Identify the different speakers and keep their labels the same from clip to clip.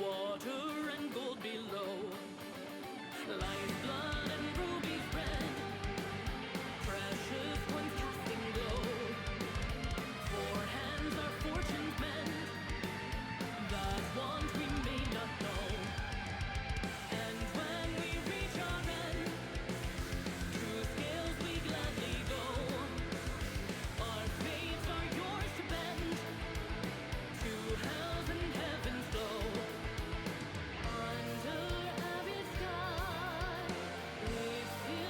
Speaker 1: water and gold below, life's blood and rubies red, precious ones casting glow. Four hands are fortune's mend, that want we may not know. And when we reach our end, to scales we gladly go. Our fates are yours to bend, to hells and heavens flow. Under every sky we feel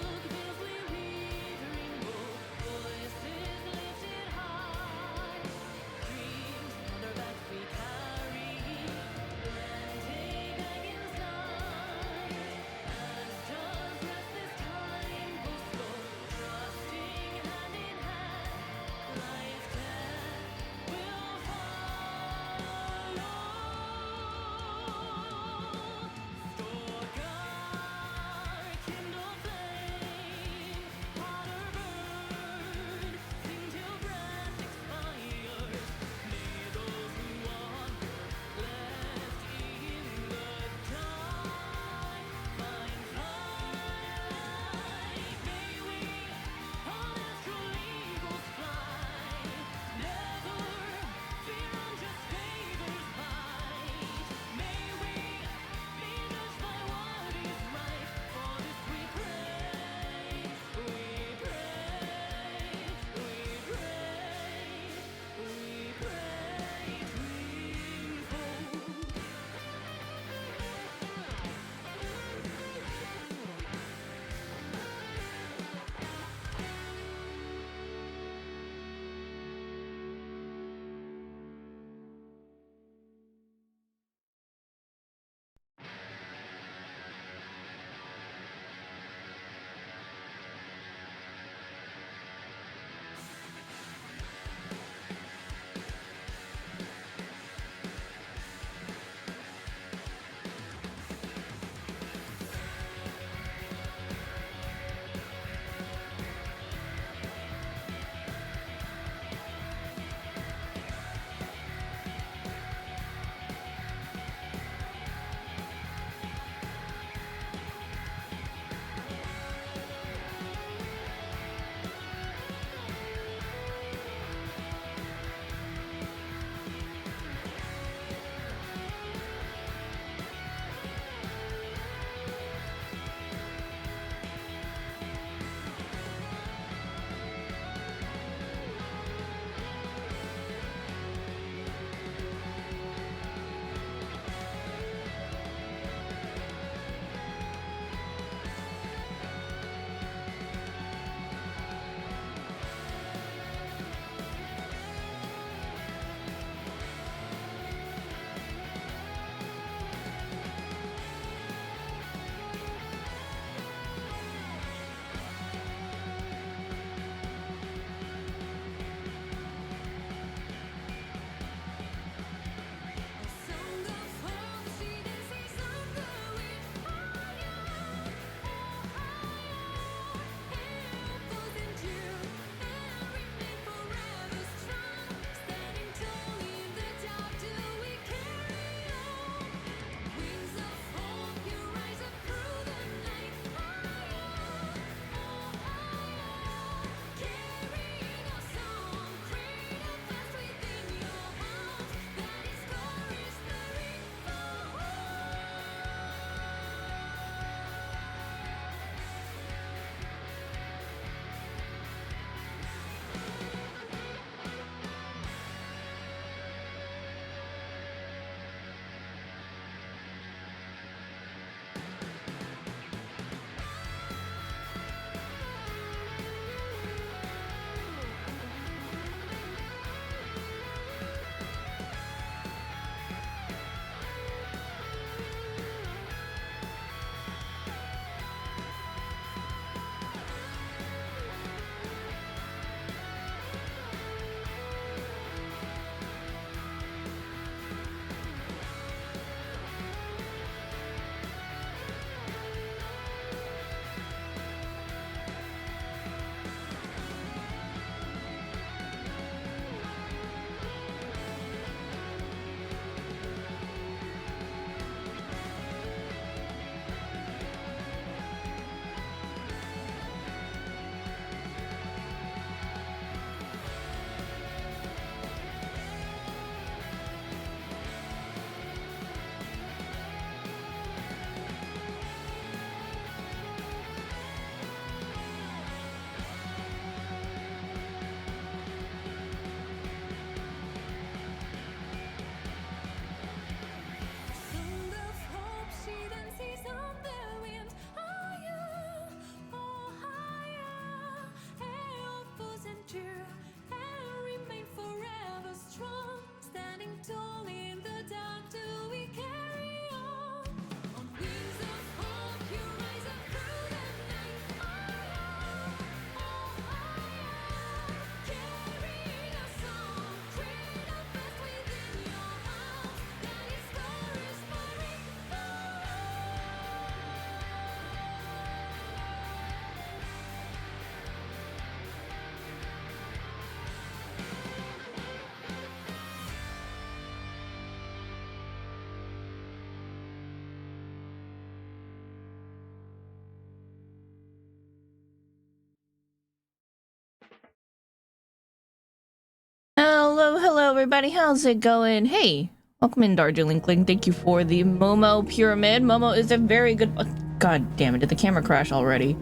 Speaker 2: Hello everybody, how's it going? Hey, welcome in Darjeeling. Thank you for the Momo Pyramid. Momo is a very good... Oh, God damn it, did the camera crash already?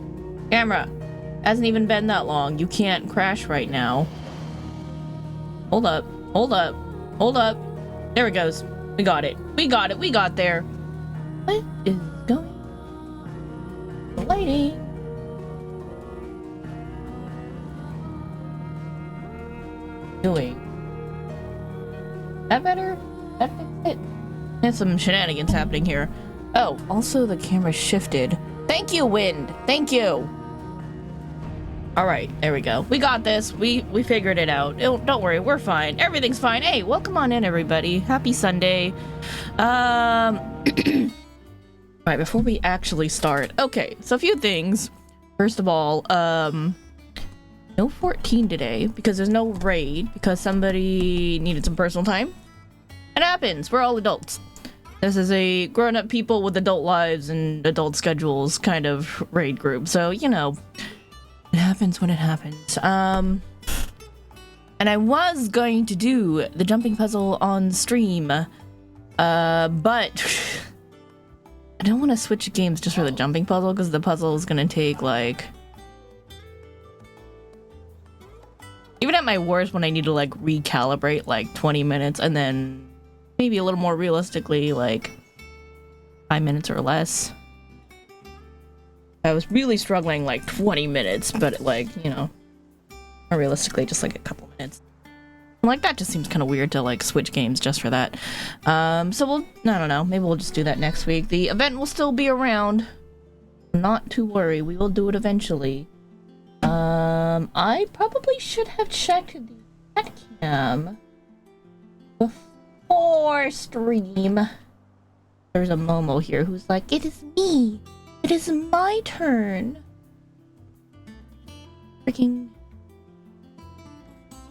Speaker 2: Camera! Hasn't even been that long. You can't crash right now. Hold up, hold up, hold up. There it goes. We got it. We got it. We got there. What is going on? Lighting. Doing. That better? That fixed it? There's some shenanigans happening here. Oh, also the camera shifted. Thank you, wind. Thank you. All right, there we go. We got this. We figured it out. Don't worry, we're fine. Everything's fine. Hey, welcome on in, everybody. Happy Sunday. All right, before we actually start. Okay, so a few things. First of all, no 14 today because there's no raid because somebody needed some personal time. It happens. We're all adults. This is a grown-up people with adult lives and adult schedules kind of raid group. So, you know, it happens when it happens. And I was going to do the jumping puzzle on stream, but I don't want to switch games just for the jumping puzzle because the puzzle is going to take like... Even at my worst, when I need to like recalibrate like 20 minutes and then maybe a little more realistically like 5 minutes or less. I was really struggling like 20 minutes, but like, you know, more realistically just like a couple minutes. Like that just seems kind of weird to like switch games just for that. So we'll, I don't know, maybe we'll just do that next week. The event will still be around. Not to worry, we will do it eventually. I probably should have checked the chat cam before stream. There's a Momo here who's like, it is me. It is my turn. Freaking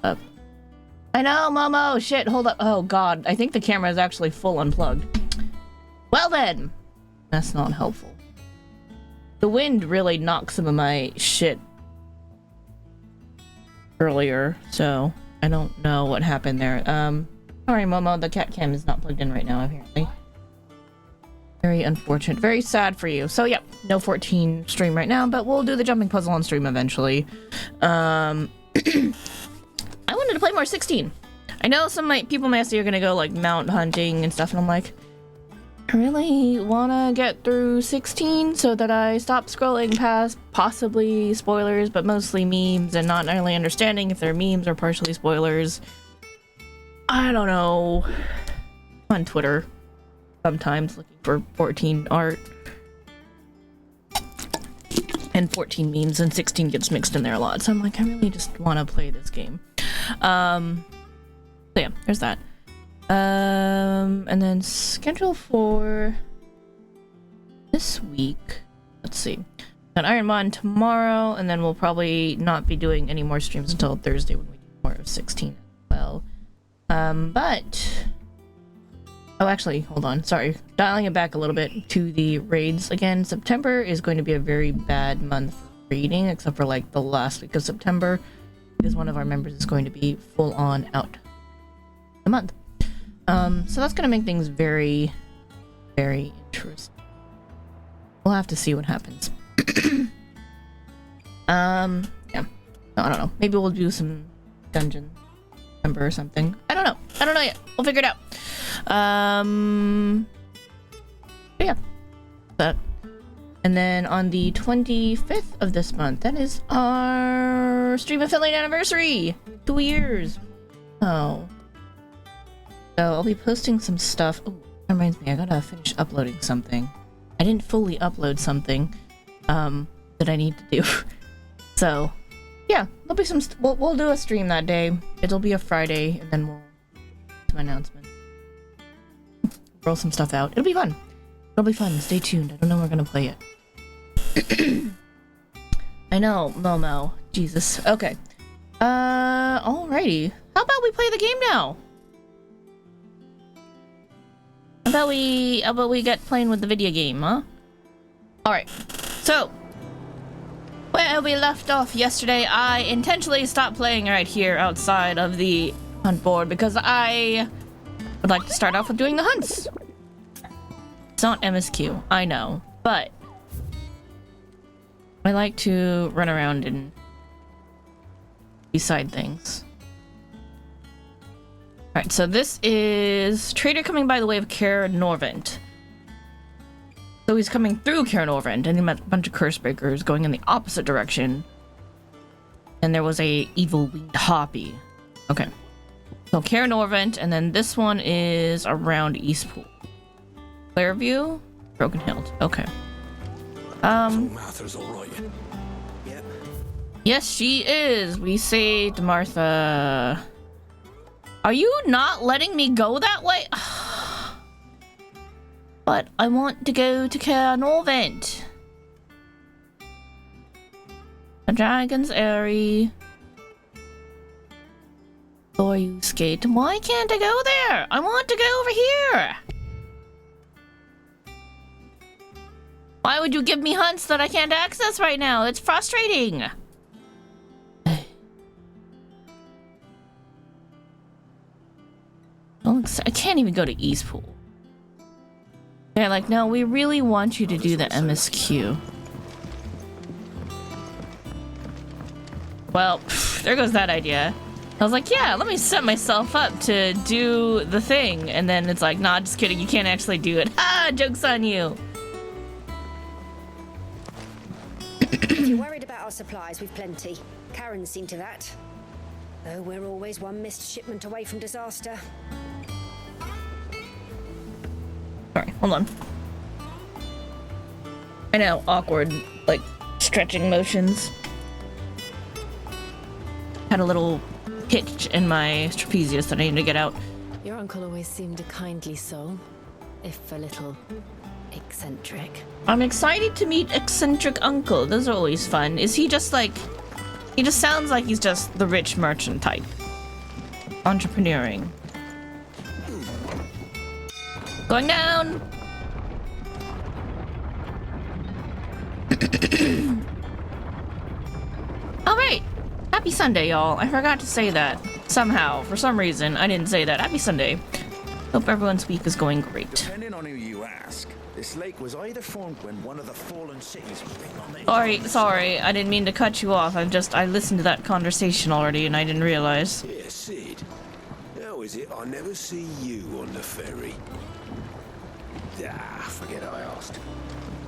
Speaker 2: up. I know, Momo. Shit, hold up. Oh God, I think the camera is actually full unplugged. Well then, that's not helpful. The wind really knocked some of my shit earlier, so I don't know what happened there. Sorry, Momo, the cat cam is not plugged in right now, apparently. Very unfortunate. Very sad for you. So, yeah, no 14 stream right now, but we'll do the jumping puzzle on stream eventually. I wanted to play more 16. I know some people may say you're gonna go, like, mount hunting and stuff, and I'm like, I really wanna get through 16 so that I stop scrolling past possibly spoilers, but mostly memes, and not really understanding if they're memes or partially spoilers. I don't know. I'm on Twitter sometimes looking for 14 art. And 14 memes, and 16 gets mixed in there a lot, so I'm like, I really just wanna play this game. So yeah, there's that. And then schedule for this week. Let's see. Got Ironmon tomorrow, and then we'll probably not be doing any more streams until Thursday when we do more of 16 as well. But oh, actually, hold on. Sorry, dialing it back a little bit to the raids again. September is going to be a very bad month for raiding, except for like the last week of September, because one of our members is going to be full on out the month. So that's gonna make things very, very interesting. We'll have to see what happens. Yeah. No, I don't know. Maybe we'll do some dungeon number or something. I don't know. I don't know yet. We'll figure it out. Yeah. That. And then on the 25th of this month, that is our stream affiliate anniversary. 2 years. Oh. So I'll be posting some stuff. Oh, that reminds me, I gotta finish uploading something. I didn't fully upload something that I need to do. So yeah, there'll be some. We'll do a stream that day. It'll be a Friday, and then we'll do an announcement. Roll some stuff out. It'll be fun. It'll be fun. Stay tuned. I don't know when we're gonna play it. I know, Momo. Jesus. Okay. Alrighty. How about we play the game now? How about we get playing with the video game, huh? Alright, so where we left off yesterday, I intentionally stopped playing right here outside of the hunt board because I would like to start off with doing the hunts. It's not MSQ, I know, but I like to run around and decide things. Alright, so this is Trader coming by the way of Caer Norvent. So he's coming through Caer Norvent, and he met a bunch of curse breakers going in the opposite direction. And there was a evil winged harpy. Okay. So Caer Norvent, and then this one is around Eastpool. Clairview? Broken Hill. Okay.
Speaker 3: Martha's all right. Yep.
Speaker 2: Yes, she is. We saved Martha. Are you not letting me go that way? But I want to go to Caer Norvent. A dragon's airy. Or you skate. Why can't I go there? I want to go over here. Why would you give me hunts that I can't access right now? It's frustrating. I can't even go to Eastpool. They're like, no, we really want you to do the MSQ. Well, there goes that idea. I was like, yeah, let me set myself up to do the thing. And then it's like, nah, just kidding. You can't actually do it. Ah, joke's on you.
Speaker 4: If you're worried about our supplies, we've plenty. Karen's seen to that. Though we're always one missed shipment away from disaster.
Speaker 2: Sorry, hold on. I know, awkward, like, stretching motions. Had a little hitch in my trapezius that I need to get out.
Speaker 5: Your uncle always seemed a kindly soul, if a little eccentric.
Speaker 2: I'm excited to meet eccentric uncle. Those are always fun. Is he just like... He just sounds like he's just the rich merchant type. Entrepreneuring. Going down! Alright! Happy Sunday, y'all. I forgot to say that. Somehow. For some reason, I didn't say that. Happy Sunday. Hope everyone's week is going great.
Speaker 3: Depending on who you ask, this lake was either formed when one of the fallen cities was being on the...
Speaker 2: Sorry. I didn't mean to cut you off. I listened to that conversation already and I didn't realize.
Speaker 3: Yeah, Sid. How is it I never see you on the ferry? Ah, forget I asked.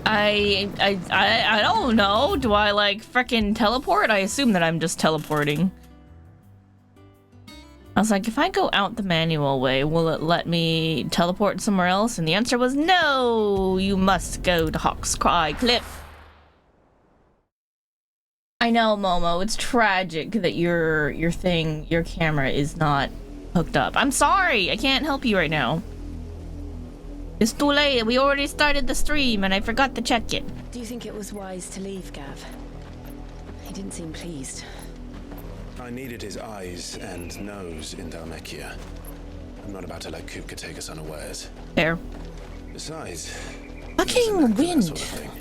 Speaker 2: I don't know. Do I like frickin' teleport? I assume that I'm just teleporting. I was like, if I go out the manual way, will it let me teleport somewhere else? And the answer was no. You must go to Hawk's Cry Cliff. I know, Momo. It's tragic that your camera is not hooked up. I'm sorry. I can't help you right now. It's too late. We already started the stream and I forgot to check it.
Speaker 5: Do you think it was wise to leave, Gav? He didn't seem pleased.
Speaker 3: I needed his eyes and nose in Dhalmekia. I'm not about to let Kupka take us unawares.
Speaker 2: There.
Speaker 3: Besides...
Speaker 2: Fucking wind.
Speaker 3: Sort of thing.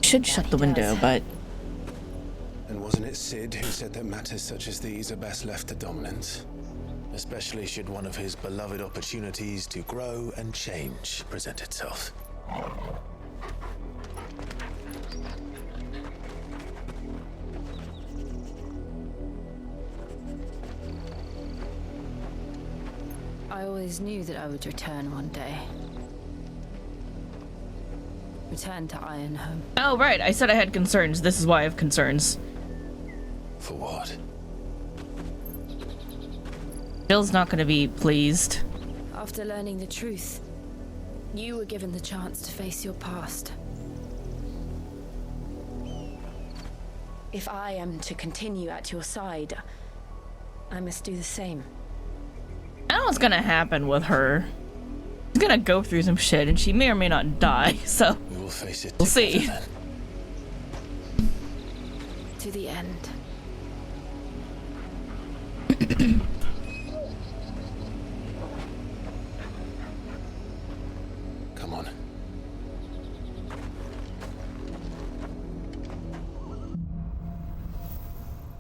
Speaker 2: Should shut the window, but...
Speaker 3: And wasn't it Sid who said that matters such as these are best left to dominance? Especially should one of his beloved opportunities to grow and change present itself.
Speaker 5: I always knew that I would return one day. Return to Ironhome.
Speaker 2: Oh, right. I said I had concerns. This is why I have concerns.
Speaker 3: For what?
Speaker 2: Bill's not gonna be pleased.
Speaker 5: After learning the truth, you were given the chance to face your past. If I am to continue at your side, I must do the same.
Speaker 2: I know what's gonna happen with her. She's gonna go through some shit and she may or may not die, so...
Speaker 3: We will face it.
Speaker 2: We'll see.
Speaker 5: To the end.
Speaker 3: Come on.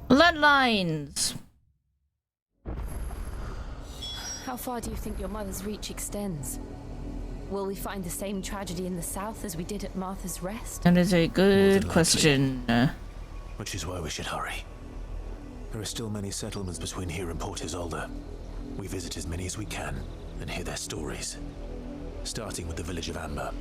Speaker 2: Bloodlines.
Speaker 5: How far do you think your mother's reach extends? Will we find the same tragedy in the south as we did at Martha's Rest?
Speaker 2: That is a good question.
Speaker 3: Which is why we should hurry. There are still many settlements between here and Port Isolde. We visit as many as we can and hear their stories. Starting with the village of Amber.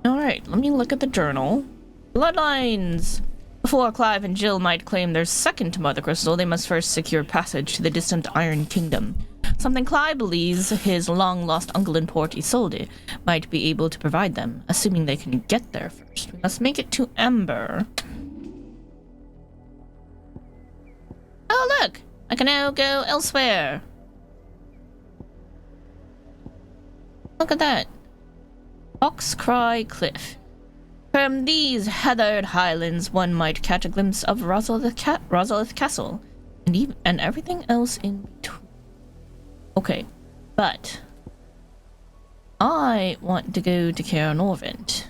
Speaker 2: Alright, let me look at the journal. Bloodlines! Before Clive and Jill might claim their second Mother Crystal, they must first secure passage to the distant Iron Kingdom. Something Clive believes his long-lost uncle in Port Isolde might be able to provide them, assuming they can get there first. We must make it to Amber. Oh look! I can now go elsewhere. Look at that. Oxcry Cliff. From these heathered highlands, one might catch a glimpse of Rosalith Castle, and everything else in between. Okay, but I want to go to Caer Norvent.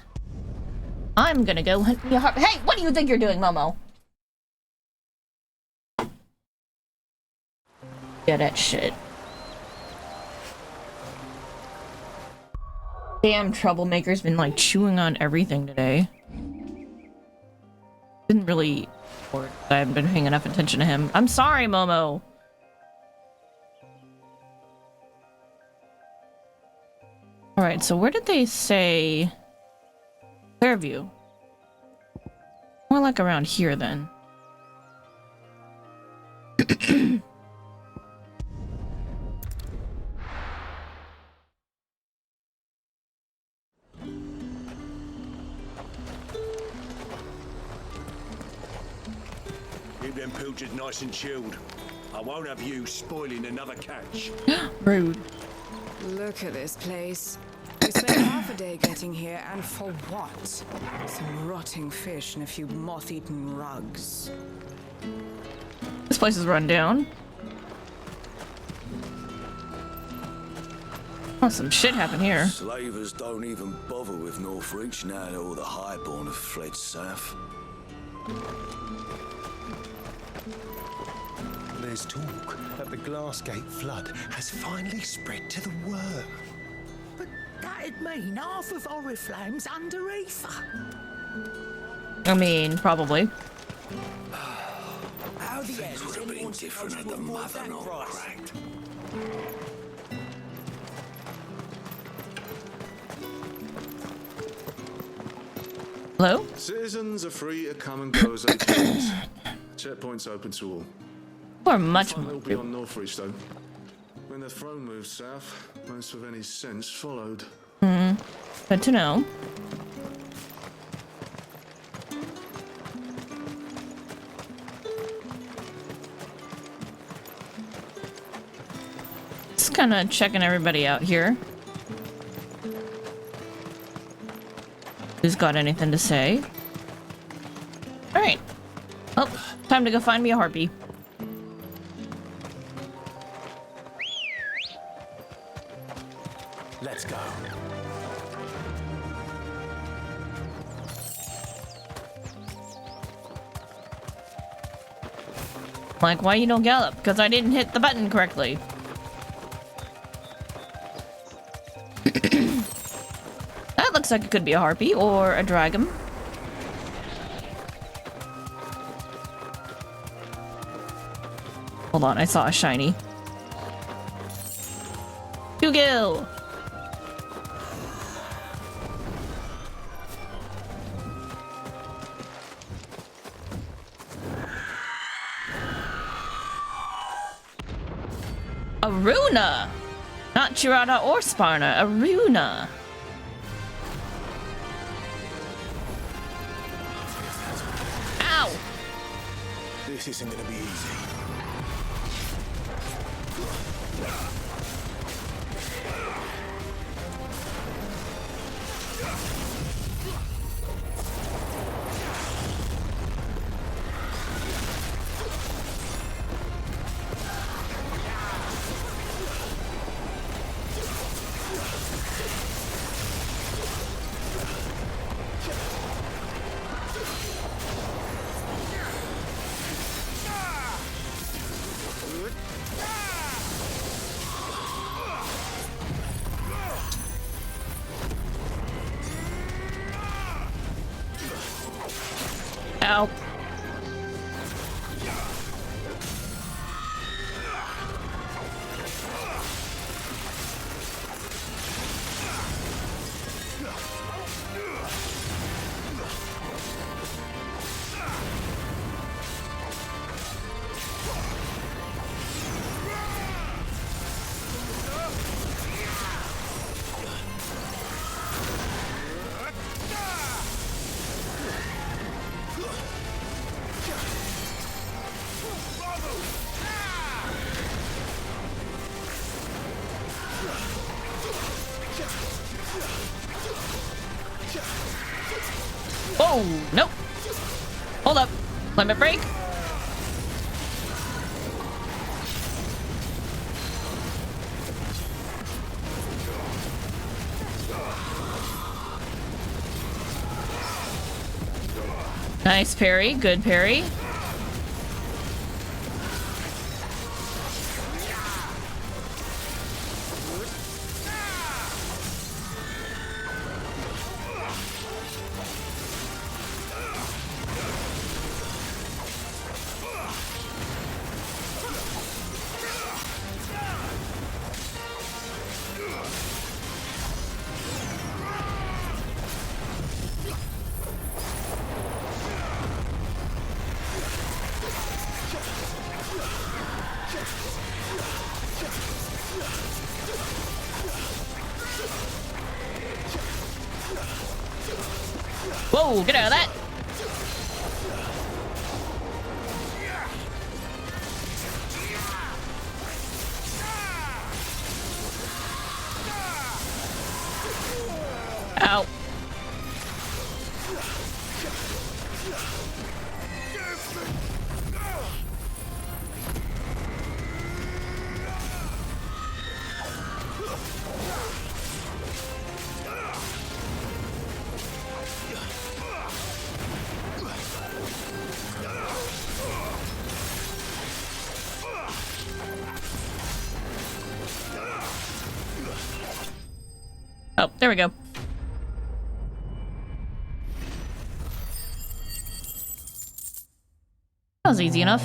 Speaker 2: I'm gonna go hunt me a harp. Hey, what do you think you're doing, Momo? Yeah, that shit. Damn, Troublemaker's been like chewing on everything today. Didn't really, or I haven't been paying enough attention to him. I'm sorry, Momo. Alright, so where did they say Fairview? More like around here then.
Speaker 6: Keep them pilchards nice and chilled. I won't have you spoiling another catch.
Speaker 2: Rude.
Speaker 7: Look at this place. We spent half a day getting here, and for what? Some rotting fish and a few moth-eaten rugs.
Speaker 2: This place is run down. Oh, some shit happened here.
Speaker 8: Slavers don't even bother with Northreach now that all the highborn have fled south.
Speaker 3: There's talk that the Glassgate flood has finally spread to the worm.
Speaker 9: But that'd mean half of Oriflamme's under Aoife.
Speaker 2: I mean, probably.
Speaker 9: How the
Speaker 8: Things would have been different had the mother not cracked.
Speaker 2: Hello?
Speaker 10: Citizens are free to come and go as they choose. Checkpoints open to all.
Speaker 2: Or much
Speaker 10: Find
Speaker 2: more.
Speaker 10: it'll be on Northreach though. When the throne moves south, most of any sense followed.
Speaker 2: Good to know. Just kind of checking everybody out here. Who's got anything to say? Alright. Oh, time to go find me a harpy.
Speaker 3: Let's go.
Speaker 2: Like, why you don't gallop? Because I didn't hit the button correctly. That looks like it could be a harpy or a dragon. Hold on, I saw a shiny. Dougal! Aruna! Not Chirata or Sparna, Aruna! Ow!
Speaker 3: This isn't gonna be easy.
Speaker 2: Ow. Whoa, nope. Hold up. Limit break. Nice parry, good parry. Whoa, get out of that! Ow. Oh, there we go. That was easy enough.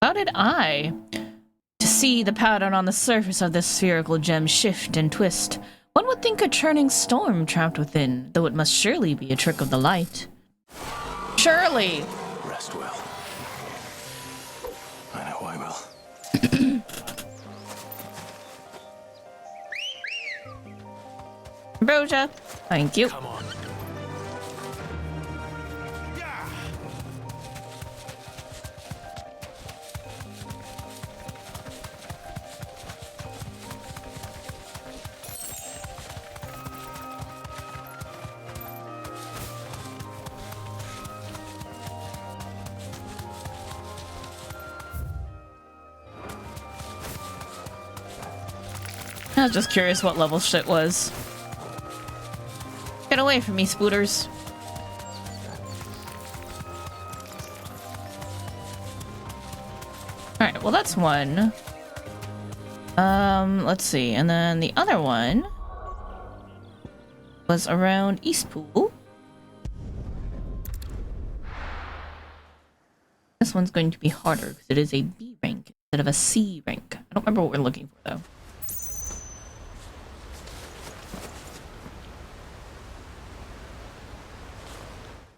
Speaker 2: How did I? To see the pattern on the surface of this spherical gem shift and twist, one would think a churning storm trapped within, though it must surely be a trick of the light. Surely!
Speaker 3: Rest well. I know I will.
Speaker 2: Ambrosia, thank you.
Speaker 3: Come on.
Speaker 2: I was just curious what level shit was. Get away from me, spooters. Alright, well that's one. Let's see. And then the other one was around Eastpool. This one's going to be harder because it is a B rank instead of a C rank. I don't remember what we're looking for though.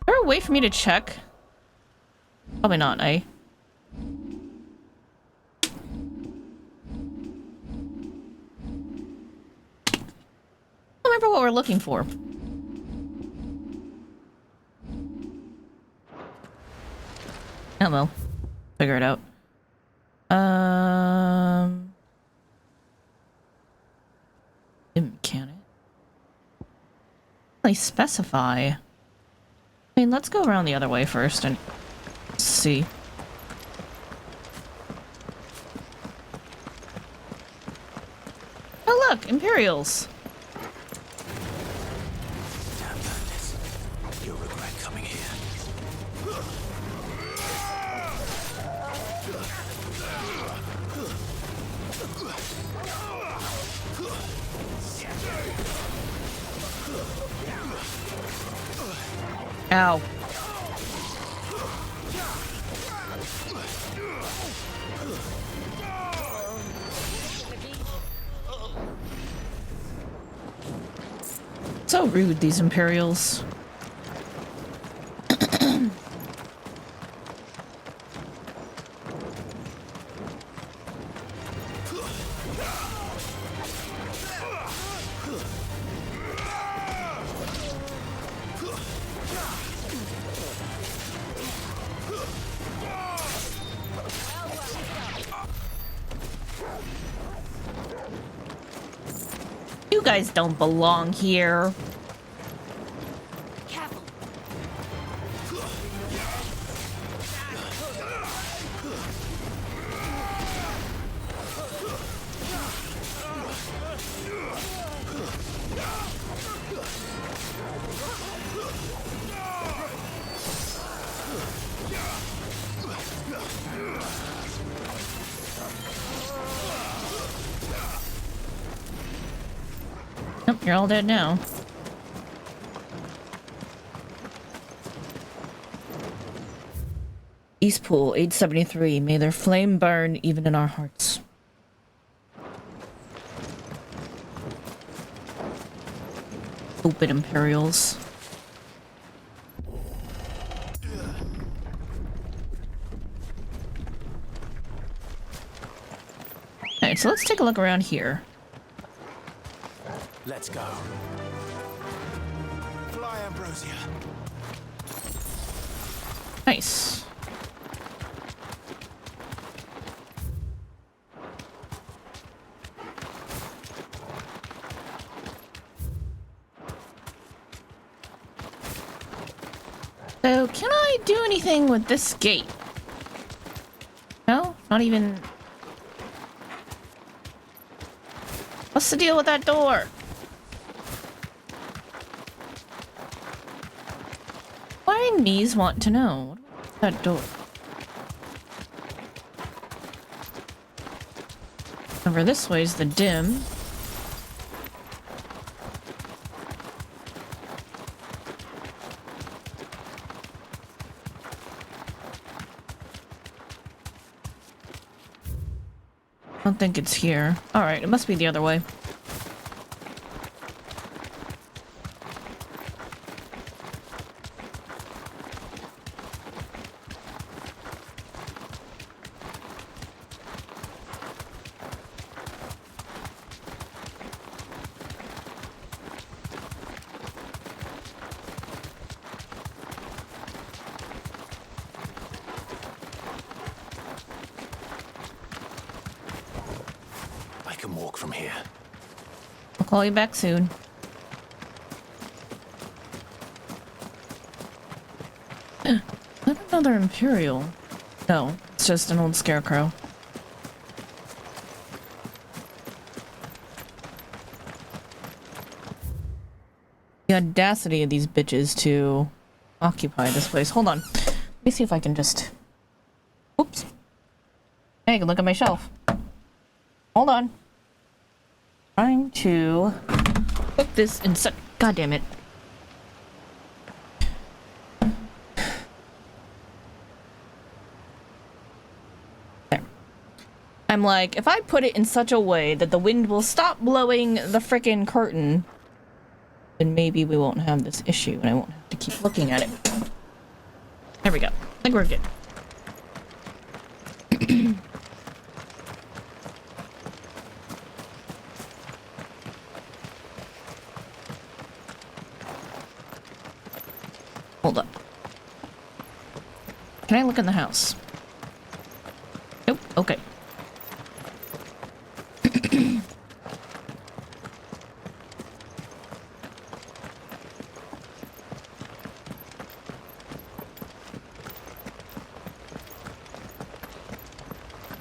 Speaker 2: Is there a way for me to check? Probably not, eh? I don't remember what we're looking for. Oh well. Figure it out. Can it? Really specify. I mean, let's go around the other way first and see. Oh look, Imperials.
Speaker 3: Damn bandits. You'll regret coming here.
Speaker 2: Ow. So rude, these Imperials. You guys don't belong here. Nope, you're all dead now. Eastpool, 873. May their flame burn even in our hearts. Stupid Imperials. Alright, so let's take a look around here.
Speaker 3: Let's go. Fly, Ambrosia.
Speaker 2: Nice. So, can I do anything with this gate? No? Not even... What's the deal with that door? Why knees want to know? What's that door? Over this way is the dim. I don't think it's here. Alright, it must be the other way.
Speaker 3: I can walk from here.
Speaker 2: I'll call you back soon. Not another Imperial. No, it's just an old scarecrow. The audacity of these bitches to occupy this place. Hold on. Let me see if I can just... Oops. Hey, look at my shelf. Hold on. Trying to put this in such... God damn it. There. I'm like, if I put it in such a way that the wind will stop blowing the frickin' curtain, then maybe we won't have this issue and I won't have to keep looking at it. There we go. I think we're good. Hold up. Can I look in the house? Nope. Okay.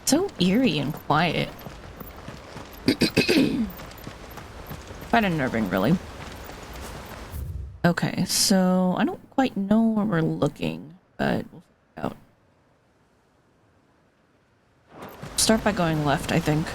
Speaker 2: So eerie and quiet. Kind of unnerving, really. Okay, so I don't quite know where we're looking, but we'll figure it out. Start by going left, I think.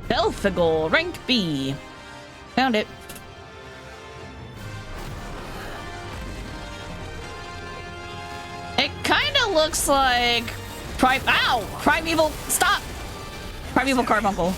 Speaker 2: Belphegor, rank B. Found it. It kind of looks like Primeval. Stop. Primeval Carbuncle.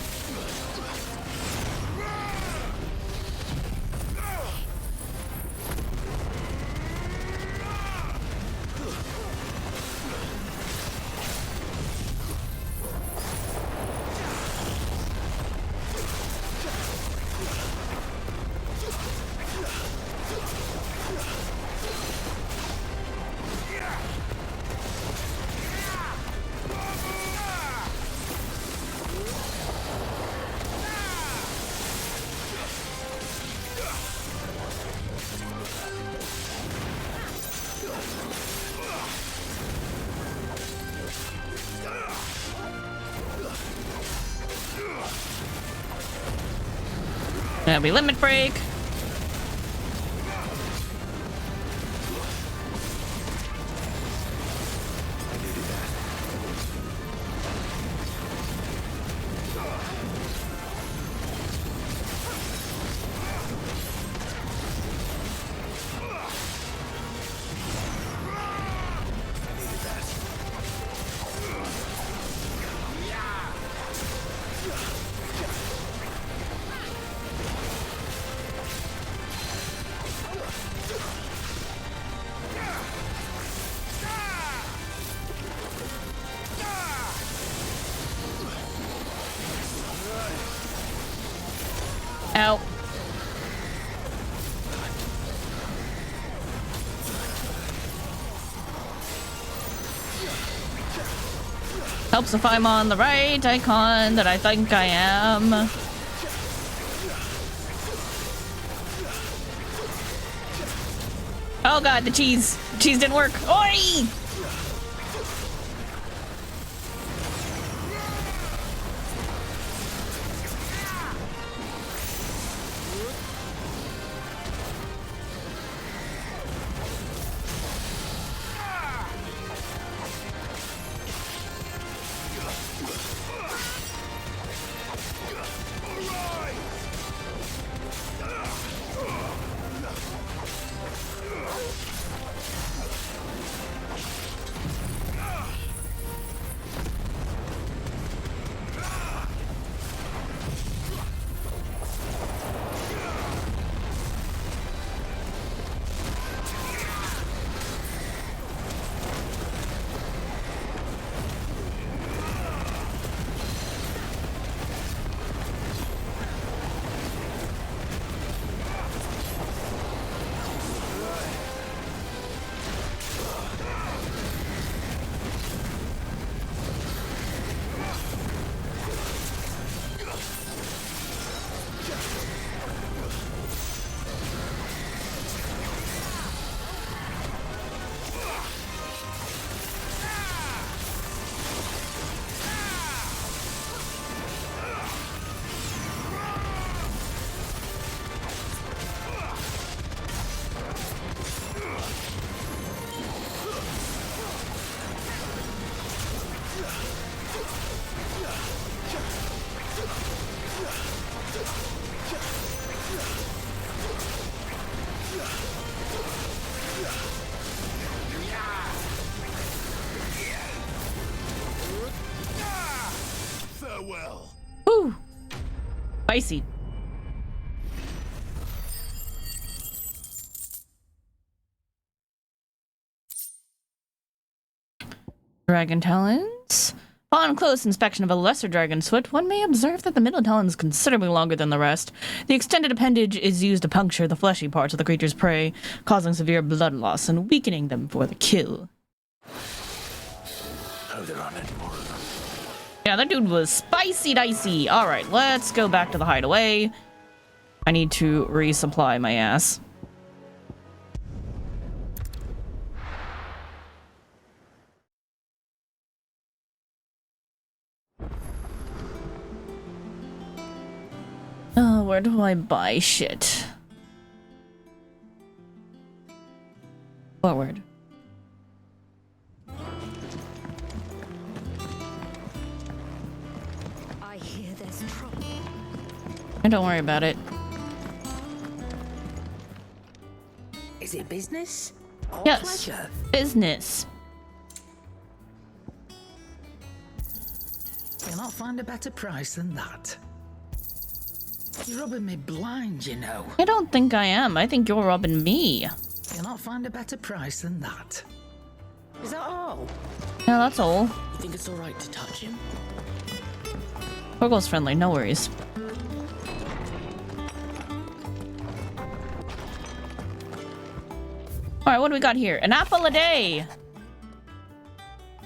Speaker 2: That'll be limit break. Ow. Helps if I'm on the right icon that I think I am. Oh god, the cheese. Cheese didn't work. Oi! Woo! Spicy. Dragon talons. Upon close inspection of a lesser dragon's foot, one may observe that the middle talon is considerably longer than the rest. The extended appendage is used to puncture the fleshy parts of the creature's prey, causing severe blood loss and weakening them for the kill.
Speaker 8: Oh, there aren't any more of them.
Speaker 2: Yeah, that dude was spicy dicey. Alright, let's go back to the hideaway. I need to resupply my ass. Oh, where do I buy shit? Forward.
Speaker 4: I hear there's trouble.
Speaker 2: Don't worry about it.
Speaker 9: Is it business or
Speaker 2: Yes.
Speaker 9: pleasure?
Speaker 2: Business.
Speaker 9: You'll not find a better price than that. You're rubbing me blind, you know.
Speaker 2: I don't think I am. I think you're robbing me.
Speaker 9: You'll not find a better price than that. Is that all?
Speaker 2: Yeah, that's all.
Speaker 1: You think it's alright to touch him?
Speaker 2: Torgal's friendly, no worries. Alright, what do we got here? An apple a day!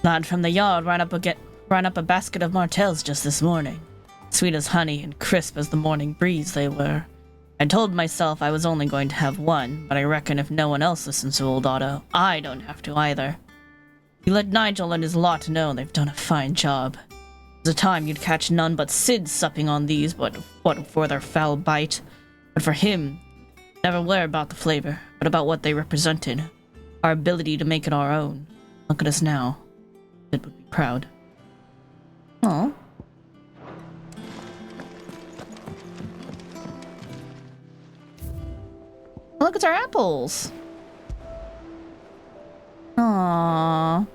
Speaker 2: Lad from the yard ran up a basket of martels just this morning. Sweet as honey and crisp as the morning breeze they were. I told myself I was only going to have one, but I reckon if no one else listens to old Otto, I don't have to either. You let Nigel and his lot know they've done a fine job. There's a time you'd catch none but Sid supping on these, but what for their foul bite. But for him, never were about the flavor, but about what they represented. Our ability to make it our own. Look at us now. Sid would be proud. Oh. Look, it's our apples. Aww.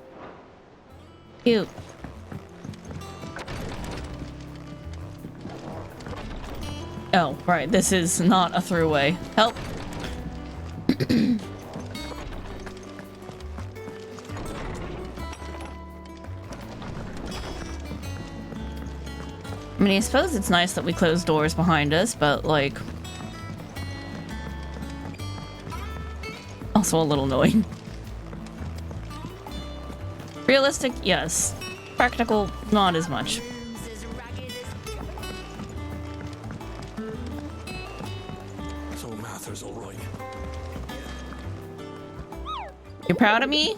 Speaker 2: Cute. Oh, right. This is not a throwaway. Help. I mean, I suppose it's nice that we close doors behind us, but, like... also a little annoying. Realistic, yes. Practical, not as much.
Speaker 6: So Martha's all right.
Speaker 2: You're proud of me?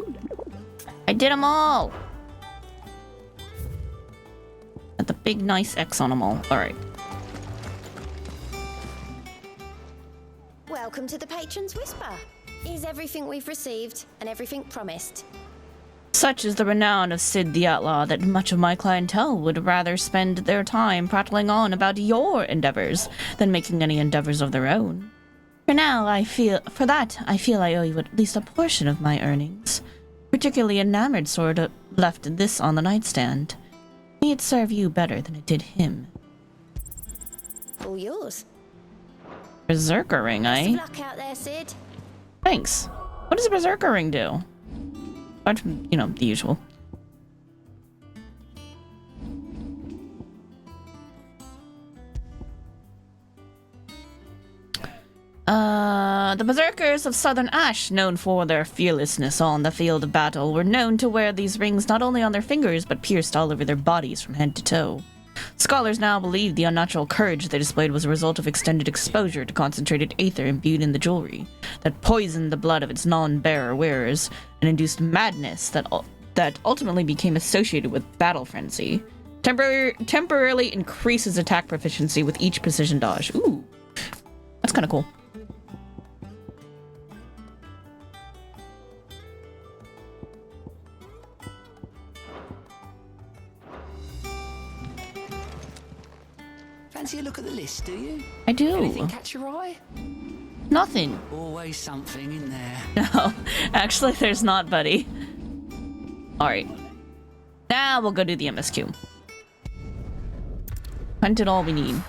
Speaker 2: I did them all! Got the big nice X on them all. Alright.
Speaker 4: Welcome to the Patron's Whisper. Is everything we've received and everything promised?
Speaker 2: Such is the renown of Sid the Outlaw that much of my clientele would rather spend their time prattling on about your endeavors than making any endeavors of their own. For I feel I owe you at least a portion of my earnings. Particularly enamored sort of left this on the nightstand. May it serve you better than it did him.
Speaker 4: All yours.
Speaker 2: Berserker ring,
Speaker 4: Best
Speaker 2: eh?
Speaker 4: of luck out there, Sid.
Speaker 2: Thanks. What does a berserker ring do? Apart from, you know, the usual. The berserkers of Southern Ash, known for their fearlessness on the field of battle, were known to wear these rings not only on their fingers, but pierced all over their bodies from head to toe. Scholars now believe the unnatural courage they displayed was a result of extended exposure to concentrated aether imbued in the jewelry, that poisoned the blood of its non-bearer wearers, and induced madness that ultimately became associated with battle frenzy. Temporarily increases attack proficiency with each precision dodge. Ooh, that's kind of cool.
Speaker 11: Fancy a look at the list, do you?
Speaker 2: I do.
Speaker 11: Anything catch your eye?
Speaker 2: Nothing.
Speaker 11: Always something in there.
Speaker 2: No, actually there's not, buddy. Alright. Now we'll go do the MSQ. Hunted all we need.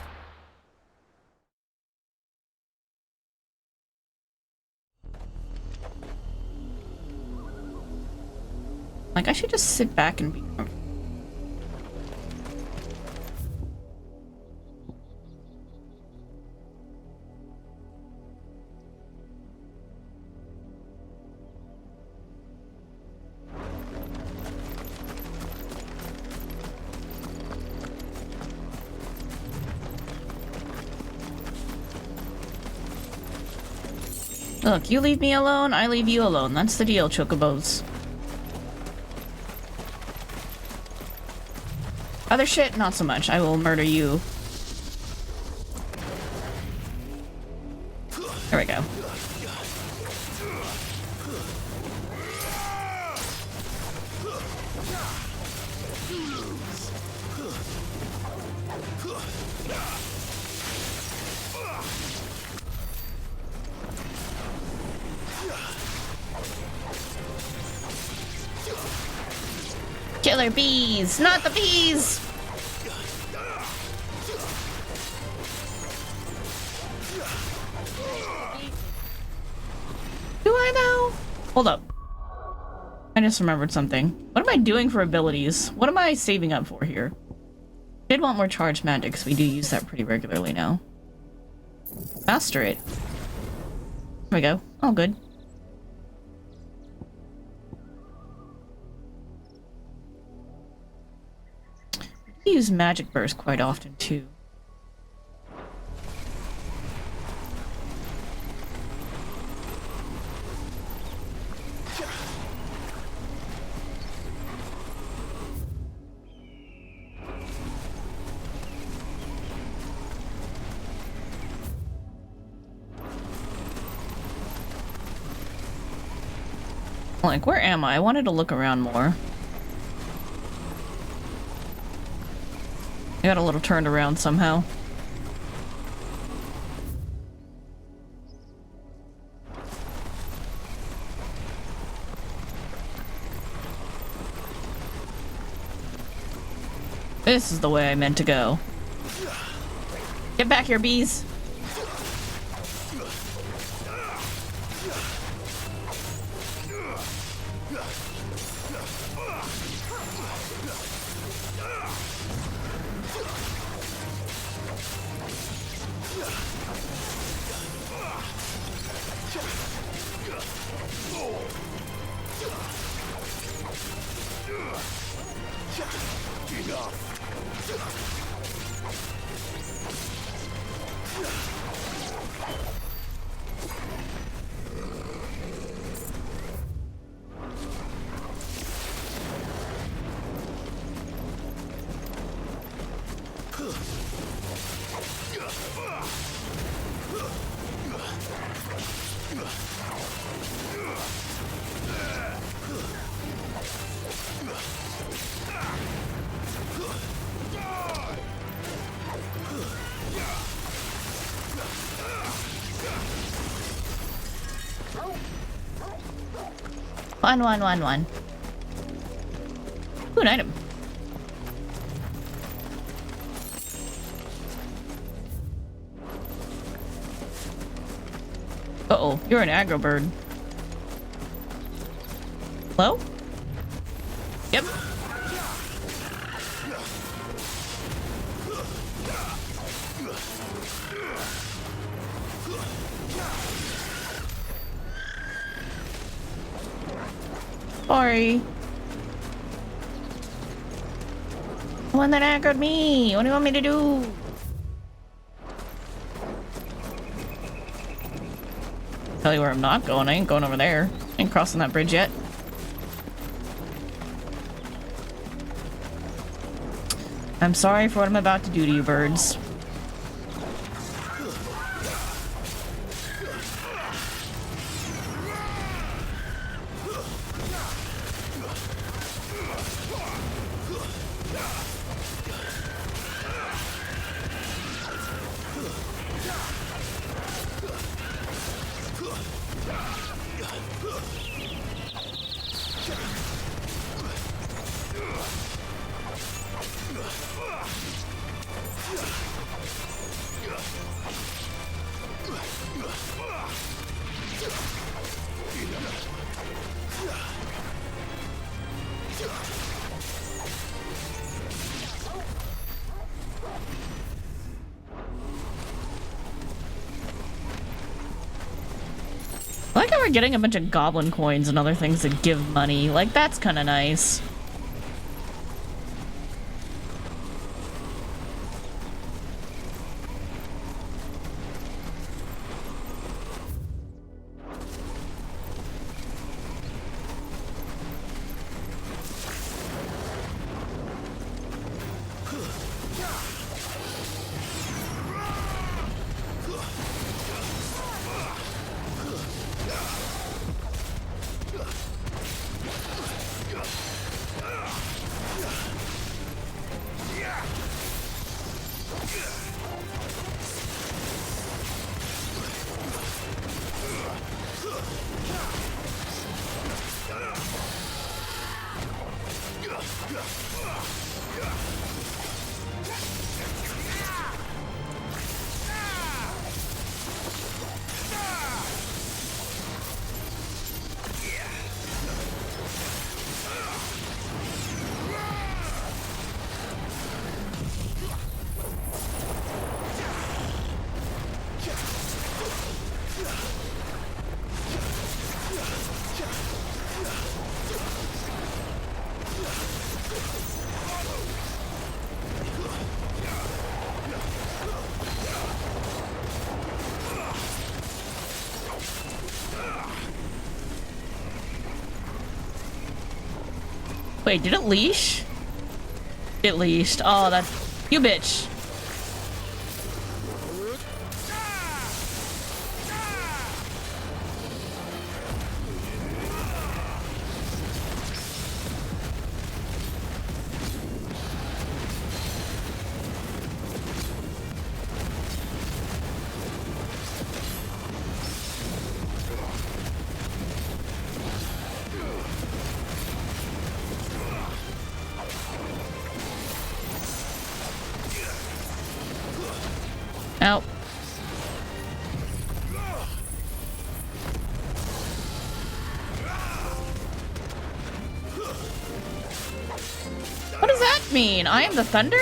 Speaker 2: Like, I should just sit back and be comfortable. Look, you leave me alone, I leave you alone. That's the deal, chocobos. Other shit, not so much. I will murder you. There we go. Killer bees! Not the bees! Do I though? Hold up. I just remembered something. What am I doing for abilities? What am I saving up for here? I did want more charged magic because we do use that pretty regularly now. Master it. There we go. All good. We use magic burst quite often too. Like, where am I? I wanted to look around more. I got a little turned around somehow. This is the way I meant to go. Get back here, bees! One. Ooh, an item. Uh-oh, you're an aggro bird. Hello? Yep. Sorry. The one that aggroed me. What do you want me to do? Tell you where I'm not going. I ain't going over there. I ain't crossing that bridge yet. I'm sorry for what I'm about to do to you, birds. I like how we're getting a bunch of goblin coins and other things that give money. Like, that's kind of nice. Wait, did it leash? It leashed. Oh, that's... You bitch. Ow. What does that mean? I am the thunder?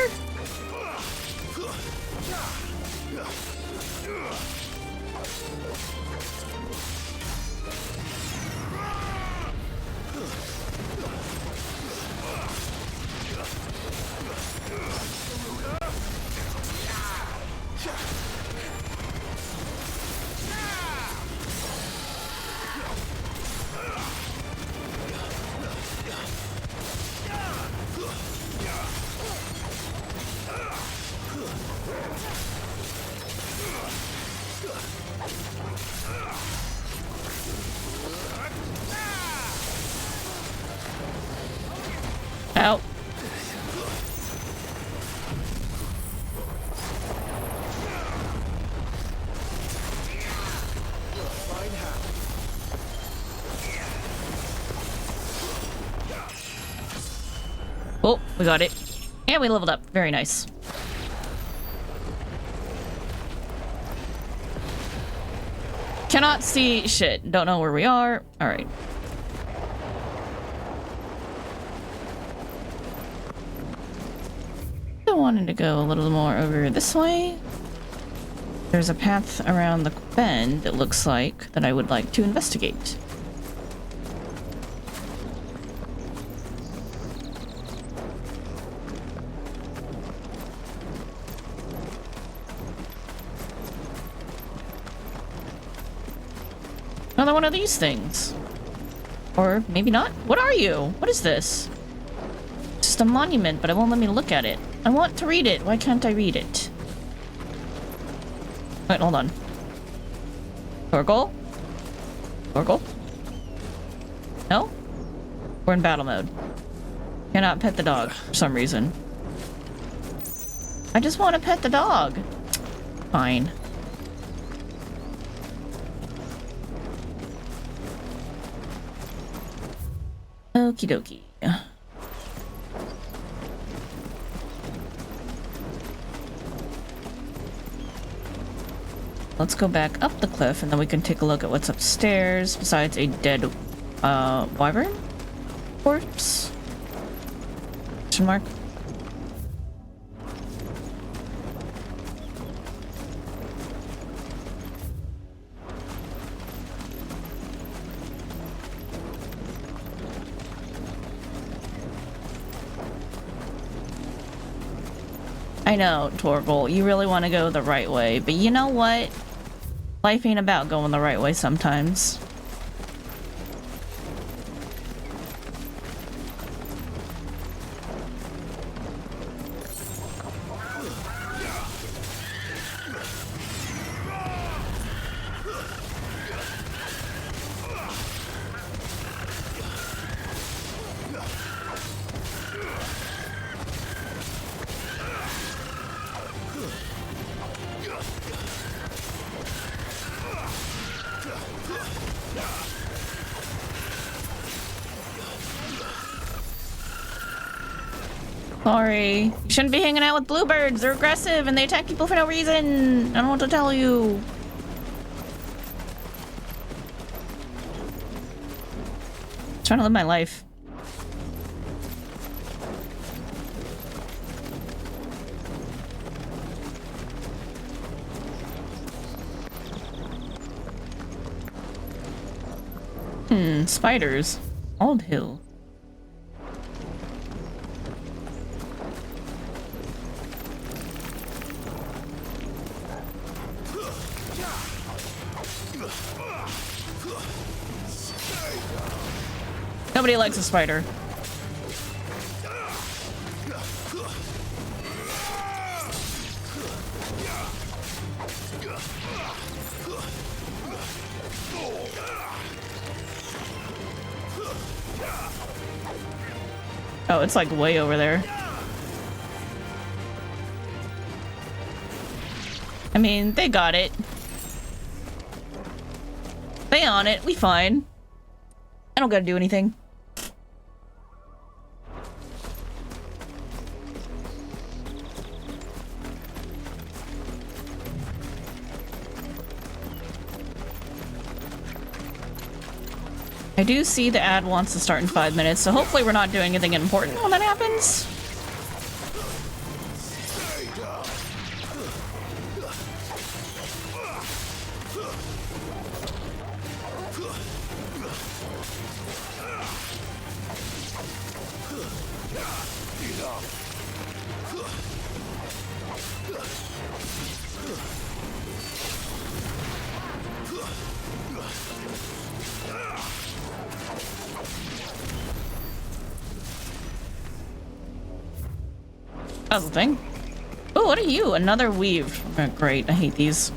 Speaker 2: Ow. Oh, we got it. And we leveled up. Very nice. Cannot see shit. Don't know where we are. Alright. I wanted to go a little more over this way. There's a path around the bend, it looks like, that I would like to investigate. Another one of these things. Or maybe not. What are you? What is this? It's just a monument, but it won't let me look at it. I want to read it. Why can't I read it? Wait, hold on. Torgal? Torgal? No? We're in battle mode. Cannot pet the dog for some reason. I just want to pet the dog. Fine. Okie dokie. Let's go back up the cliff and then we can take a look at what's upstairs besides a dead wyvern corpse? Question mark. I know, Torgal, you really want to go the right way, but you know what? Life ain't about going the right way sometimes. Sorry. You shouldn't be hanging out with bluebirds. They're aggressive and they attack people for no reason. I don't know what to tell you. I'm trying to live my life. Spiders. Old Hill. Nobody likes a spider. Oh, it's like way over there. I mean, they got it. They on it. We fine. I don't gotta do anything. I do see the ad wants to start in 5 minutes, so hopefully we're not doing anything important when that happens. That's the thing. Oh, what are you? Another weave. Oh, great. I hate these.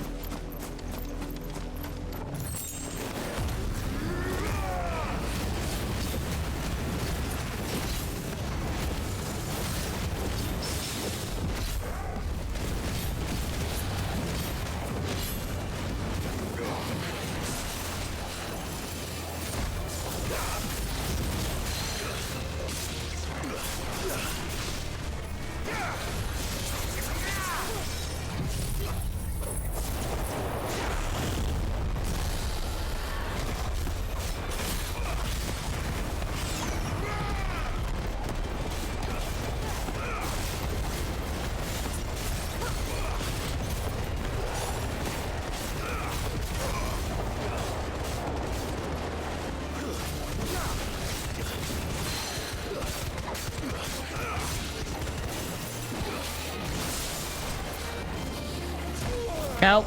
Speaker 2: Nope.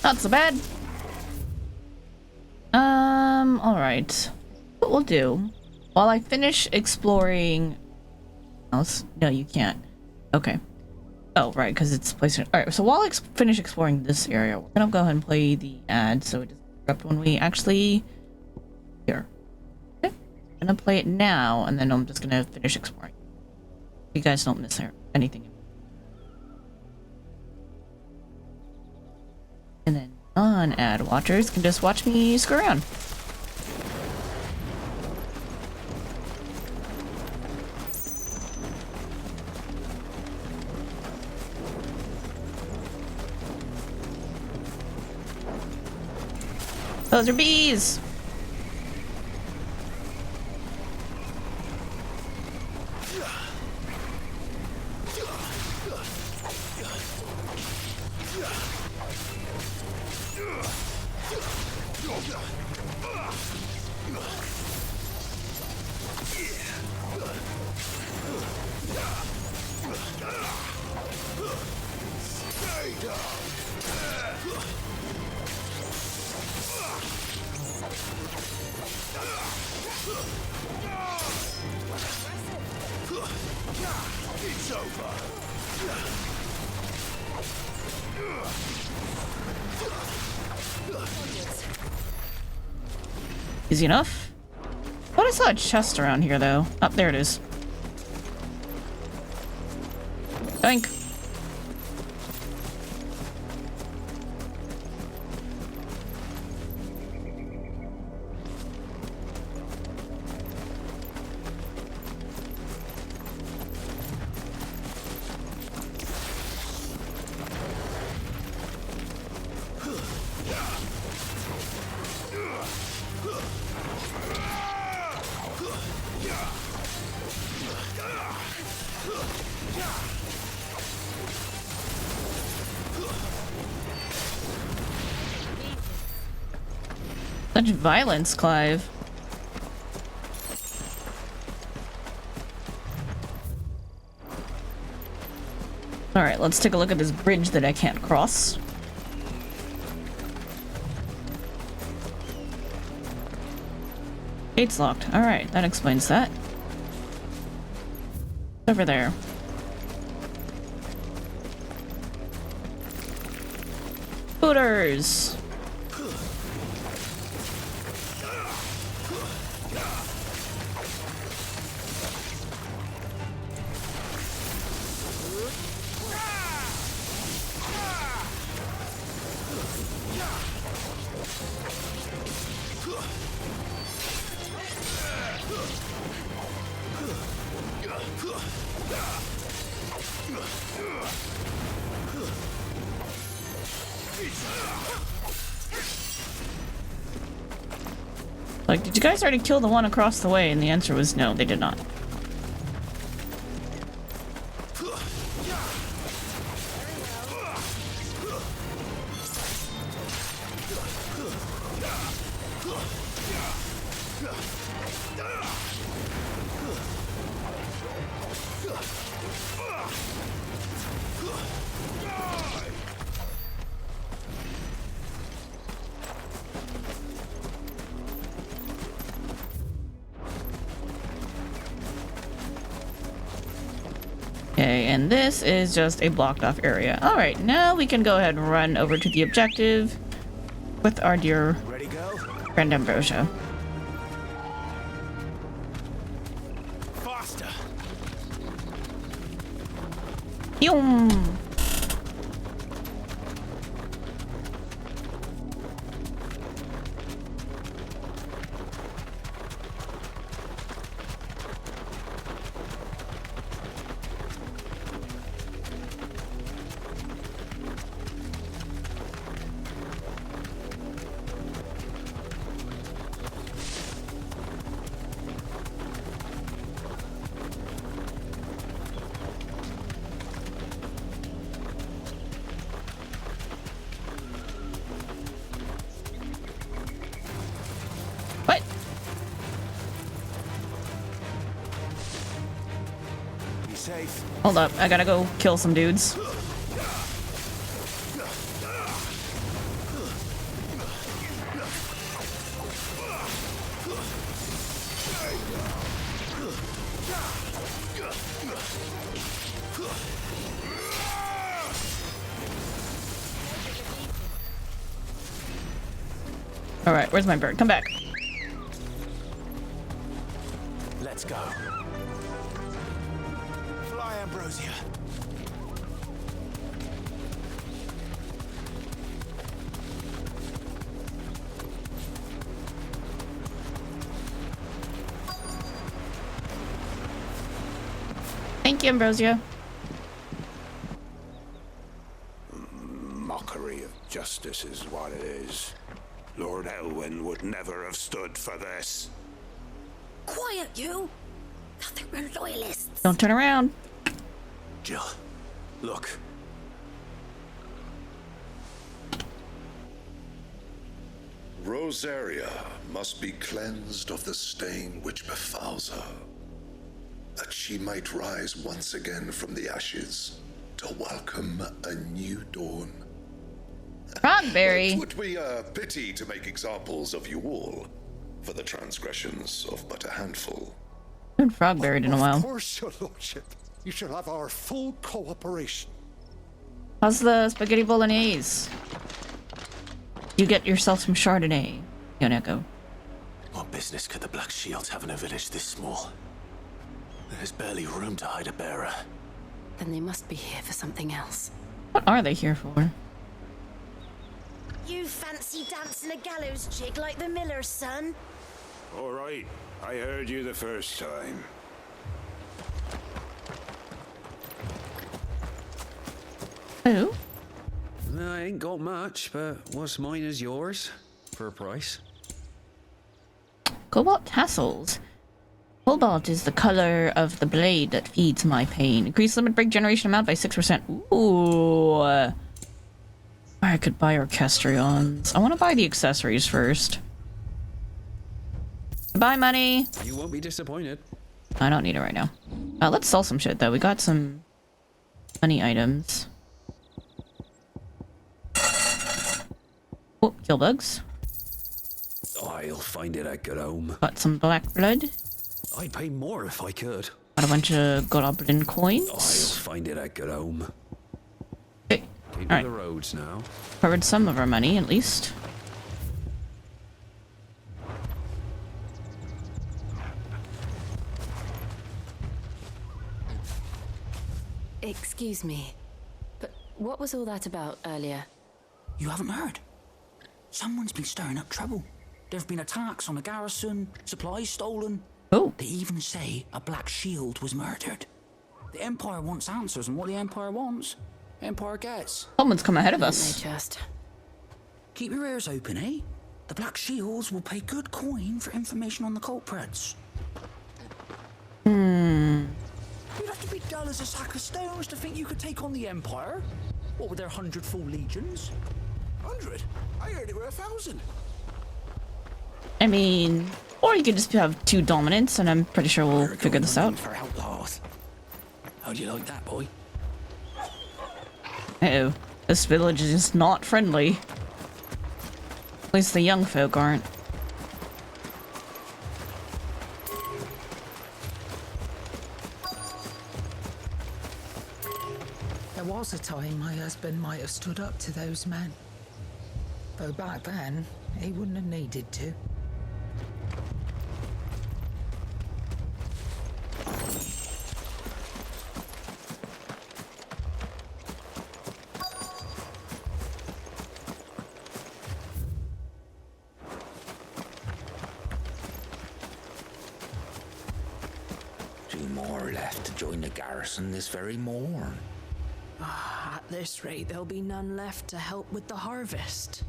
Speaker 2: Not so bad. Alright. What we'll do, while I finish exploring... else? No, you can't. Okay. Oh, right, because it's placed... Alright, so while I finish exploring this area, we're gonna go ahead and play the ad so it doesn't interrupt when we actually... Here. Okay. I'm gonna play it now, and then I'm just gonna finish exploring. You guys don't miss anything. And then non-ad watchers can just watch me screw around. Those are bees! Easy enough. Thought I saw a chest around here, though. Oh, there it is. Doink. Such violence, Clive. Alright, let's take a look at this bridge that I can't cross. Gate's locked. Alright, that explains that. Over there. Booters! Like, did you guys already kill the one across the way? And the answer was no, they did not. Okay, and this is just a blocked off area. Alright, now we can go ahead and run over to the objective with our dear friend Ambrosia.
Speaker 6: Faster.
Speaker 2: Yum! Hold up, I gotta go kill some dudes. Alright, where's my bird? Come back.
Speaker 3: Let's go. Fly, Ambrosia.
Speaker 2: Thank you, Ambrosia.
Speaker 6: Mockery of justice is what it is. Lord Elwyn would never have stood for this.
Speaker 4: Quiet, you! Nothing but loyalists.
Speaker 2: Don't turn around.
Speaker 3: Jill, look.
Speaker 12: Rosaria must be cleansed of the stain which befouls her, that she might rise once again from the ashes to welcome a new dawn.
Speaker 2: Frogberry.
Speaker 12: It would be a pity to make examples of you all for the transgressions of but a handful.
Speaker 2: I haven't frog-berried in a while.
Speaker 13: Of course, your lordship. You shall have our full cooperation.
Speaker 2: How's the spaghetti bolognese? You get yourself some Chardonnay, Yoneko.
Speaker 3: What business could the Black Shields have in a village this small? There's barely room to hide a bearer.
Speaker 5: Then they must be here for something else.
Speaker 2: What are they here for?
Speaker 4: You fancy dancing a gallows jig like the miller's son?
Speaker 6: All right, I heard you the first time.
Speaker 2: Who?
Speaker 11: I ain't got much, but what's mine is yours for a price.
Speaker 2: Cobalt tassels. Cobalt is the color of the blade that feeds my pain. Increase limit break generation amount by 6%. Ooh. I could buy orchestrions. I want to buy the accessories first. Bye, money.
Speaker 11: You won't be disappointed.
Speaker 2: I don't need it right now. Let's sell some shit, though. We got some money items. Oh, kill bugs.
Speaker 11: I'll find it at good home.
Speaker 2: Got some black blood.
Speaker 11: I'd pay more if I could.
Speaker 2: Got a bunch of goblin coins.
Speaker 11: I'll find it at good home.
Speaker 2: Okay.
Speaker 11: Keep
Speaker 2: Alright.
Speaker 11: the roads now.
Speaker 2: Covered some of our money, at least.
Speaker 5: Excuse me, but what was all that about earlier?
Speaker 14: You haven't heard? Someone's been stirring up trouble. There have been attacks on the garrison, supplies stolen.
Speaker 2: Oh.
Speaker 14: They even say a Black Shield was murdered. The Empire wants answers, and what the Empire wants, Empire gets.
Speaker 2: Someone's come ahead of us.
Speaker 5: They just...
Speaker 14: Keep your ears open, eh? The Black Shields will pay good coin for information on the culprits. You'd have to be dull as a sack of stones to think you could take on the Empire. What with their 100 full legions?
Speaker 6: 100? I heard it were 1,000.
Speaker 2: I mean, or you could just have 2 dominants, and I'm pretty sure we'll figure this out.
Speaker 14: For outlaws. How'd you like that, boy?
Speaker 2: Uh-oh. This village is just not friendly. At least the young folk aren't.
Speaker 9: There was a time my husband might have stood up to those men. Though back then, he wouldn't have needed to.
Speaker 14: Two more left to join the garrison this very morn.
Speaker 7: At this rate, there'll be none left to help with the harvest.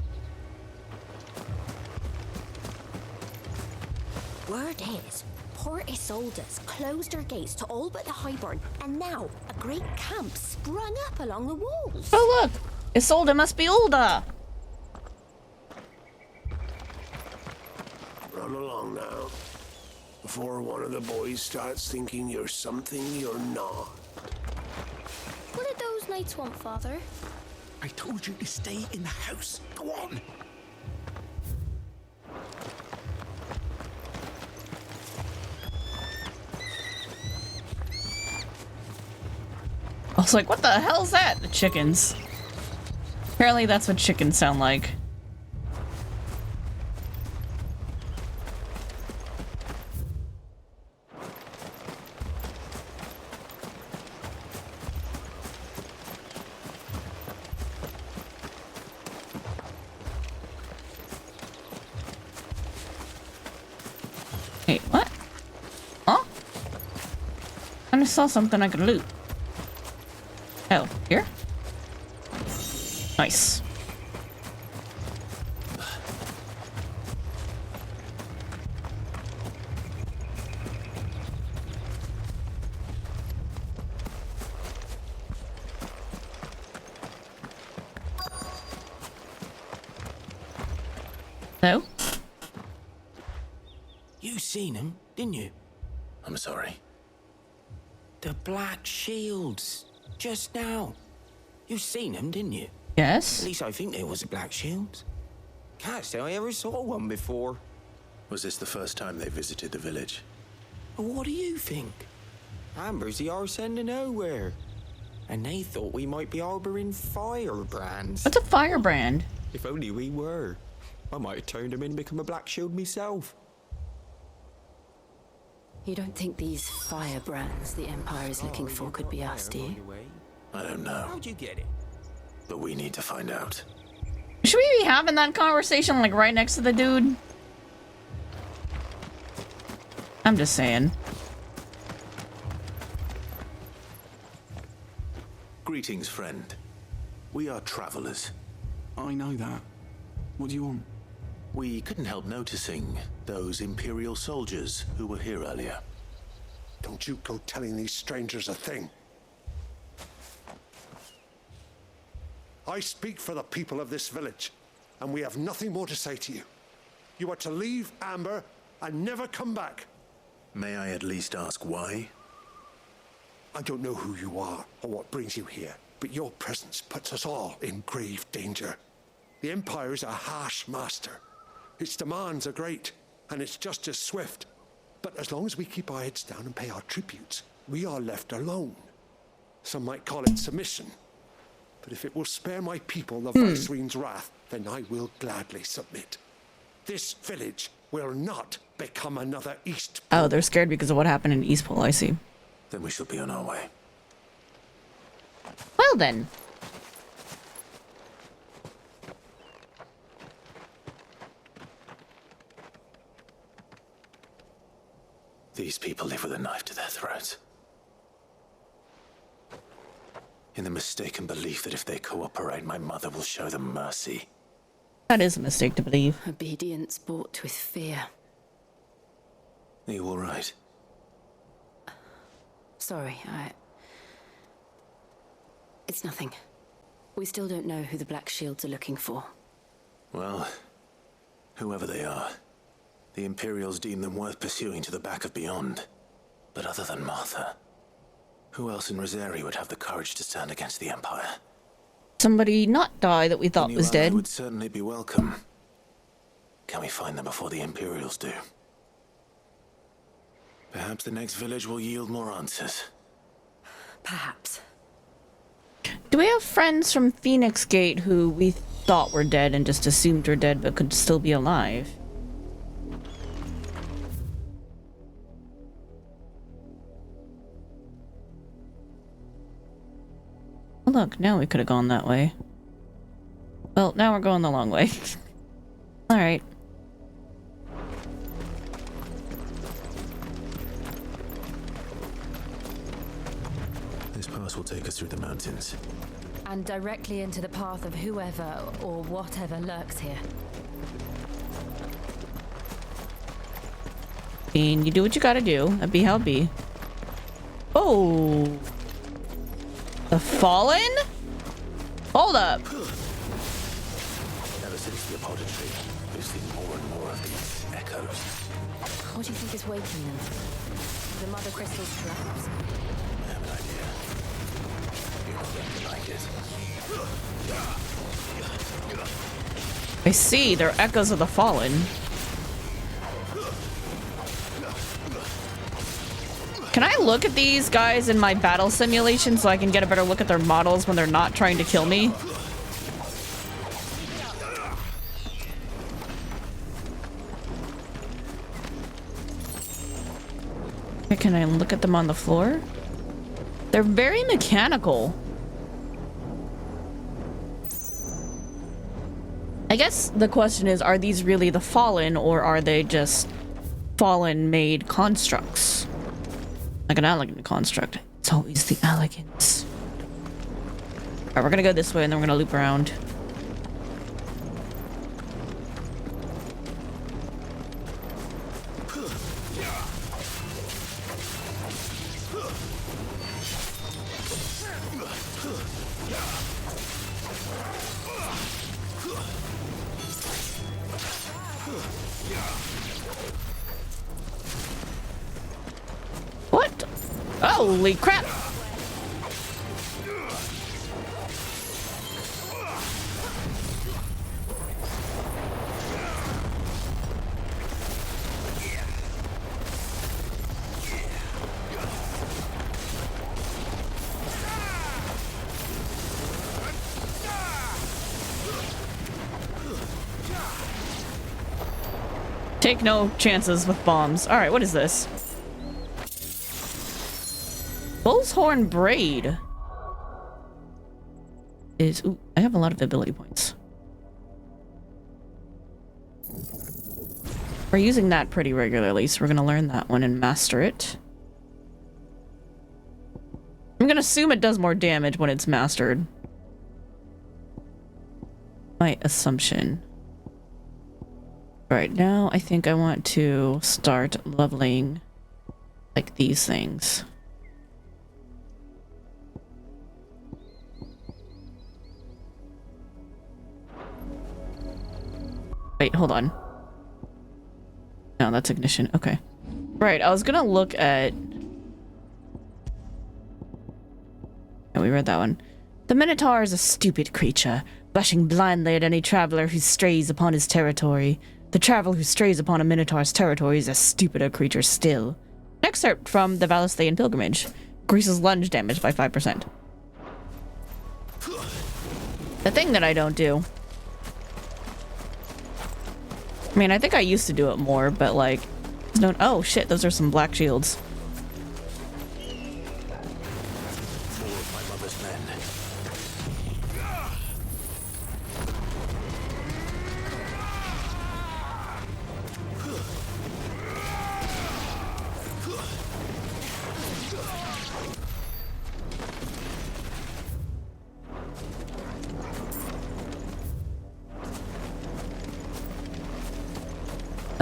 Speaker 15: Word is, Port Isolde's closed her gates to all but the Highborn, and now a great camp sprung up along the walls.
Speaker 2: Oh look! Isolde must be older!
Speaker 6: Run along now, before one of the boys starts thinking you're something you're not.
Speaker 15: What did those knights want, Father?
Speaker 14: I told you to stay in the house. Go on.
Speaker 2: I was like, what the hell's that? The chickens. Apparently that's what chickens sound like. Wait, what? Huh? I just saw something I could loot. Oh, here? Nice. No?
Speaker 14: You seen him, didn't you?
Speaker 3: I'm sorry.
Speaker 14: The Black Shields. Just now. You seen them, didn't you?
Speaker 2: Yes.
Speaker 14: At least I think there was a Black Shield. Can't say I ever saw one before.
Speaker 3: Was this the first time they visited the village?
Speaker 14: Well, what do you think? Amber's the arse end of nowhere. And they thought we might be harboring firebrands.
Speaker 2: What's a firebrand?
Speaker 14: If only we were. I might have turned them in and become a Black Shield myself.
Speaker 5: You don't think these firebrands the Empire is looking for could be us, do you?
Speaker 3: I don't know.
Speaker 14: How'd you get it?
Speaker 3: But we need to find out.
Speaker 2: Should we be having that conversation like right next to the dude? I'm just saying.
Speaker 3: Greetings, friend. We are travelers.
Speaker 10: I know that. What do you want?
Speaker 3: We couldn't help noticing those Imperial soldiers who were here earlier.
Speaker 13: Don't you go telling these strangers a thing. I speak for the people of this village, and we have nothing more to say to you. You are to leave Amber and never come back.
Speaker 3: May I at least ask why?
Speaker 13: I don't know who you are or what brings you here, but your presence puts us all in grave danger. The Empire is a harsh master. Its demands are great, and its justice swift. But as long as we keep our heads down and pay our tributes, we are left alone. Some might call it submission. But if it will spare my people the Viceroy's wrath, then I will gladly submit. This village will not become another East.
Speaker 2: Oh, they're scared because of what happened in Eastpool, I see.
Speaker 3: Then we shall be on our way.
Speaker 2: Well then.
Speaker 3: These people live with a knife to their throats. In the mistaken belief that if they cooperate, my mother will show them mercy.
Speaker 2: That is a mistake to believe.
Speaker 5: Obedience bought with fear.
Speaker 3: Are you all right?
Speaker 5: Sorry, It's nothing. We still don't know who the Black Shields are looking for.
Speaker 3: Well, whoever they are, the Imperials deem them worth pursuing to the back of beyond. But other than Martha, who else in Rosari would have the courage to stand against the Empire?
Speaker 2: Somebody not die that we thought was dead.
Speaker 3: Would certainly be welcome. Can we find them before the Imperials do? Perhaps the next village will yield more answers.
Speaker 5: Perhaps.
Speaker 2: Do we have friends from Phoenix Gate who we thought were dead and just assumed were dead but could still be alive? Oh, look, now we could have gone that way. Well, now we're going the long way. Alright.
Speaker 3: This pass will take us through the mountains.
Speaker 16: And directly into the path of whoever or whatever lurks here.
Speaker 2: And you do what you gotta do. That be how it be. Oh! The Fallen? Hold up.
Speaker 3: Ever since the apothecary, we've seen more and more of these echoes.
Speaker 16: What do you think is waking them? The mother crystals perhaps?
Speaker 3: I have an idea. You're not going to like it.
Speaker 2: I see. They're echoes of the Fallen. Can I look at these guys in my battle simulation so I can get a better look at their models when they're not trying to kill me? Can I look at them on the floor? They're very mechanical. I guess the question is, are these really the Fallen, or are they just Fallen-made constructs? Like an elegant construct. It's always the elegance. Alright, we're gonna go this way and then we're gonna loop around. What? Holy crap! Take no chances with bombs. Alright, what is this? Bull's Horn Braid is... Ooh, I have a lot of ability points. We're using that pretty regularly, so we're gonna learn that one and master it. I'm gonna assume it does more damage when it's mastered. My assumption. Right now, I think I want to start leveling like these things. Wait, hold on. No, no, that's ignition. Okay. Right, I was gonna look at... Oh, we read that one. The Minotaur is a stupid creature, rushing blindly at any traveler who strays upon his territory. The traveler who strays upon a Minotaur's territory is a stupider creature still. An excerpt from the Valisthea Pilgrimage. Increases lunge damage by 5%. The thing that I don't do... I mean, I think I used to do it more, but like... No, oh shit, those are some black shields.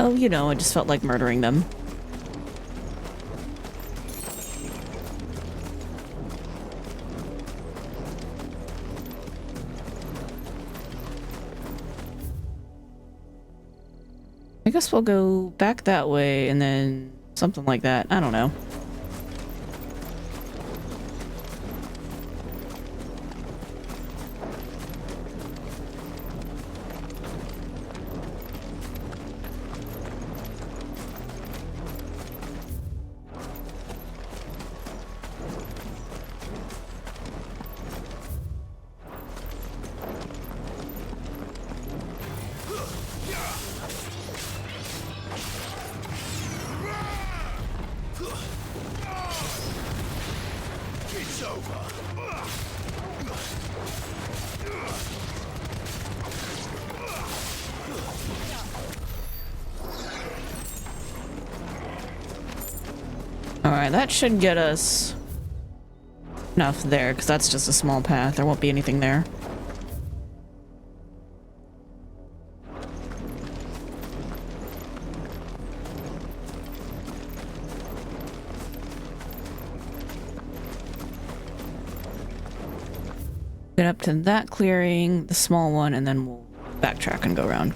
Speaker 2: Oh, you know, I just felt like murdering them. I guess we'll go back that way and then something like that. I don't know. Alright, that should get us enough there, because that's just a small path. There won't be anything there. Get up to that clearing, the small one, and then we'll backtrack and go around.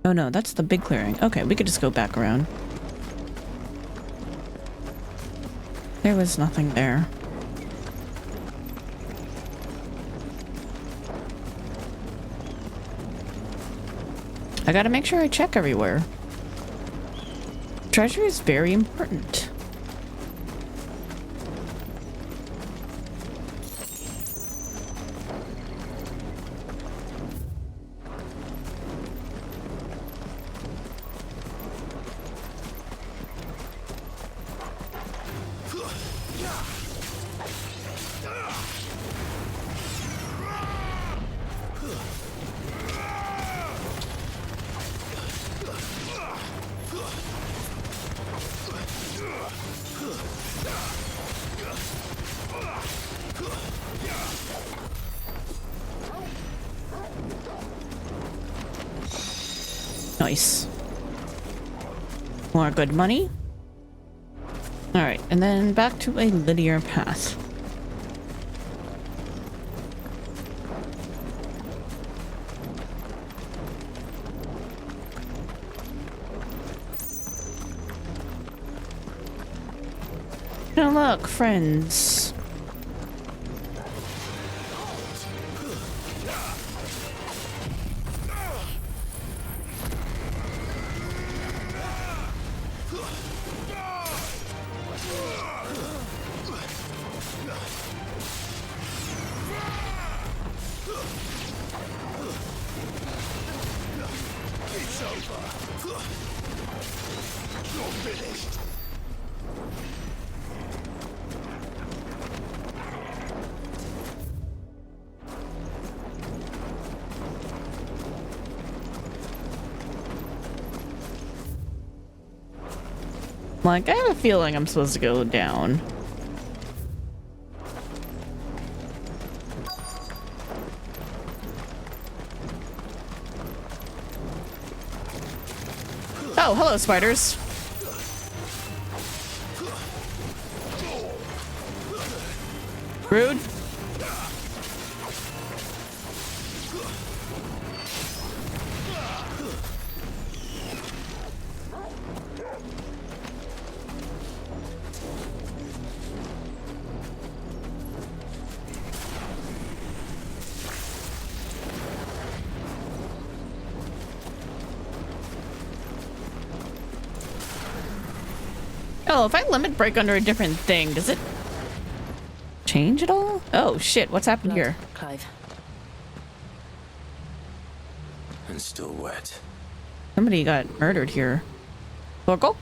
Speaker 2: Oh no, that's the big clearing. Okay, we could just go back around. There was nothing there. I gotta make sure I check everywhere. Treasure is very important. Nice. More good money. Alright, and then back to a linear path. Now look, friends. Like, I have a feeling I'm supposed to go down. Oh, hello, spiders. Rude. Oh, if I limit break under a different thing, does it change at all? Oh shit, what's happened here?
Speaker 5: Clive.
Speaker 3: And still wet.
Speaker 2: Somebody got murdered here. Local?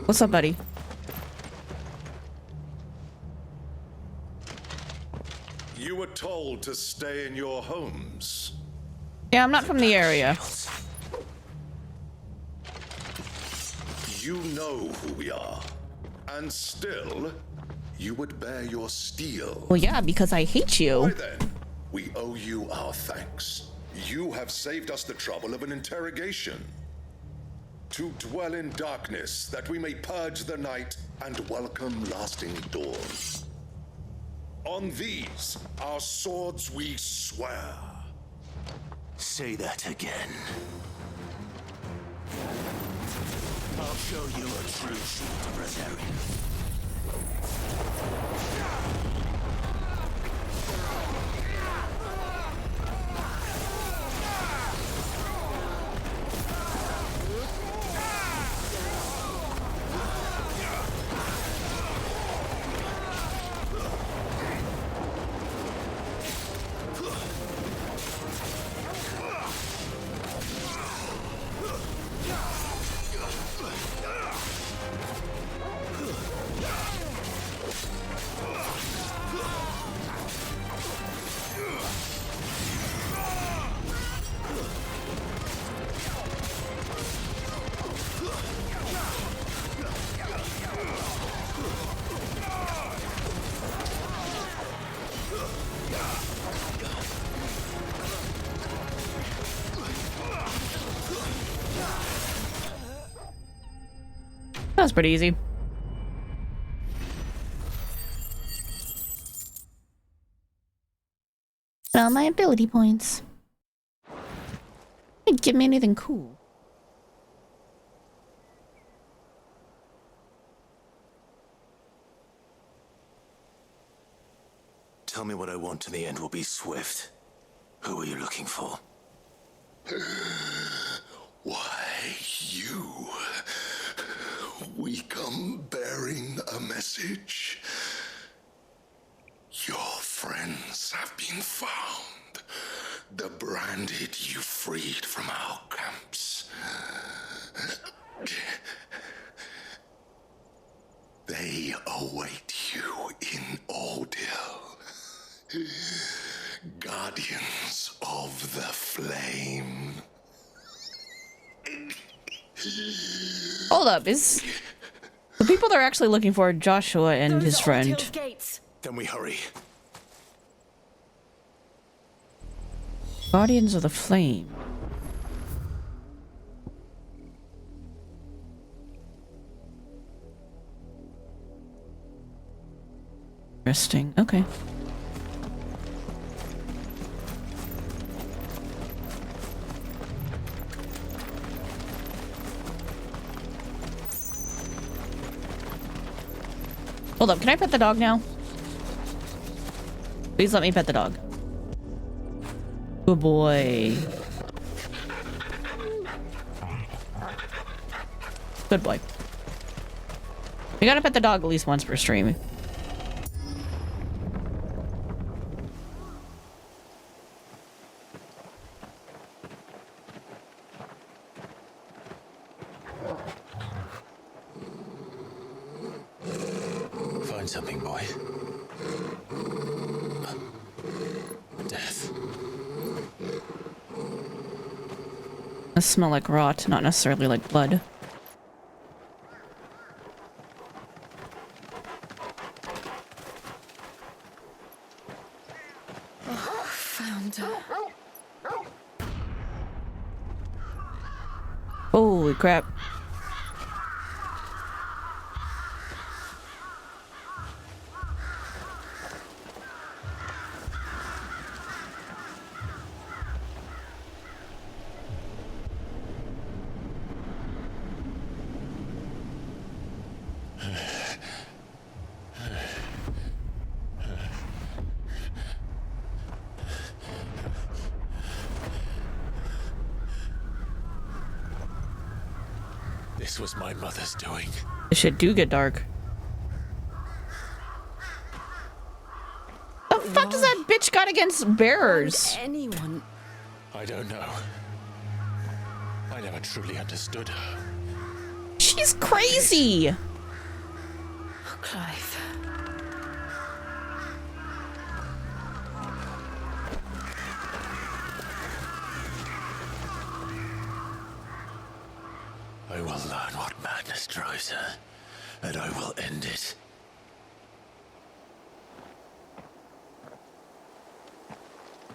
Speaker 2: What's up, buddy?
Speaker 12: You were told to stay in your homes.
Speaker 2: Yeah, I'm not from the area.
Speaker 12: You know who we are. And still, you would bear your steel.
Speaker 2: Well, yeah, because I hate you.
Speaker 12: Why then, we owe you our thanks. You have saved us the trouble of an interrogation. To dwell in darkness, that we may purge the night and welcome lasting dawn. On these, our swords we swear.
Speaker 3: Say that again. I'll show you a true shield of Rosarian.
Speaker 2: That was pretty easy. All my ability points. Didn't give me anything cool.
Speaker 3: Tell me what I want and the end will be swift. Who are you looking for?
Speaker 12: Why, you. We come bearing a message. Your friends have been found. The branded you freed from our camps. They await you in Ordil. Guardians of the Flame.
Speaker 2: Hold up, is the people they're actually looking for Joshua and his friend?
Speaker 3: Then we hurry.
Speaker 2: Guardians of the Flame. Interesting. Okay. Hold up, can I pet the dog now? Please let me pet the dog. Good boy. Good boy. We gotta pet the dog at least once per stream.
Speaker 3: Find something, boy. Death.
Speaker 2: It smell like rot, not necessarily like blood.
Speaker 7: Oh, found her.
Speaker 2: Holy crap.
Speaker 3: this was my mother's doing.
Speaker 2: This shit do get dark. The fuck does that bitch got against bearers?
Speaker 5: Anyone?
Speaker 3: I don't know. I never truly understood her.
Speaker 2: She's crazy!
Speaker 5: Oh, Clive.
Speaker 3: I will learn what madness drives her, and I will end it.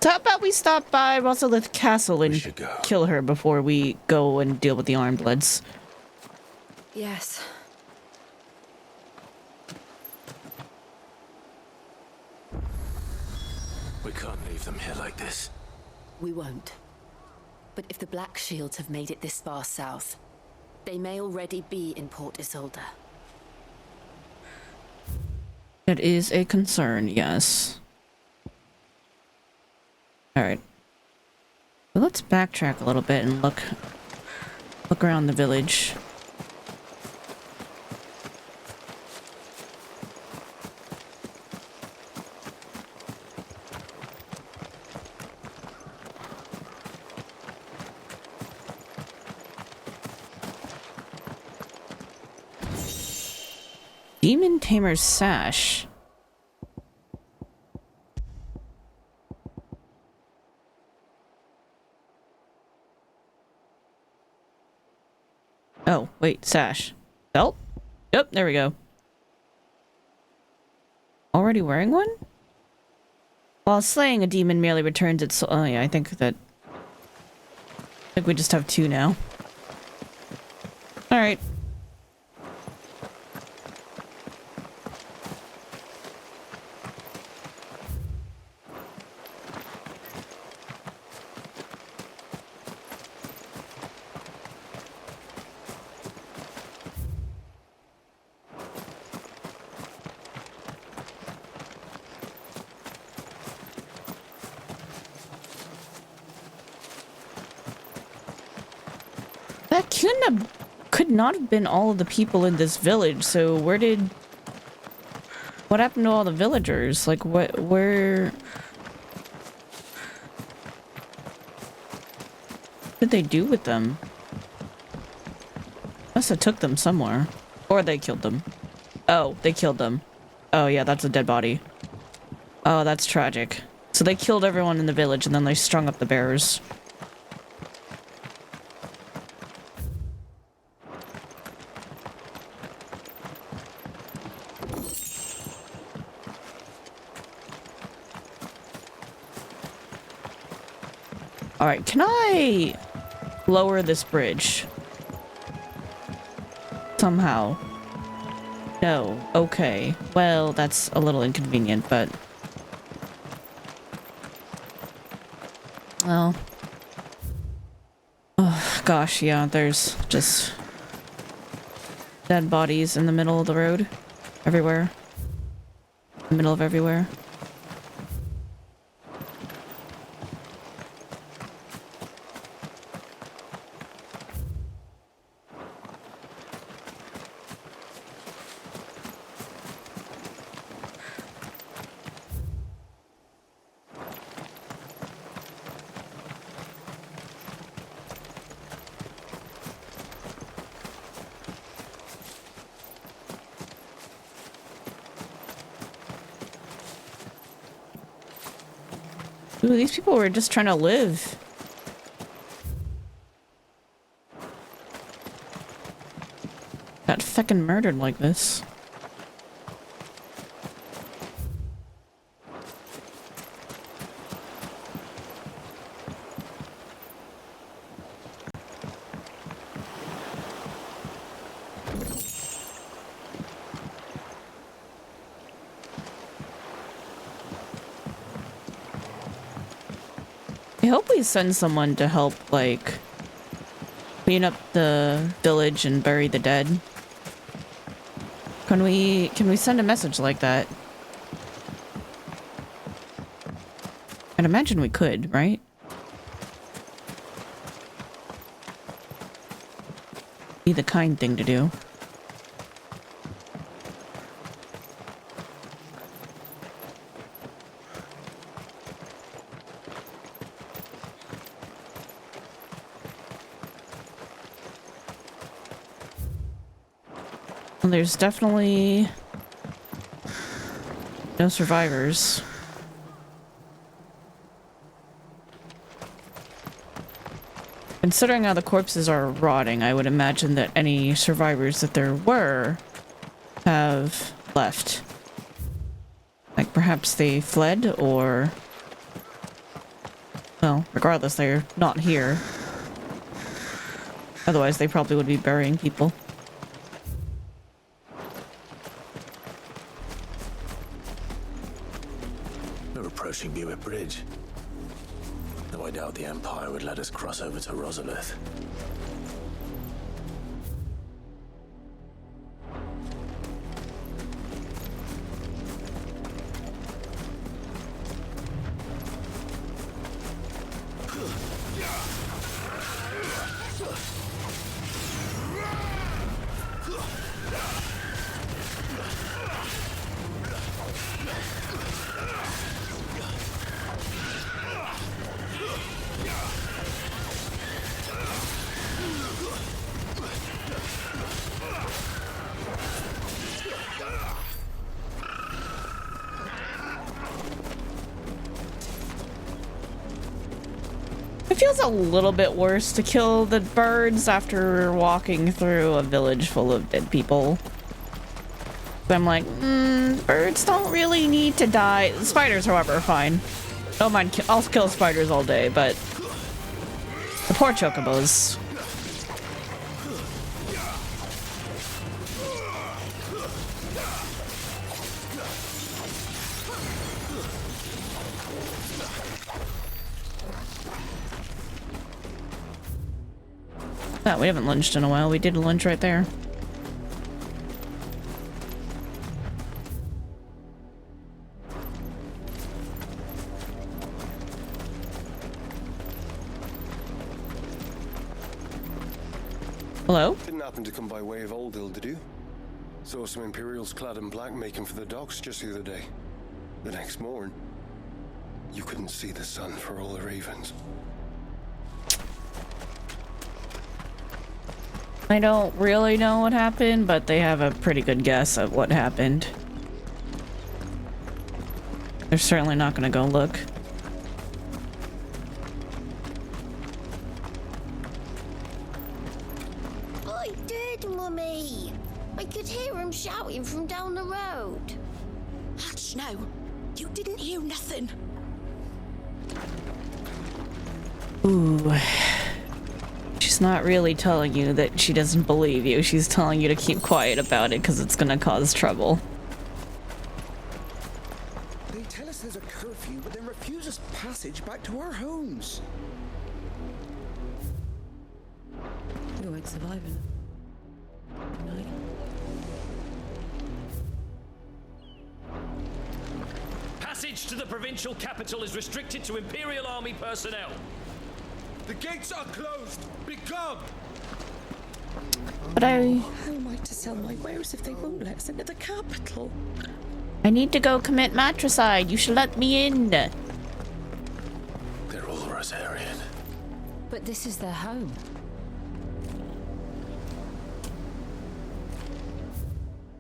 Speaker 2: So how about we stop by Rosalith Castle and kill her before we go and deal with the Armed Bloods?
Speaker 5: Yes.
Speaker 3: We can't leave them here like this.
Speaker 17: We won't. But if the Black Shields have made it this far south, they may already be in Port Isolde.
Speaker 2: It is a concern, yes. Alright. Well, let's backtrack a little bit and look around the village. Demon Tamer's Sash. Oh, wait, sash. Belt? Yep, there we go. Already wearing one? While slaying a demon merely returns its soul. Oh yeah, I think we just have two now. Alright. That could not have been all of the people in this village, so what happened to all the villagers? Like, where did they do with them? Must have took them somewhere. Or they killed them. Oh, they killed them. Oh yeah, that's a dead body. Oh, that's tragic. So they killed everyone in the village and then they strung up the bearers. Alright, can I lower this bridge? Somehow. No. Okay. Well, that's a little inconvenient, but... well... oh, gosh, yeah, there's just... dead bodies in the middle of the road. Everywhere. In the middle of everywhere. Ooh, these people were just trying to live. Got feckin' murdered like this. I hope we send someone to help, like, clean up the village and bury the dead. Can we send a message like that? I'd imagine we could, right? be the kind thing to do. Well, there's definitely no survivors. Considering how the corpses are rotting, I would imagine that any survivors that there were have left. Like perhaps they fled, or... well, regardless, they're not here. Otherwise, they probably would be burying people.
Speaker 3: We're approaching Buick Bridge. Though I doubt the Empire would let us cross over to Rosalith.
Speaker 2: It feels a little bit worse to kill the birds after walking through a village full of dead people. I'm like, birds don't really need to die. Spiders, however, are fine. Don't mind, I'll kill spiders all day, but the poor chocobos. Oh, we haven't lunched in a while. We did lunch right there. Hello?
Speaker 13: Didn't happen to come by way of Oldhill, did you? Saw some Imperials clad in black making for the docks just the other day. The next morn, you couldn't see the sun for all the ravens.
Speaker 2: I don't really know what happened, but they have a pretty good guess at what happened. They're certainly not gonna go look.
Speaker 15: I did, Mummy. I could hear him shouting from down the road.
Speaker 18: Hush now. You didn't hear nothing.
Speaker 2: Ooh. She's not really telling you that she doesn't believe you. She's telling you to keep quiet about it because it's gonna cause trouble.
Speaker 19: They tell us there's a curfew, but then refuse us passage back to our homes.
Speaker 17: You're like surviving.
Speaker 20: Passage to the provincial capital is restricted to Imperial Army personnel.
Speaker 19: The gates are closed. Be gone.
Speaker 2: But
Speaker 18: How am I to sell my wares if they won't let us into the capital?
Speaker 2: I need to go commit matricide. You should let me in.
Speaker 3: They're all Rosarian.
Speaker 16: But this is their home.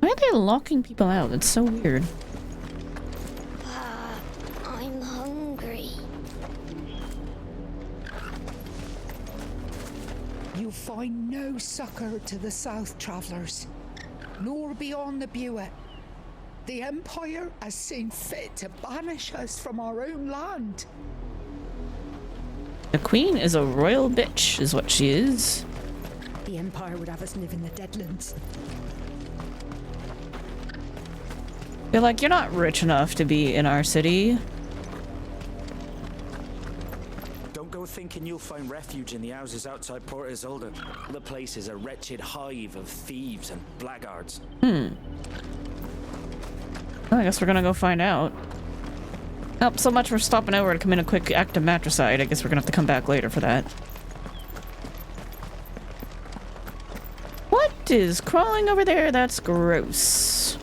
Speaker 2: Why are they locking people out? It's so weird.
Speaker 15: I'm hungry.
Speaker 9: You'll find no succor to the south, travellers, nor beyond the Buet. The Empire has seen fit to banish us from our own land.
Speaker 2: The Queen is a royal bitch, is what she is.
Speaker 4: The Empire would have us live in the Deadlands.
Speaker 2: You're like, you're not rich enough to be in our city.
Speaker 21: Don't go thinking you'll find refuge in the houses outside Port Isolde. The place is a wretched hive of thieves and blackguards.
Speaker 2: Well, I guess we're gonna go find out. Oh, so much for stopping over to commit a quick act of matricide. I guess we're gonna have to come back later for that. What is crawling over there? That's gross.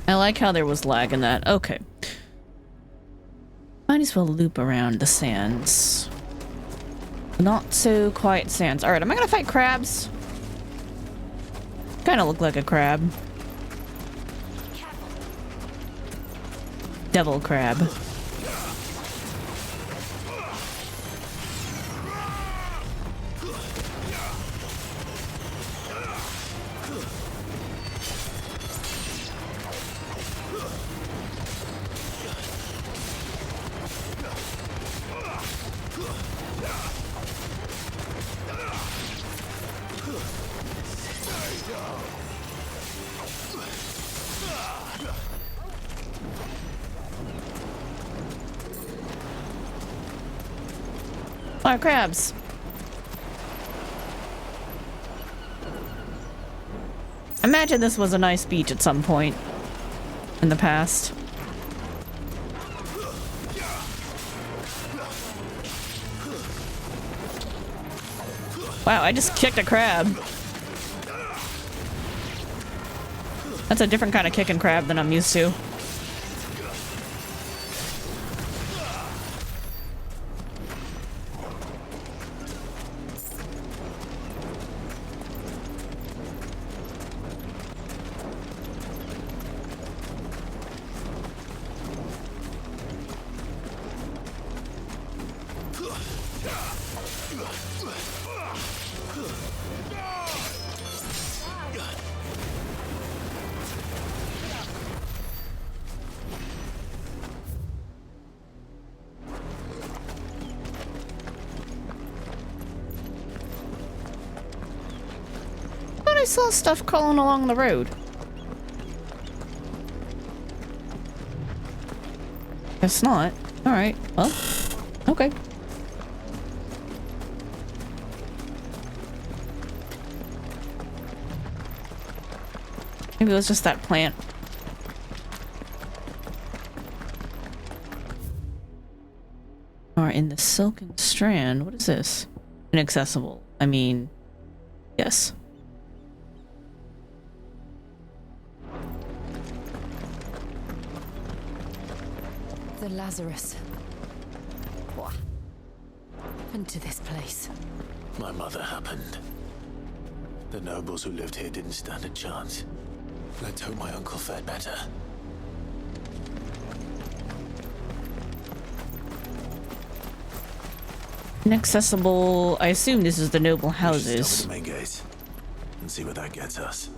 Speaker 2: I like how there was lag in that. Okay. Might as well loop around the sands. Not so quiet sands. Alright, am I gonna fight crabs? Kinda look like a crab. Devil crab. More crabs. Imagine this was a nice beach at some point in the past. Wow, I just kicked a crab. That's a different kind of kicking crab than I'm used to. I saw stuff crawling along the road. Guess not. Alright, well, okay. Maybe it was just that plant. Or in the silken strand. What is this? Inaccessible. I mean, yes.
Speaker 17: The Lazarus. What happened to this place?
Speaker 3: My mother happened. The nobles who lived here didn't stand a chance. Let's hope my uncle fared better.
Speaker 2: Inaccessible. I assume this is the noble houses.
Speaker 3: Stop at the main gate and see where that gets us.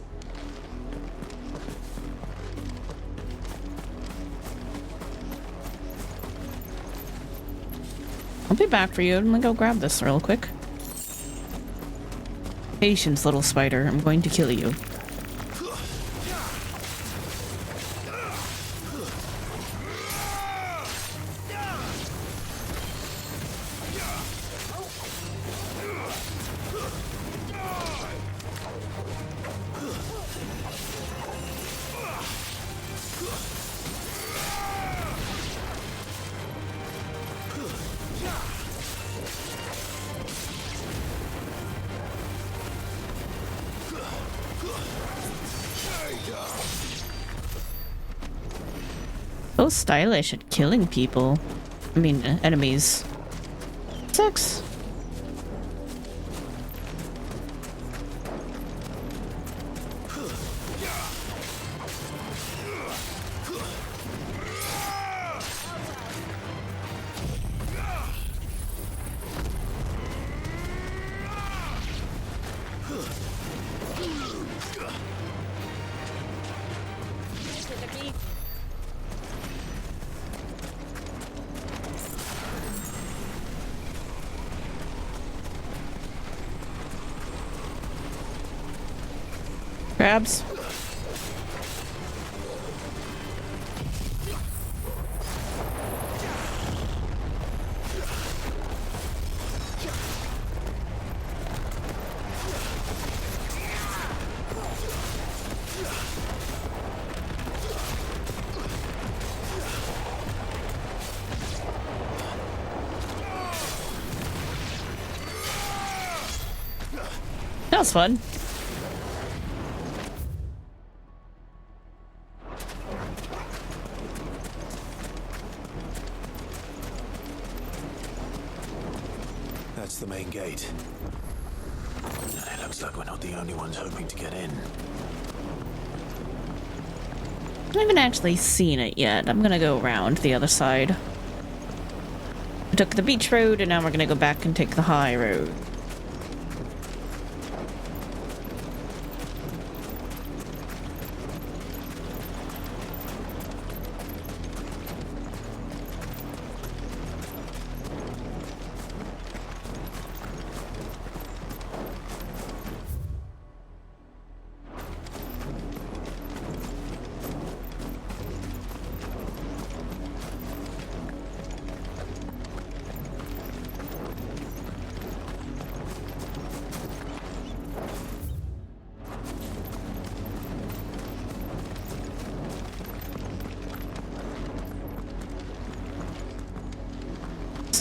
Speaker 2: I'll be back for you. I'm gonna go grab this real quick. Patience, little spider. I'm going to kill you. So stylish at killing people. I mean, enemies. Sucks. Crabs. That was fun.
Speaker 3: That's the main gate. And it looks like we're not the only ones hoping to get in.
Speaker 2: I haven't actually seen it yet. I'm gonna go around the other side. We took the beach road, and now we're gonna go back and take the high road.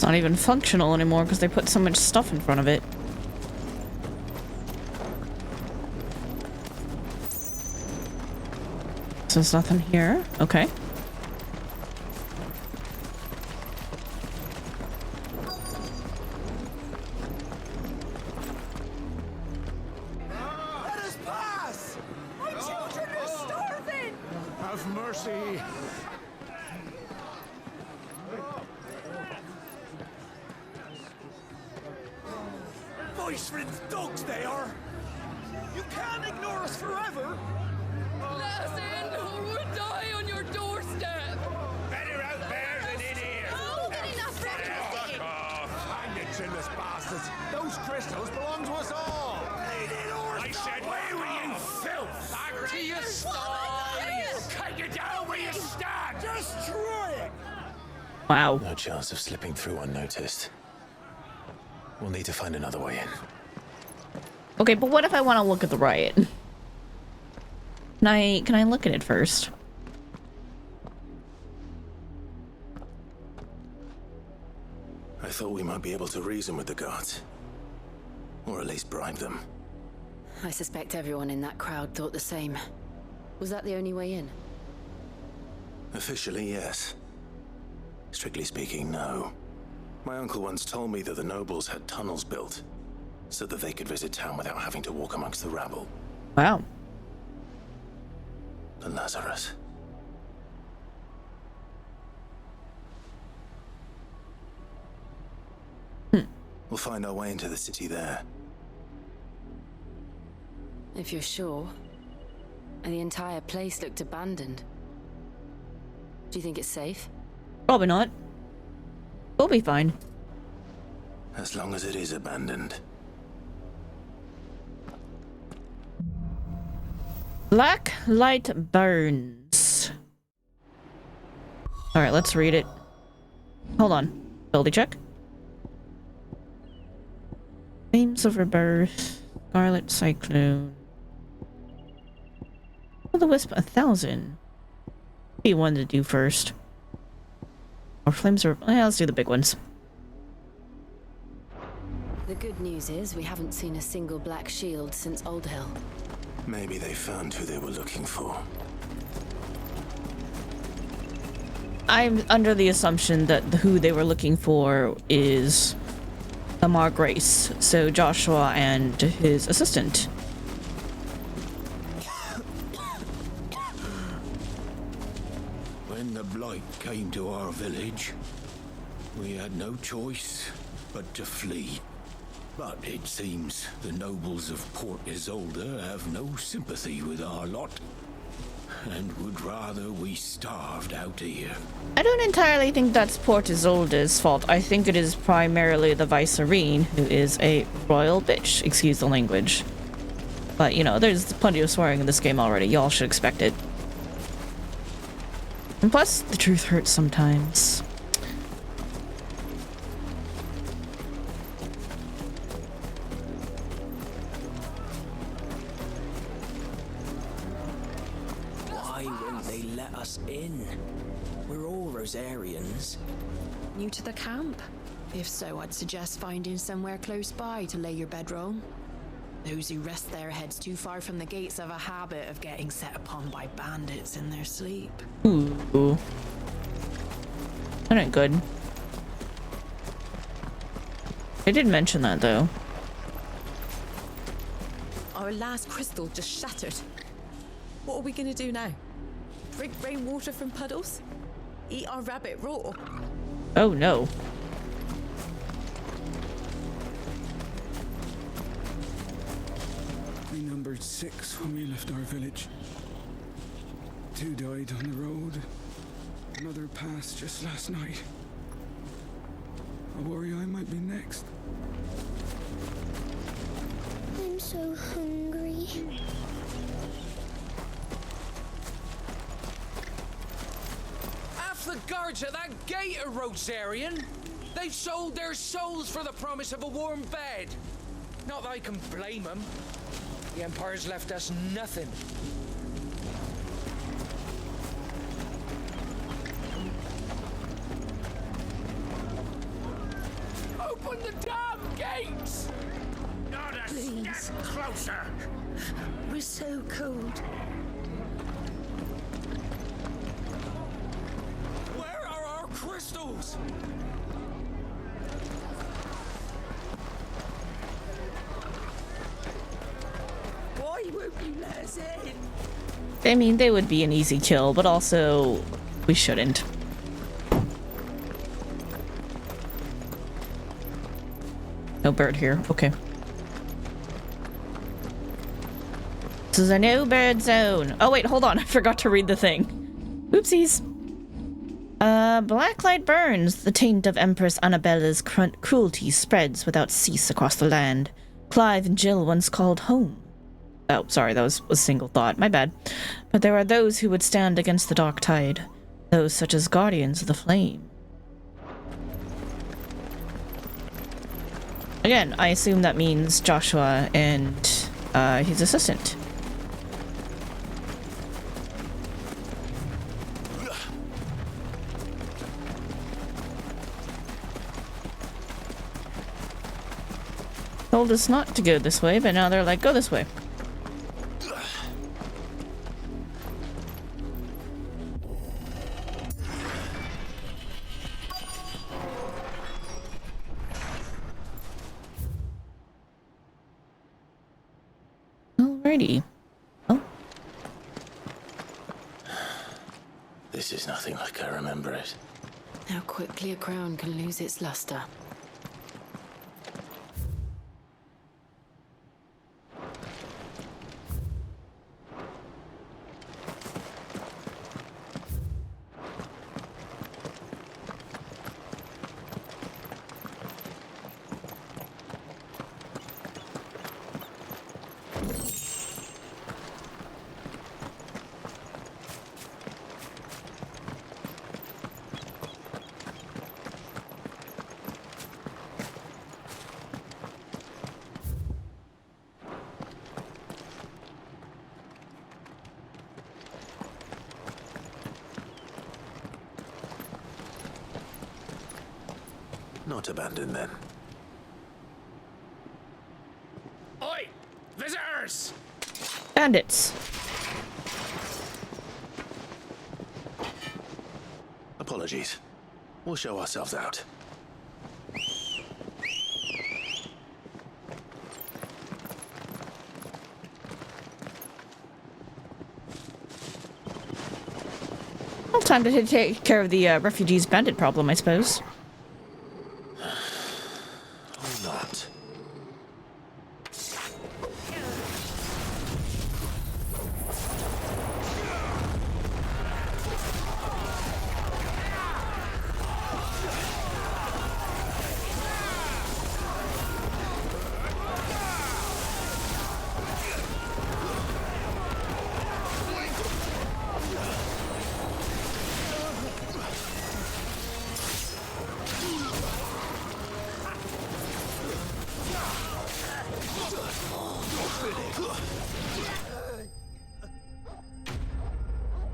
Speaker 2: Not even functional anymore because they put so much stuff in front of it. So there's nothing here. Okay.
Speaker 19: Let us pass! My children are starving! Have mercy! Voice-ridden dogs they are! You can't ignore us forever!
Speaker 1: Let us in or we'll die on your doorstep!
Speaker 6: Better out there than in here!
Speaker 1: Oh, get enough for
Speaker 6: Fuck off!
Speaker 19: Hang it, chinless bastards! Those crystals belong to us all!
Speaker 6: I said, where were you, filth? Back to your stall! Cut you down where you stand!
Speaker 19: Just try it!
Speaker 2: Wow.
Speaker 3: No chance of slipping through unnoticed. We'll need to find another way in.
Speaker 2: Okay, but what if I want to look at the riot? Can I look at it first?
Speaker 3: I thought we might be able to reason with the guards. Or at least bribe them.
Speaker 17: I suspect everyone in that crowd thought the same. Was that the only way in?
Speaker 3: Officially, yes. Strictly speaking, no. My uncle once told me that the nobles had tunnels built so that they could visit town without having to walk amongst the rabble.
Speaker 2: Wow.
Speaker 3: The Lazarus. We'll find our way into the city there.
Speaker 17: If you're sure. And the entire place looked abandoned. Do you think it's safe?
Speaker 2: Probably not. We'll be fine.
Speaker 3: As long as it is abandoned.
Speaker 2: Black light burns. Alright, let's read it. Hold on. Ability check. Flames of rebirth. Scarlet Cyclone. Oh, the Wisp 1000. Be one to do first. Or Flames of... Yeah, let's do the big ones.
Speaker 17: The good news is we haven't seen a single black shield since Old Hill.
Speaker 3: Maybe they found who they were looking for.
Speaker 2: I'm under the assumption that who they were looking for is Amar Grace, so Joshua and his assistant.
Speaker 8: When the Blight came to our village, we had no choice but to flee. But it seems the nobles of Port Isolde have no sympathy with our lot, and would rather we starved out here.
Speaker 2: I don't entirely think that's Port Isolde's fault. I think it is primarily the Vicereine, who is a royal bitch. Excuse the language. But, you know, there's plenty of swearing in this game already. Y'all should expect it. And plus, the truth hurts sometimes.
Speaker 14: Why won't they let us in? We're all Rosarians.
Speaker 18: New to the camp? If so, I'd suggest finding somewhere close by to lay your bedroll. Those who rest their heads too far from the gates have a habit of getting set upon by bandits in their sleep.
Speaker 2: Ooh. That ain't good. They did mention that, though.
Speaker 18: Our last crystal just shattered. What are we gonna do now? Drink rainwater from puddles? Eat our rabbit raw?
Speaker 2: Oh, no.
Speaker 11: We numbered 6 when we left our village. 2 died on the road. Another passed just last night. I worry I might be next.
Speaker 15: I'm so hungry.
Speaker 6: Half the guards at that gate are Rosarian. They've sold their souls for the promise of a warm bed. Not that I can blame them. The Empire's left us nothing. Open the damn gates! Not a step closer!
Speaker 18: We're so cold.
Speaker 6: Where are our crystals?
Speaker 18: Why won't you let us in?
Speaker 2: I mean, they would be an easy kill, but also, we shouldn't. No bird here. Okay. This is a no bird zone. Oh, wait, hold on. I forgot to read the thing. Oopsies. Blacklight burns. The taint of Empress Annabella's cruelty spreads without cease across the land. Clive and Jill once called home. Oh, sorry, that was a single thought. My bad. But there are those who would stand against the dark tide. Those such as Guardians of the Flame. Again, I assume that means Joshua and his assistant. Told us not to go this way, but now they're like, go this way. Alrighty. Oh.
Speaker 3: This is nothing like I remember it.
Speaker 17: How quickly a crown can lose its luster.
Speaker 3: Not abandoned then.
Speaker 6: Oi! Visitors!
Speaker 2: Bandits.
Speaker 3: Apologies. We'll show ourselves out.
Speaker 2: Well, time to take care of the refugees bandit problem, I suppose.
Speaker 3: Or not.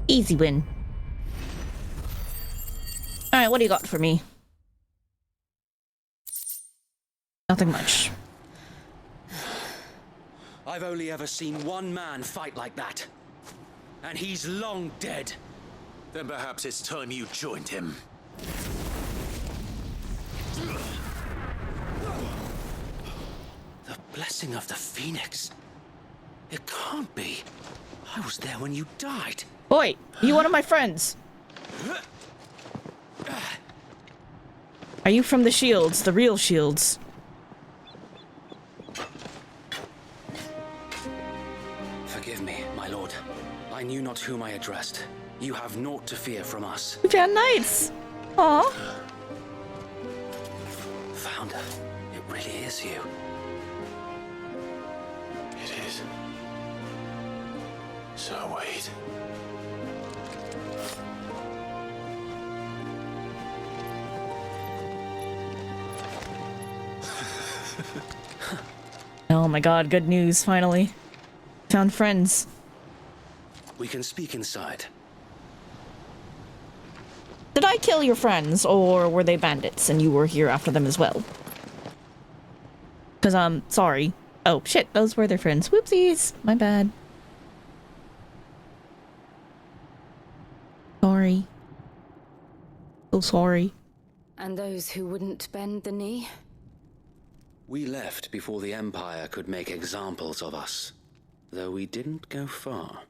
Speaker 2: Easy win. Alright, what do you got for me? Nothing much.
Speaker 10: I've only ever seen one man fight like that. And he's long dead.
Speaker 3: Then perhaps it's time you joined him.
Speaker 10: The blessing of the Phoenix. It can't be. I was there when you died.
Speaker 2: Boy, you one of my friends. Are you from the Shields, the real Shields?
Speaker 10: Forgive me, my lord. I knew not whom I addressed. You have naught to fear from us.
Speaker 2: Jan Knights. Aw.
Speaker 10: Founder, it really is you.
Speaker 3: It is. So wait.
Speaker 2: Oh my god, good news, finally. Found friends.
Speaker 10: We can speak inside.
Speaker 2: Did I kill your friends, or were they bandits and you were here after them as well? Because, sorry. Oh, shit, those were their friends. Whoopsies! My bad. Sorry. So sorry.
Speaker 5: And those who wouldn't bend the knee?
Speaker 10: We left before the Empire could make examples of us, though we didn't go far.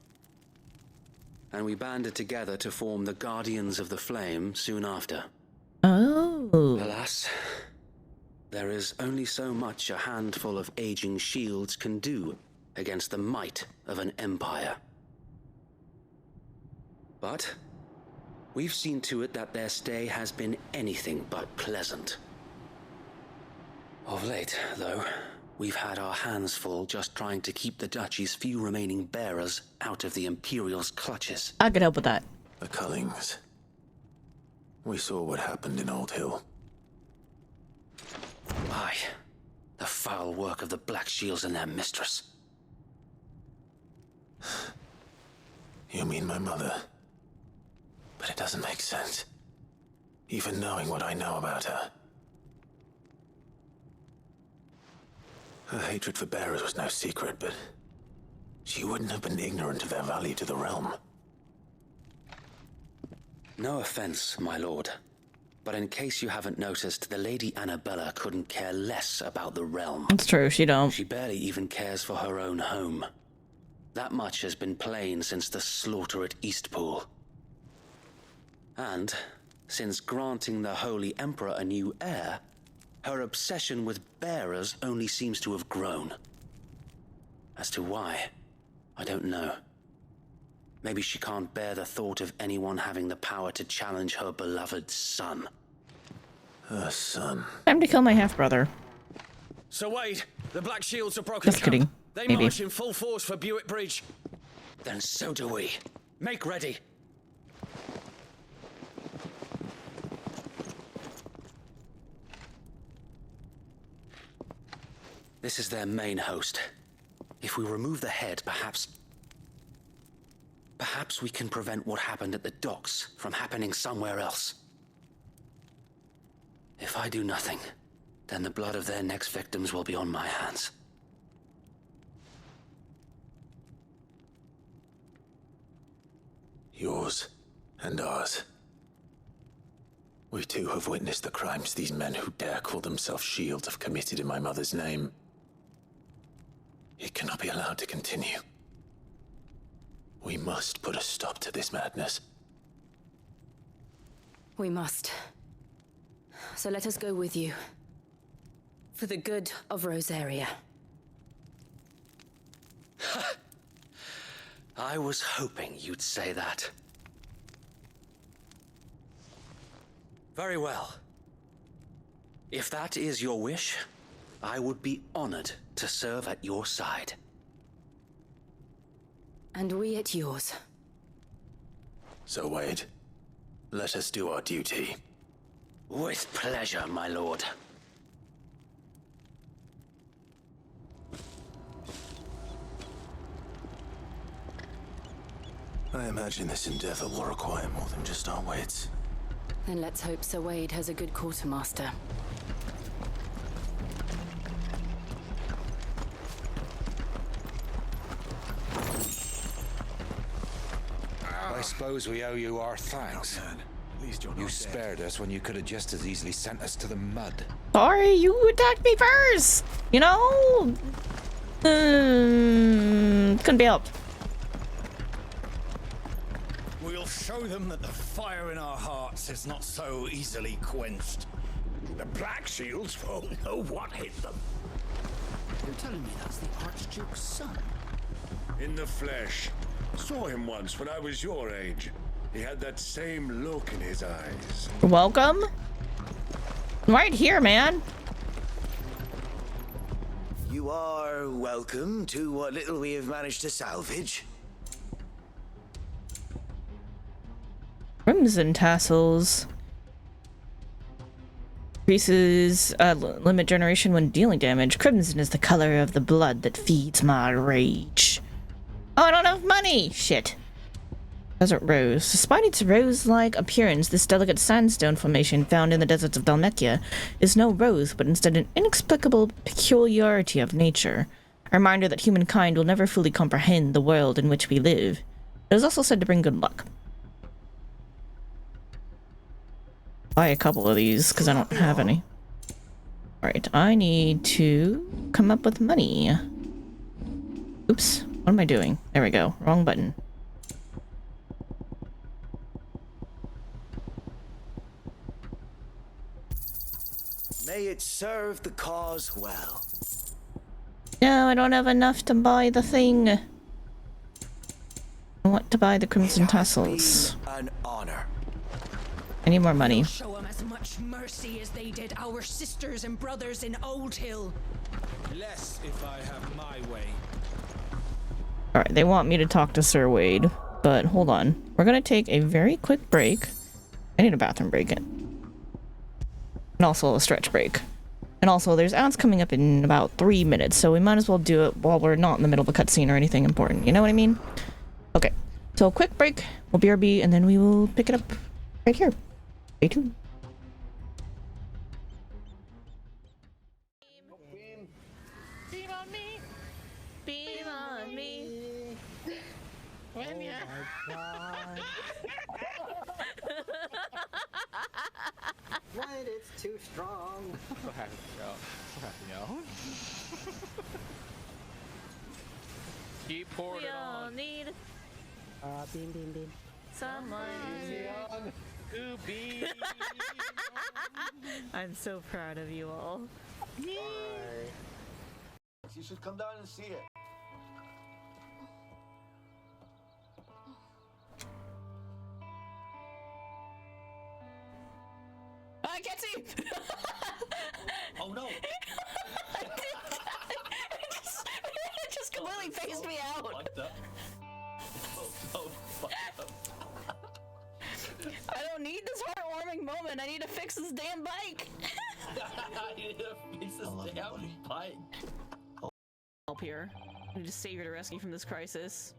Speaker 10: And we banded together to form the Guardians of the Flame soon after.
Speaker 2: Oh.
Speaker 10: Alas, there is only so much a handful of aging shields can do against the might of an empire. But we've seen to it that their stay has been anything but pleasant. Of late, though, we've had our hands full just trying to keep the Duchy's few remaining bearers out of the Imperial's clutches.
Speaker 2: I could help with that.
Speaker 3: The Cullings. We saw what happened in Old Hill.
Speaker 10: Aye, the foul work of the Black Shields and their mistress.
Speaker 3: You mean my mother? But it doesn't make sense. Even knowing what I know about her. Her hatred for bearers was no secret, but she wouldn't have been ignorant of their value to the realm.
Speaker 10: No offense, my lord, but in case you haven't noticed, the Lady Annabella couldn't care less about the realm.
Speaker 2: That's true, she don't.
Speaker 10: She barely even cares for her own home. That much has been plain since the slaughter at Eastpool. And since granting the Holy Emperor a new heir, her obsession with bearers only seems to have grown. As to why, I don't know. Maybe she can't bear the thought of anyone having the power to challenge her beloved son.
Speaker 3: Her son.
Speaker 2: Time to kill my half-brother.
Speaker 20: So Wade, the Black Shields are broken.
Speaker 2: Just kidding.
Speaker 20: They
Speaker 2: Maybe.
Speaker 20: march in full force for Buick Bridge.
Speaker 10: Then so do we.
Speaker 20: Make ready.
Speaker 10: This is their main host. If we remove the head, perhaps we can prevent what happened at the docks from happening somewhere else. If I do nothing, then the blood of their next victims will be on my hands.
Speaker 3: Yours and ours. We too have witnessed the crimes these men who dare call themselves Shields have committed in my mother's name. It cannot be allowed to continue. We must put a stop to this madness.
Speaker 5: We must. So let us go with you. For the good of Rosaria.
Speaker 10: I was hoping you'd say that. Very well. If that is your wish, I would be honored to serve at your side.
Speaker 5: And we at yours.
Speaker 3: So, Wade, let us do our duty.
Speaker 10: With pleasure, my lord.
Speaker 3: I imagine this endeavor will require more than just our wits.
Speaker 5: Then let's hope Sir Wade has a good quartermaster.
Speaker 12: suppose we owe you our thanks.
Speaker 3: At least you're
Speaker 12: You
Speaker 3: not
Speaker 12: spared us when you could have just as easily sent us to the mud.
Speaker 2: Sorry, you attacked me first! You know? Couldn't be helped.
Speaker 8: We'll show them that the fire in our hearts is not so easily quenched. The Black Shields won't know what hit them.
Speaker 22: You're telling me that's the Archduke's son?
Speaker 23: In the flesh. Saw him once when I was your age. He had that same look in his eyes.
Speaker 2: Welcome. Right here, man.
Speaker 24: You are welcome to what little we have managed to salvage.
Speaker 2: Crimson tassels. Increases limit generation when dealing damage. Crimson is the color of the blood that feeds my rage. Oh, I don't have money! Shit. Desert rose. Despite its rose-like appearance, this delicate sandstone formation found in the deserts of Dalmekia is no rose, but instead an inexplicable peculiarity of nature. A reminder that humankind will never fully comprehend the world in which we live. It is also said to bring good luck. Buy a couple of these, because I don't have any. Alright, I need to come up with money. Oops, what am I doing? There we go, wrong button.
Speaker 24: May it serve the cause well.
Speaker 2: No, I don't have enough to buy the thing. I want to buy the crimson tassels.
Speaker 24: An honor.
Speaker 2: I need more money.
Speaker 25: Show them as much mercy as they did our sisters and brothers in Old Hill.
Speaker 6: Less if I have my way.
Speaker 2: Alright, they want me to talk to Sir Wade, but hold on. We're gonna take a very quick break. I need a bathroom break. And also a stretch break. And also, there's ads coming up in about 3 minutes, so we might as well do it while we're not in the middle of a cutscene or anything important. You know what I mean? Okay, so a quick break. We'll BRB, and then we will pick it up right here. Stay tuned.
Speaker 1: Beam on me. Beam on me. When you...
Speaker 26: Right, it's too strong.
Speaker 27: What happened, yo? Keep pouring it on.
Speaker 1: We all need
Speaker 26: Beam, beam, beam.
Speaker 1: someone.
Speaker 27: Goopy.
Speaker 1: I'm so proud of you all.
Speaker 23: You should come down and see it.
Speaker 2: I can't see!
Speaker 23: Oh no!
Speaker 2: it just completely phased me out. I don't need this heartwarming moment. I need to fix this damn bike.
Speaker 23: I need to fix this damn bike.
Speaker 2: Help here. I need to save you to rescue from this crisis.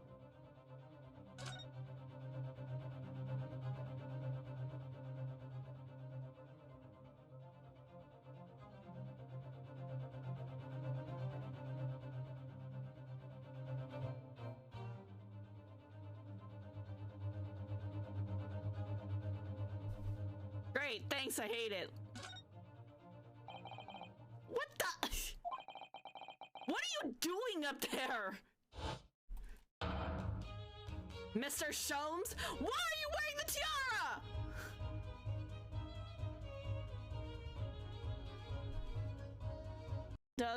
Speaker 2: Great, thanks, I hate it. What the? What are you doing up there? Mr. Sholmes? Why are you wearing the tiara?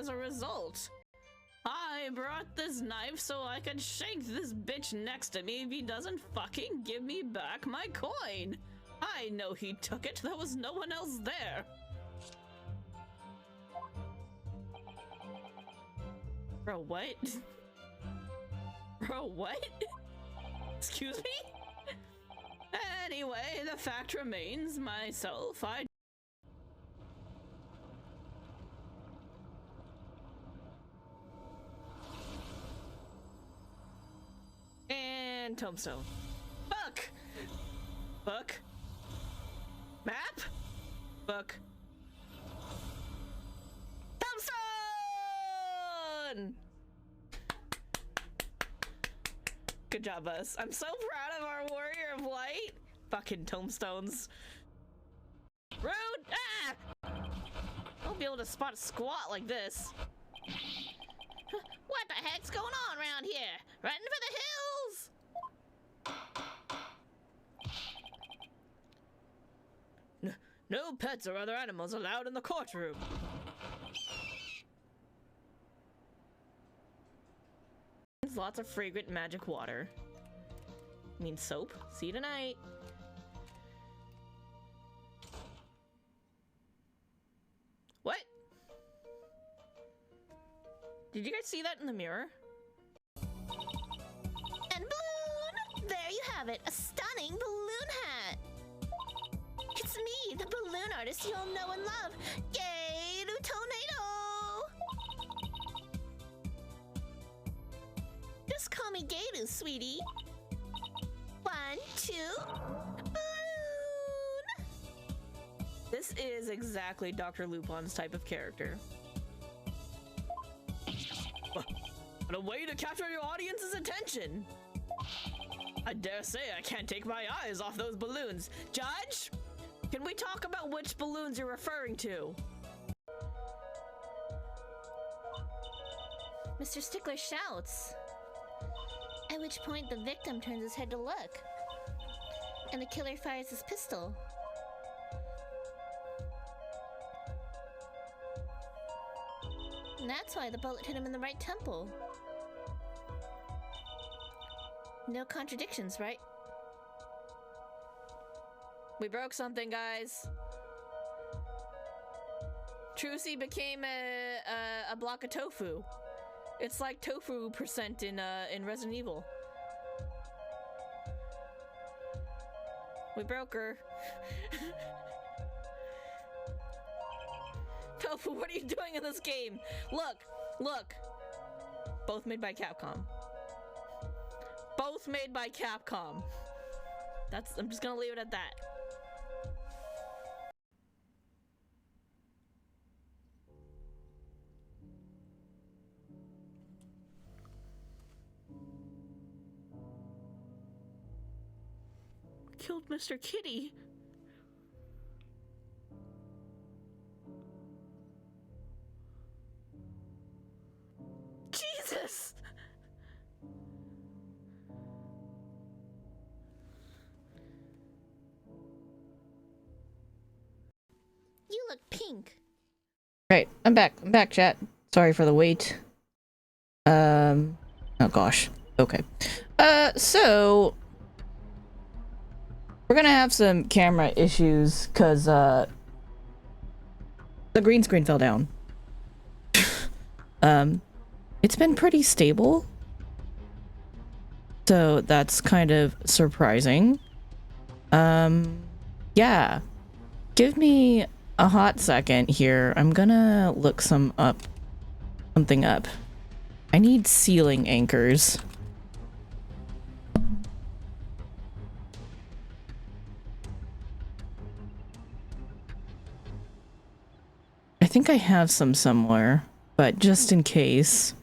Speaker 2: As a result, I brought this knife so I could shank this bitch next to me if he doesn't fucking give me back my coin. I know he took it. There was no one else there. Bro, what? Bro, what? Excuse me? Anyway, the fact remains, myself, I... And tombstone. Book! Book. Map? Book. Tombstone! Good job, us. I'm so proud of our warrior of white? Fucking tombstones. Rude! Ah! Won't be able to spot a squat like this. What the heck's going on around here? Running for the hills! No pets or other animals allowed in the courtroom. Lots of fragrant magic water. Means soap. See you tonight. What? Did you guys see that in the mirror?
Speaker 15: And balloon! There you have it, a stunning balloon hat. It's me, the balloon artist you all know and love, Gay Tornado. Just call me Gadu, sweetie. 1, 2, balloon!
Speaker 2: This is exactly Dr. Lupin's type of character. What a way to capture your audience's attention! I dare say I can't take my eyes off those balloons. Judge? Can we talk about which balloons you're referring to?
Speaker 15: Mr. Stickler shouts. At which point the victim turns his head to look. And the killer fires his pistol. And that's why the bullet hit him in the right temple. No contradictions, right?
Speaker 2: We broke something, guys. Trucy became a block of tofu. It's like tofu % in Resident Evil. We broke her. Tofu, what are you doing in this game? Look, look. Both made by Capcom. Both made by Capcom. I'm just gonna leave it at that. Killed Mr. Kitty. Jesus!
Speaker 15: You look pink.
Speaker 2: Right, I'm back, chat. Sorry for the wait. Oh gosh. Okay. So we're gonna have some camera issues because the green screen fell down. It's been pretty stable, so that's kind of surprising. Yeah, give me a hot second here. I'm gonna look something up. I need ceiling anchors. I think I have some somewhere, but just in case.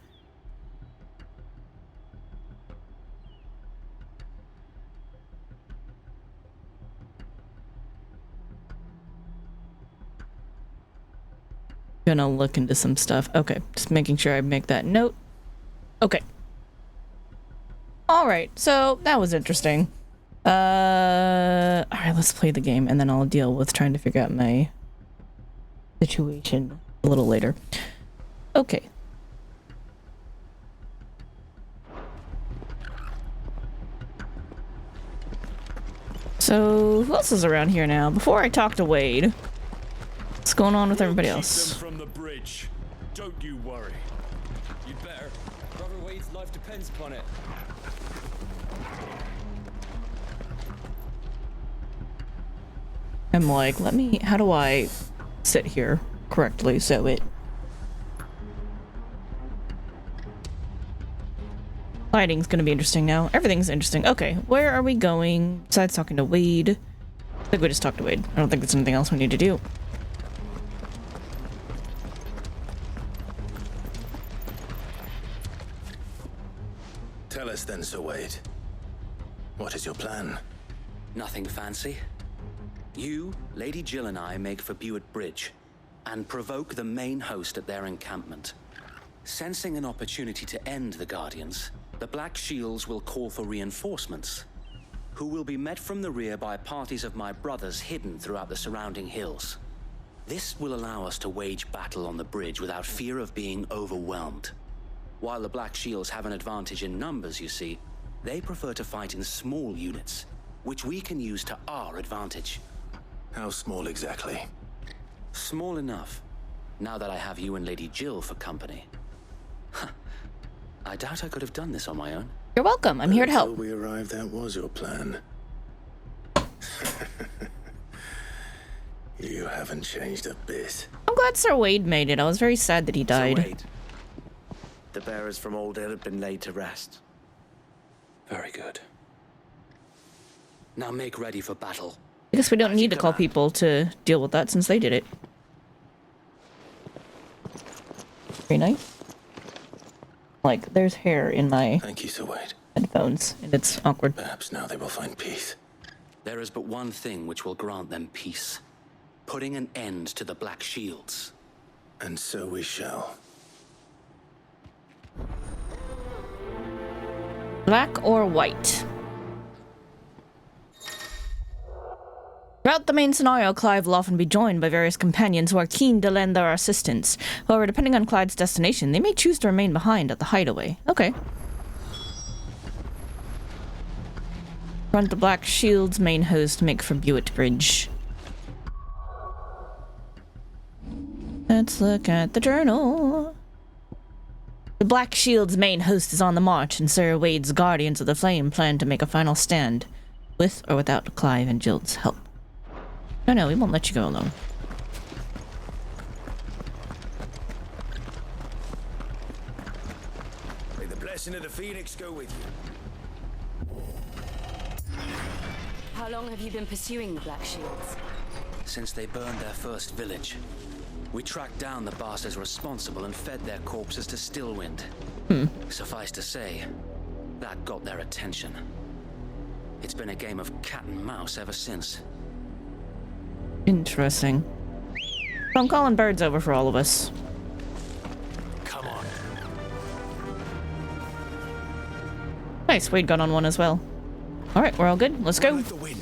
Speaker 2: Gonna look into some stuff. Okay, just making sure I make that note. Okay. Alright, so that was interesting. Alright, let's play the game and then I'll deal with trying to figure out my situation a little later. Okay. So, who else is around here now? Before I talk to Wade, what's going on with everybody else?
Speaker 23: From the bridge. Don't you worry.
Speaker 6: You'd better. Brother Wade's life depends upon it.
Speaker 2: I'm like, how do I sit here correctly so it... Lighting's gonna be interesting now. Everything's interesting. Okay, where are we going? Besides talking to Wade. I think we just talked to Wade. I don't think there's anything else we need to do.
Speaker 3: Tell us then, Sir Wade. What is your plan?
Speaker 10: Nothing fancy. You, Lady Jill and I make for Buett Bridge and provoke the main host at their encampment. Sensing an opportunity to end the Guardians, the Black Shields will call for reinforcements, who will be met from the rear by parties of my brothers hidden throughout the surrounding hills. This will allow us to wage battle on the bridge without fear of being overwhelmed. While the Black Shields have an advantage in numbers, you see, they prefer to fight in small units, which we can use to our advantage.
Speaker 3: How small exactly?
Speaker 10: Small enough, now that I have you and Lady Jill for company. I doubt I could have done this on my own.
Speaker 2: You're welcome. I'm here to help.
Speaker 3: Until we arrived, that was your plan. You haven't changed a bit.
Speaker 2: I'm glad Sir Wade made it. I was very sad that he died.
Speaker 24: Sir Wade, the bearers from Old Hill have been laid to rest.
Speaker 10: Very good. Now make ready for battle.
Speaker 2: I guess we don't need to call people to deal with that since they did it. Very nice. Like, there's hair in my
Speaker 3: Thank you, Sir Wade.
Speaker 2: headphones, and it's awkward.
Speaker 3: Perhaps now they will find peace.
Speaker 10: There is but one thing which will grant them peace. Putting an end to the Black Shields.
Speaker 3: And so we shall.
Speaker 2: Black or white? Throughout the main scenario, Clive will often be joined by various companions who are keen to lend their assistance. However, depending on Clyde's destination, they may choose to remain behind at the hideaway. Okay. Front the Black Shield's main host, make for Buett Bridge. Let's look at the journal. The Black Shield's main host is on the march, and Sir Wade's Guardians of the Flame plan to make a final stand, with or without Clive and Jill's help. No, we won't let you go alone.
Speaker 24: May the blessing of the Phoenix go with you.
Speaker 17: How long have you been pursuing the Black Shields?
Speaker 10: Since they burned their first village. We tracked down the bastards responsible and fed their corpses to Stillwind. Suffice to say, that got their attention. It's been a game of cat and mouse ever since.
Speaker 2: Interesting. So I'm calling birds over for all of us.
Speaker 24: Come on.
Speaker 2: Nice, Wade got on one as well. Alright, we're all good. Let's go.
Speaker 24: The wind.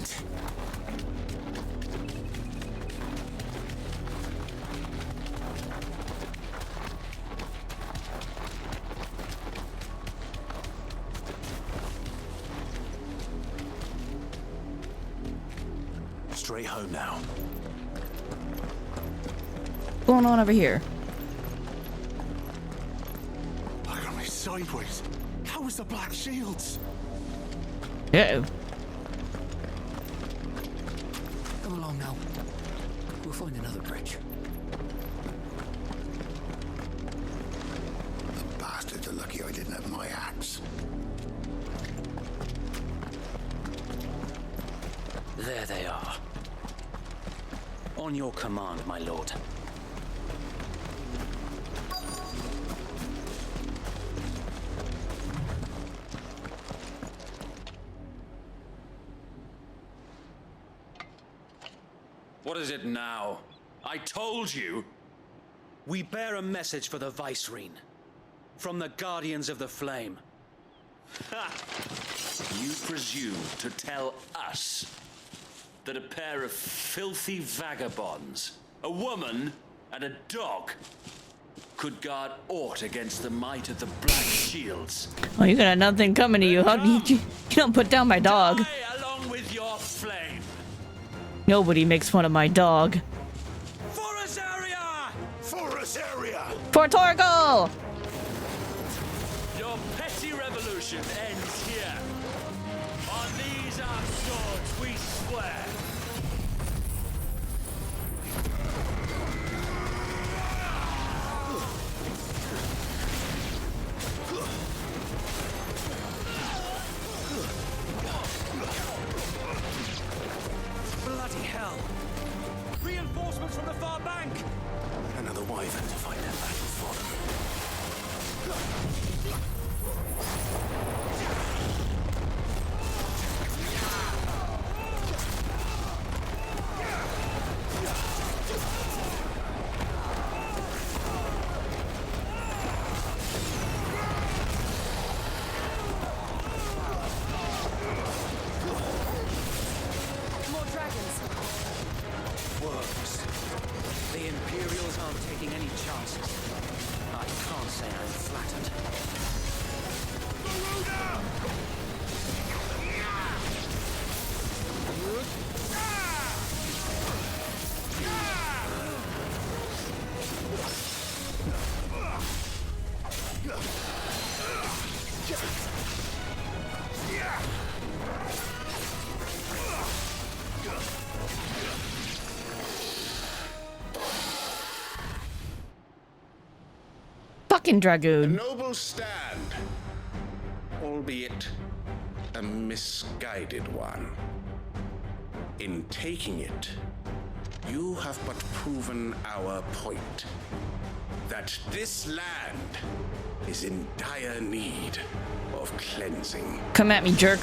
Speaker 3: Straight home now.
Speaker 2: What's going on over here?
Speaker 3: Look at me sideways. How was the Black Shields?
Speaker 2: Uh-oh.
Speaker 22: Come along now. We'll find another bridge.
Speaker 8: The bastards are lucky I didn't have my axe.
Speaker 10: There they are. On your command, my lord.
Speaker 20: What is it now? I told you!
Speaker 10: We bear a message for the Vicereine. From the Guardians of the Flame.
Speaker 20: Ha! You presume to tell us that a pair of filthy vagabonds, a woman and a dog, could guard aught against the might of the Black Shields?
Speaker 2: Oh, you got nothing coming to you, huh? You don't put down my dog.
Speaker 20: Die along with your flame!
Speaker 2: Nobody makes fun of my dog.
Speaker 20: For us area!
Speaker 8: For us area!
Speaker 2: For Torgal!
Speaker 20: Your petty revolution ends here. On these our swords we swear.
Speaker 6: Bloody hell! Reinforcements from the far bank!
Speaker 3: Another wyvern to fight their battle for them.
Speaker 10: works. The Imperials aren't taking any chances. I can't say I'm flattered.
Speaker 2: Fucking
Speaker 4: A
Speaker 2: dragoon.
Speaker 4: noble stand, albeit a misguided one. In taking it, you have but proven our point. That this land is in dire need of cleansing.
Speaker 2: Come at me, jerk.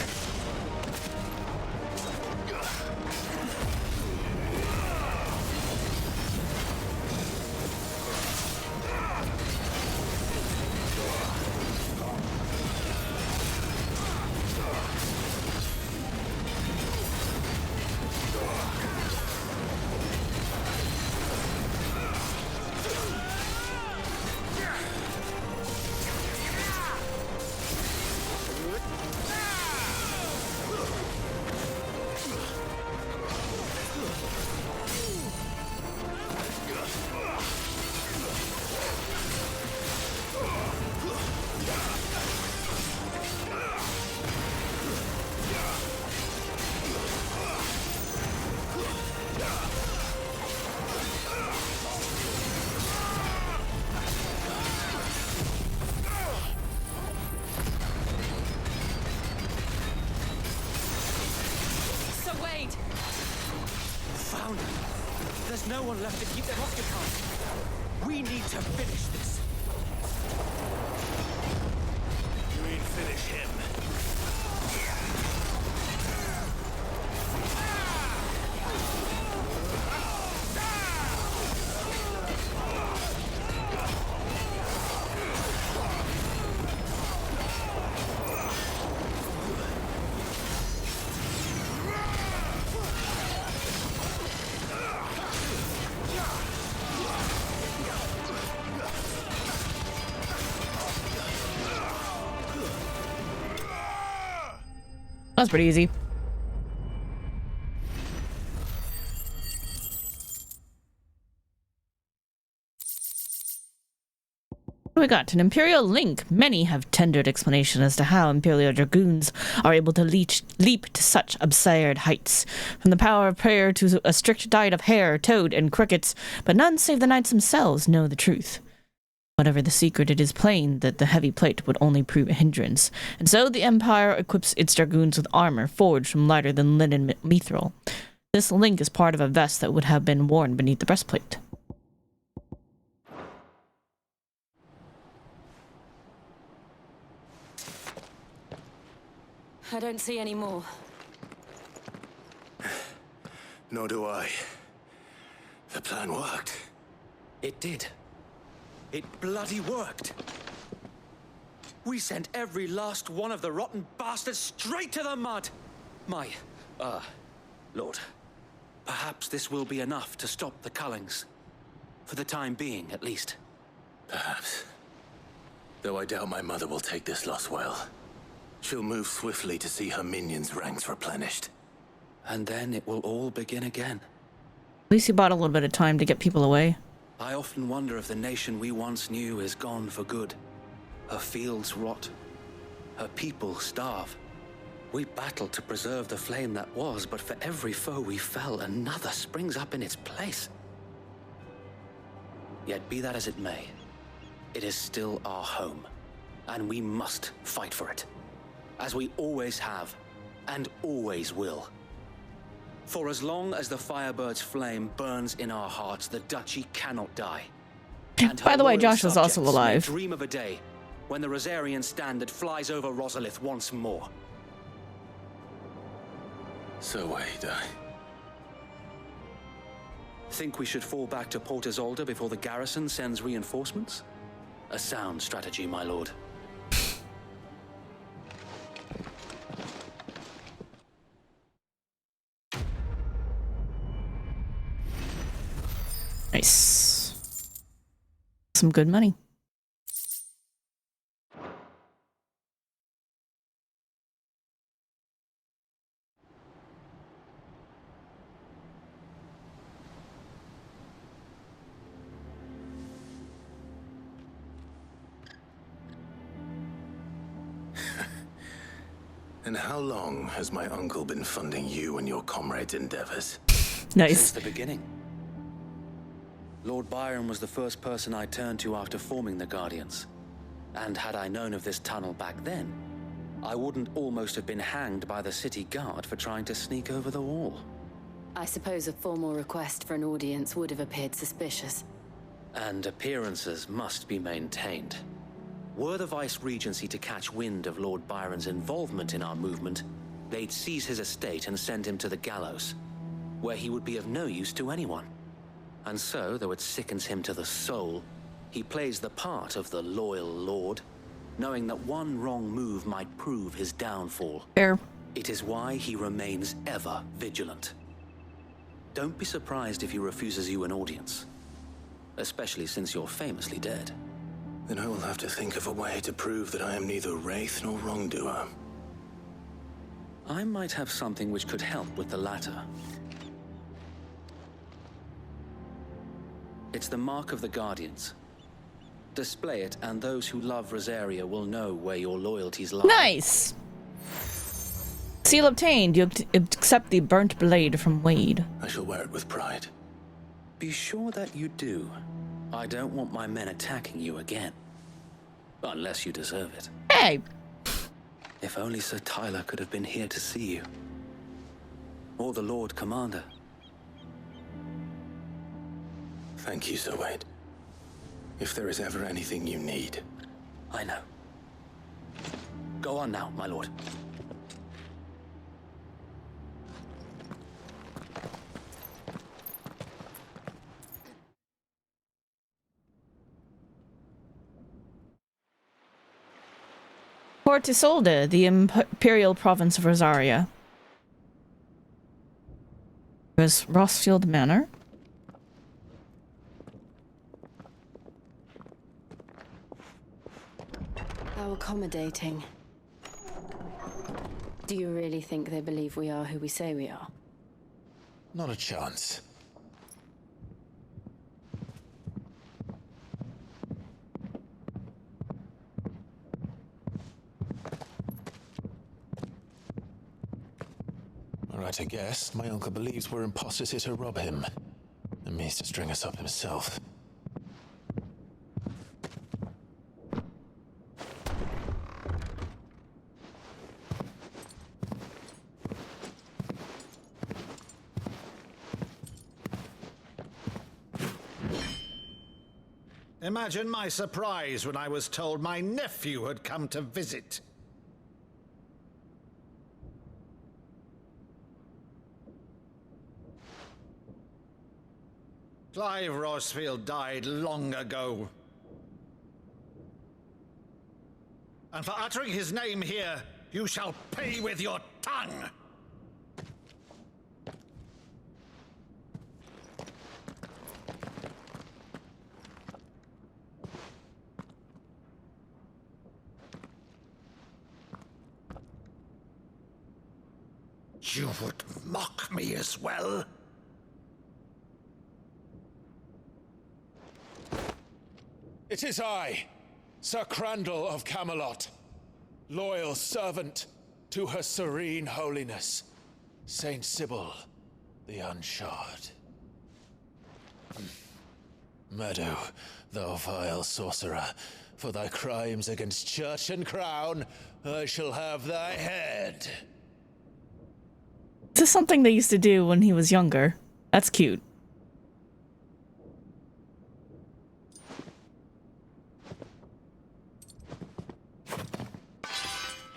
Speaker 10: Found him. There's no one left to keep them occupied. We need to finish this.
Speaker 3: You mean finish him?
Speaker 2: That's pretty easy. What do we got? An Imperial link. Many have tendered explanation as to how Imperial Dragoons are able to leap to such absurd heights. From the power of prayer to a strict diet of hare, toad, and crickets, but none save the knights themselves know the truth. Whatever the secret, it is plain that the heavy plate would only prove a hindrance, and so the Empire equips its dragoons with armor forged from lighter than linen mithril. This link is part of a vest that would have been worn beneath the breastplate.
Speaker 17: I don't see any more.
Speaker 3: Nor do I. The plan worked.
Speaker 10: It did. It bloody worked. We sent every last one of the rotten bastards straight to the mud. My, Lord, perhaps this will be enough to stop the Cullings. For the time being, at least.
Speaker 3: Perhaps. Though I doubt my mother will take this loss well. She'll move swiftly to see her minions' ranks replenished.
Speaker 10: And then it will all begin again.
Speaker 2: At least you bought a little bit of time to get people away.
Speaker 10: I often wonder if the nation we once knew is gone for good. Her fields rot. Her people starve. We battled to preserve the flame that was, but for every foe we fell, another springs up in its place. Yet be that as it may, it is still our home, and we must fight for it, as we always have, and always will. For as long as the Firebird's flame burns in our hearts, the Duchy cannot die. And
Speaker 2: By the way,
Speaker 10: loyal
Speaker 2: Josh is also
Speaker 10: subjects may
Speaker 2: alive.
Speaker 10: dream of a day when the Rosarian standard flies over Rosalith once more.
Speaker 3: So Ada.
Speaker 10: Think we should fall back to Port Isolde before the garrison sends reinforcements? A sound strategy, my lord.
Speaker 2: Nice. Some good money.
Speaker 3: And how long has my uncle been funding you and your comrades' endeavors?
Speaker 2: Nice.
Speaker 10: Since the beginning. Lord Byron was the first person I turned to after forming the Guardians. And had I known of this tunnel back then, I wouldn't almost have been hanged by the city guard for trying to sneak over the wall.
Speaker 17: I suppose a formal request for an audience would have appeared suspicious.
Speaker 10: And appearances must be maintained. Were the Vice-Regency to catch wind of Lord Byron's involvement in our movement, they'd seize his estate and send him to the gallows, where he would be of no use to anyone. And so, though it sickens him to the soul, he plays the part of the loyal lord, knowing that one wrong move might prove his downfall.
Speaker 2: Fair.
Speaker 10: It is why he remains ever vigilant. Don't be surprised if he refuses you an audience, especially since you're famously dead.
Speaker 3: Then I will have to think of a way to prove that I am neither wraith nor wrongdoer.
Speaker 10: I might have something which could help with the latter. It's the mark of the Guardians. Display it, and those who love Rosaria will know where your loyalties lie.
Speaker 2: Nice! Seal obtained. You accept the burnt blade from Wade.
Speaker 3: I shall wear it with pride.
Speaker 10: Be sure that you do. I don't want my men attacking you again. Unless you deserve it.
Speaker 2: Hey!
Speaker 10: If only Sir Tyler could have been here to see you. Or the Lord Commander.
Speaker 3: Thank you, Sir Wade. If there is ever anything you need.
Speaker 10: I know. Go on now, my lord.
Speaker 2: Port Isolde, the imperial province of Rosaria. There's Rossfield Manor.
Speaker 17: How accommodating. Do you really think they believe we are who we say we are?
Speaker 3: Not a chance. Alright, I guess. My uncle believes we're imposters here to rob him. And means to string us up himself.
Speaker 7: Imagine my surprise when I was told my nephew had come to visit. Clive Rossfield died long ago. And for uttering his name here, you shall pay with your tongue! You would mock me as well?
Speaker 9: It is I, Sir Crandall of Camelot, loyal servant to Her Serene Holiness, Saint Sybil the Unshod. Meadow, thou vile sorcerer, for thy crimes against church and crown, I shall have thy head.
Speaker 2: This is something they used to do when he was younger. That's cute.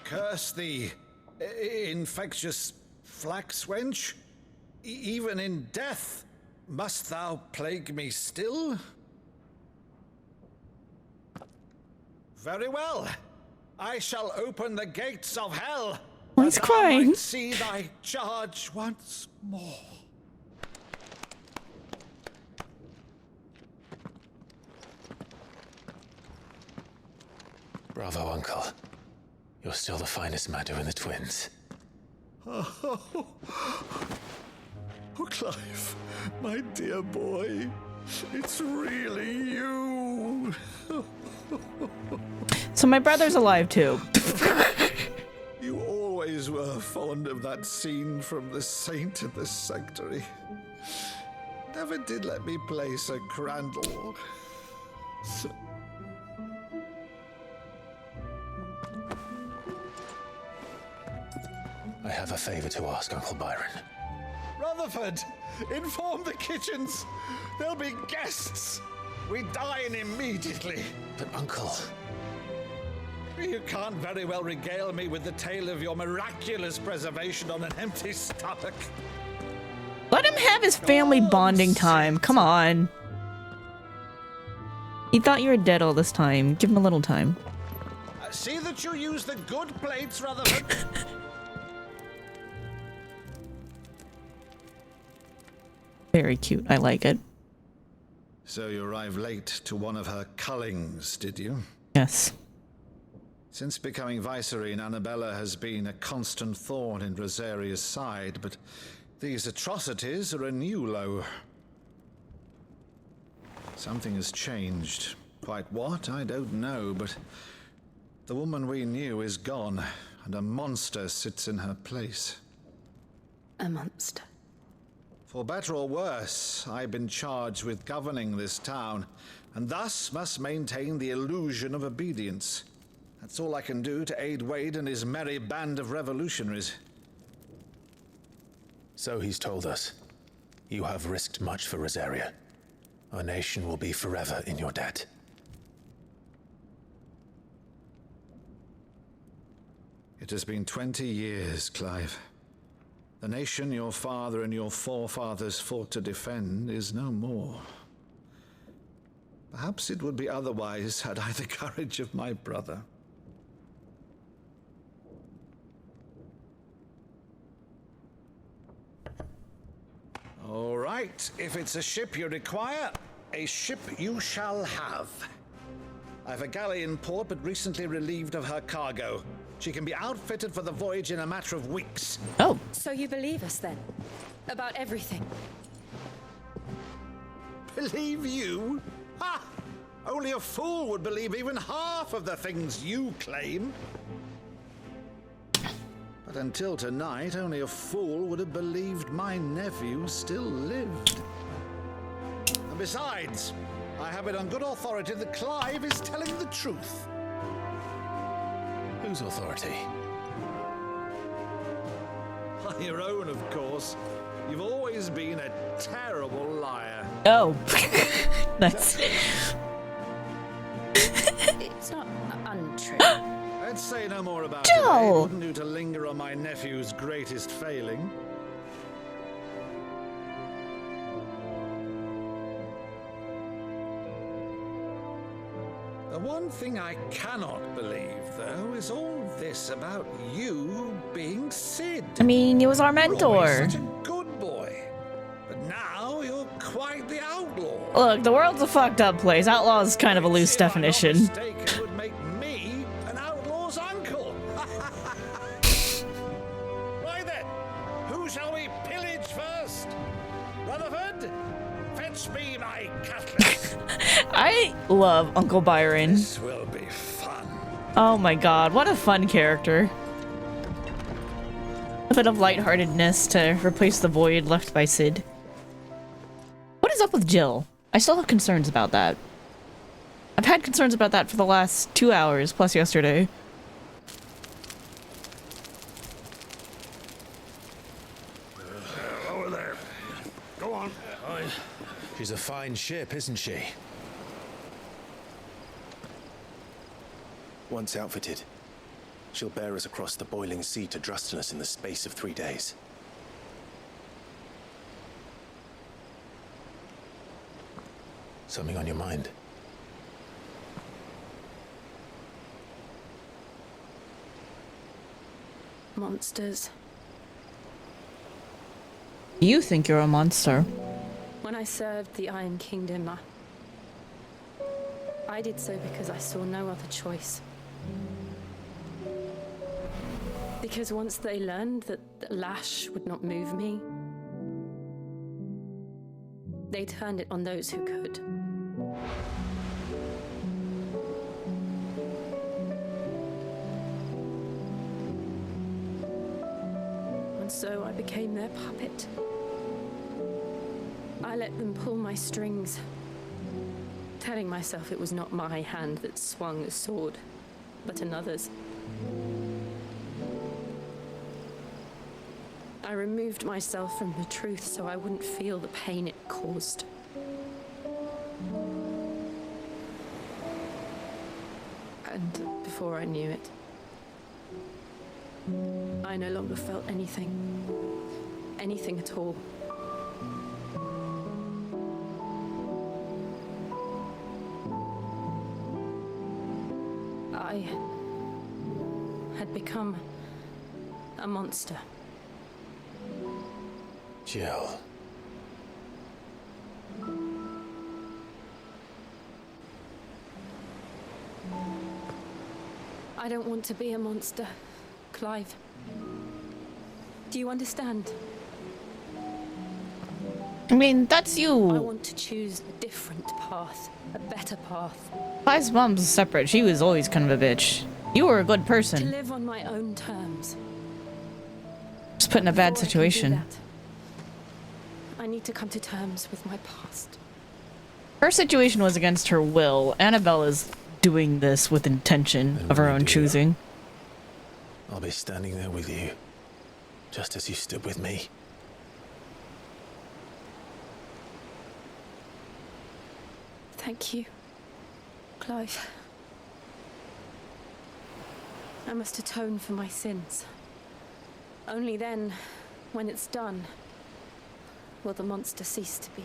Speaker 7: Curse thee, infectious flax wench. Even in death, must thou plague me still? Very well. I shall open the gates of hell.
Speaker 2: Oh, he's crying.
Speaker 7: I might see thy charge once more.
Speaker 3: Bravo, Uncle. You're still the finest matter in the twins.
Speaker 7: Oh, Clive, my dear boy, it's really you.
Speaker 2: So my brother's alive too.
Speaker 7: You always were fond of that scene from The Saint in the Sanctuary. Never did let me play Sir Crandall.
Speaker 3: I have a favor to ask, Uncle Byron.
Speaker 7: Rutherford, inform the kitchens. There'll be guests. We dine immediately.
Speaker 3: But, Uncle...
Speaker 7: You can't very well regale me with the tale of your miraculous preservation on an empty stomach.
Speaker 2: Let him have his family bonding time. Come on. He thought you were dead all this time. Give him a little time.
Speaker 7: See that you use the good plates, Rutherford.
Speaker 2: Very cute. I like it.
Speaker 7: So you arrived late to one of her cullings, did you?
Speaker 2: Yes.
Speaker 7: Since becoming Vicereine, Annabella has been a constant thorn in Rosaria's side, but these atrocities are a new low. Something has changed. Quite what, I don't know, but the woman we knew is gone, and a monster sits in her place.
Speaker 17: A monster?
Speaker 7: For better or worse, I've been charged with governing this town, and thus must maintain the illusion of obedience. That's all I can do to aid Wade and his merry band of revolutionaries.
Speaker 3: So he's told us. You have risked much for Rosaria. Our nation will be forever in your debt.
Speaker 7: It has been 20 years, Clive. The nation your father and your forefathers fought to defend is no more. Perhaps it would be otherwise had I the courage of my brother. All right, if it's a ship you require, a ship you shall have. I've a galley in port, but recently relieved of her cargo. She can be outfitted for the voyage in a matter of weeks.
Speaker 2: Oh.
Speaker 5: So you believe us then? About everything?
Speaker 7: Believe you? Ha! Only a fool would believe even half of the things you claim. But until tonight, only a fool would have believed my nephew still lived. And besides, I have it on good authority that Clive is telling the truth.
Speaker 3: Whose authority?
Speaker 7: On your own, of course. You've always been a terrible liar.
Speaker 2: Oh. That's...
Speaker 5: It's not untrue.
Speaker 7: Let's say no more about it. It wouldn't do to linger on my nephew's greatest failing. The one thing I cannot believe, though, is all this about you being Sid.
Speaker 2: I mean, he was our
Speaker 7: You're always
Speaker 2: mentor.
Speaker 7: such a good boy. But now you're quite the outlaw.
Speaker 2: Look, the world's a fucked up place. Outlaw is kind of a loose definition.
Speaker 7: It would make me an outlaw's uncle. Right then, who shall we pillage first? Rutherford, fetch me my cutlass.
Speaker 2: I love Uncle Byron.
Speaker 7: This will be fun.
Speaker 2: Oh my god, what a fun character. A bit of lightheartedness to replace the void left by Sid. What is up with Jill? I still have concerns about that. I've had concerns about that for the last 2 hours, plus yesterday.
Speaker 23: Over there. Go on.
Speaker 3: She's a fine ship, isn't she? Once outfitted, she'll bear us across the boiling sea to Drustinus in the space of 3 days. Something on your mind?
Speaker 5: Monsters.
Speaker 2: You think you're a monster.
Speaker 5: When I served the Iron Kingdom, I did so because I saw no other choice.
Speaker 17: Because once they learned that the lash would not move me, they turned it on those who could. And so I became their puppet. I let them pull my strings, telling myself it was not my hand that swung a sword, but another's. I removed myself from the truth so I wouldn't feel the pain it caused. And before I knew it, I no longer felt anything at all. I had become a monster.
Speaker 3: Jill.
Speaker 17: I don't want to be a monster, Clive. Do you understand?
Speaker 2: I mean, that's
Speaker 17: I
Speaker 2: you.
Speaker 17: want to choose a different path, a better path.
Speaker 2: Clive's mom's separate. She was always kind of a bitch. You were a good
Speaker 17: To
Speaker 2: person.
Speaker 17: live on my own terms.
Speaker 2: Just put in a bad
Speaker 17: Before I can do
Speaker 2: situation.
Speaker 17: that, I need to come to terms with my past.
Speaker 2: Her situation was against her will. Annabella's doing this with intention of her own choosing.
Speaker 3: I'll be standing there with you, just as you stood with me.
Speaker 17: Thank you, Clive. I must atone for my sins. Only then, when it's done, will the monster cease to be.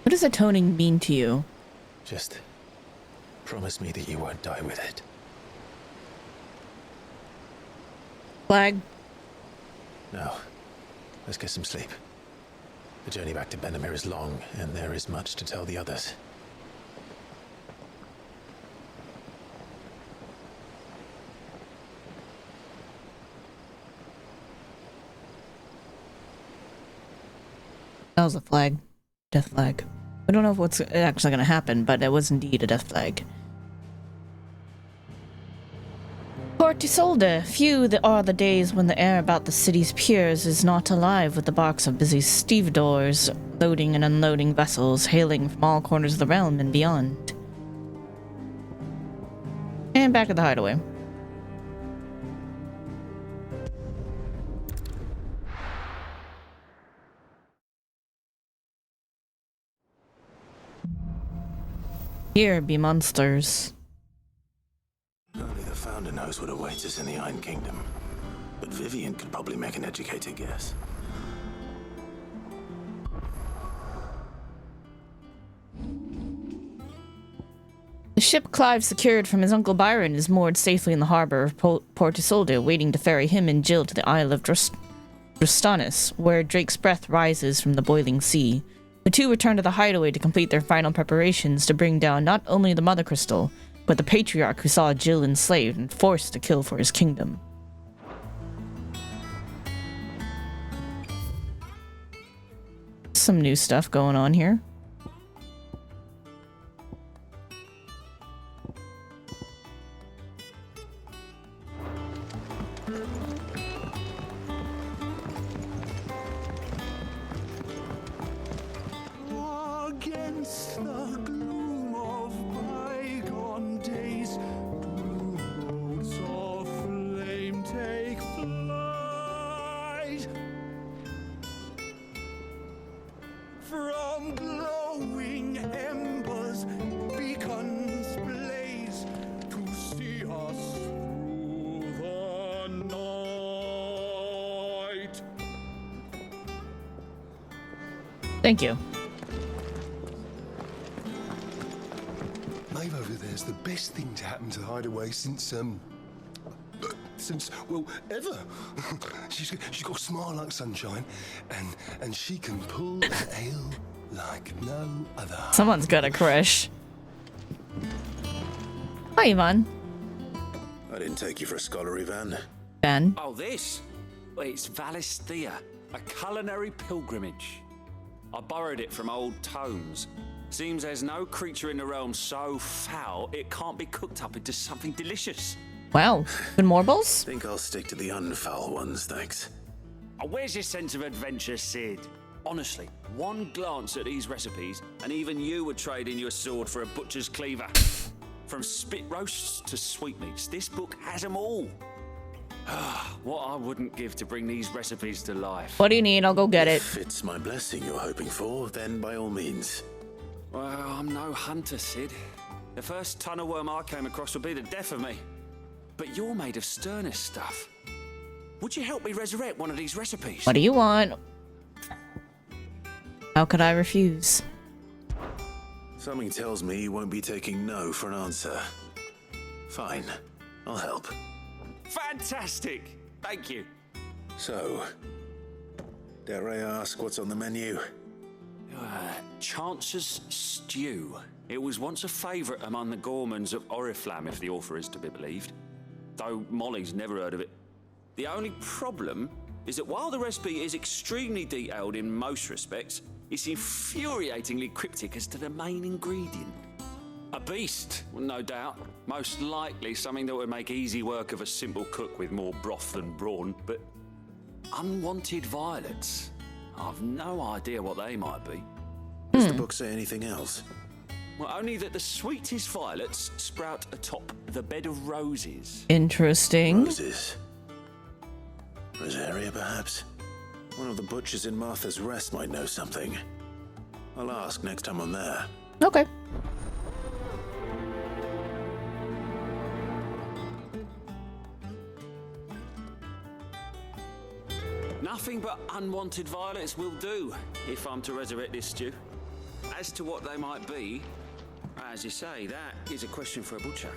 Speaker 2: What does atoning mean to you?
Speaker 3: Just promise me that you won't die with it.
Speaker 2: Flag?
Speaker 3: No. Let's get some sleep. The journey back to Benamir is long, and there is much to tell the others.
Speaker 2: That was a flag. Death flag. We don't know if what's actually going to happen, but it was indeed a death flag. Port Isolde. Few are the days when the air about the city's piers is not alive with the barks of busy stevedores, loading and unloading vessels, hailing from all corners of the realm and beyond. And back at the hideaway. Here be monsters.
Speaker 3: Only the Founder knows what awaits us in the Iron Kingdom. But Vivian could probably make an educated guess.
Speaker 2: The ship Clive secured from his Uncle Byron is moored safely in the harbor of Port Isolde, waiting to ferry him and Jill to the Isle of Drustanis, where Drake's breath rises from the boiling sea. The two return to the hideaway to complete their final preparations to bring down not only the Mother Crystal, but the Patriarch who saw Jill enslaved and forced to kill for his kingdom. Some new stuff going on here.
Speaker 8: Against the gloom of bygone days, blue roads of flame take flight. From glowing embers, beacons blaze to see us through the night.
Speaker 2: Thank you.
Speaker 11: Maeve over there's the best thing to happen to the hideaway since, well, ever. she's got a smile like sunshine, and she can pull an ale like no other.
Speaker 2: Someone's got a crush. Hi, Yvonne.
Speaker 3: I didn't take you for a scholarly van.
Speaker 2: Ben.
Speaker 20: Oh, this? Well, it's Valisthea, a culinary pilgrimage. I borrowed it from old tomes. Seems there's no creature in the realm so foul it can't be cooked up into something delicious.
Speaker 2: Wow. Good morbals?
Speaker 3: Think I'll stick to the unfoul ones, thanks.
Speaker 20: Oh, where's your sense of adventure, Sid? Honestly, one glance at these recipes, and even you would trade in your sword for a butcher's cleaver. From spit roasts to sweetmeats, this book has them all. What I wouldn't give to bring these recipes to life.
Speaker 2: What do you need? I'll go get it.
Speaker 3: If it's my blessing you're hoping for, then by all means.
Speaker 20: Well, I'm no hunter, Sid. The first ton of worm I came across would be the death of me. But you're made of sterner stuff. Would you help me resurrect one of these recipes?
Speaker 2: What do you want? How could I refuse?
Speaker 3: Something tells me you won't be taking no for an answer. Fine, I'll help.
Speaker 20: Fantastic! Thank you.
Speaker 3: So, dare I ask what's on the menu?
Speaker 20: Chance's Stew. It was once a favourite among the gourmands of Oriflamme, if the author is to be believed. Though Molly's never heard of it. The only problem is that while the recipe is extremely detailed in most respects, it's infuriatingly cryptic as to the main ingredient. A beast, no doubt. Most likely something that would make easy work of a simple cook with more broth than brawn, but unwanted violets. I've no idea what they might be.
Speaker 3: Does the book say anything else?
Speaker 20: Well, only that the sweetest violets sprout atop the bed of roses.
Speaker 2: Interesting.
Speaker 3: Roses. Rosaria, perhaps? One of the butchers in Martha's Rest might know something. I'll ask next time I'm there.
Speaker 2: Okay.
Speaker 20: Nothing but unwanted violets will do if I'm to resurrect this stew. As to what they might be, as you say, that is a question for a butcher.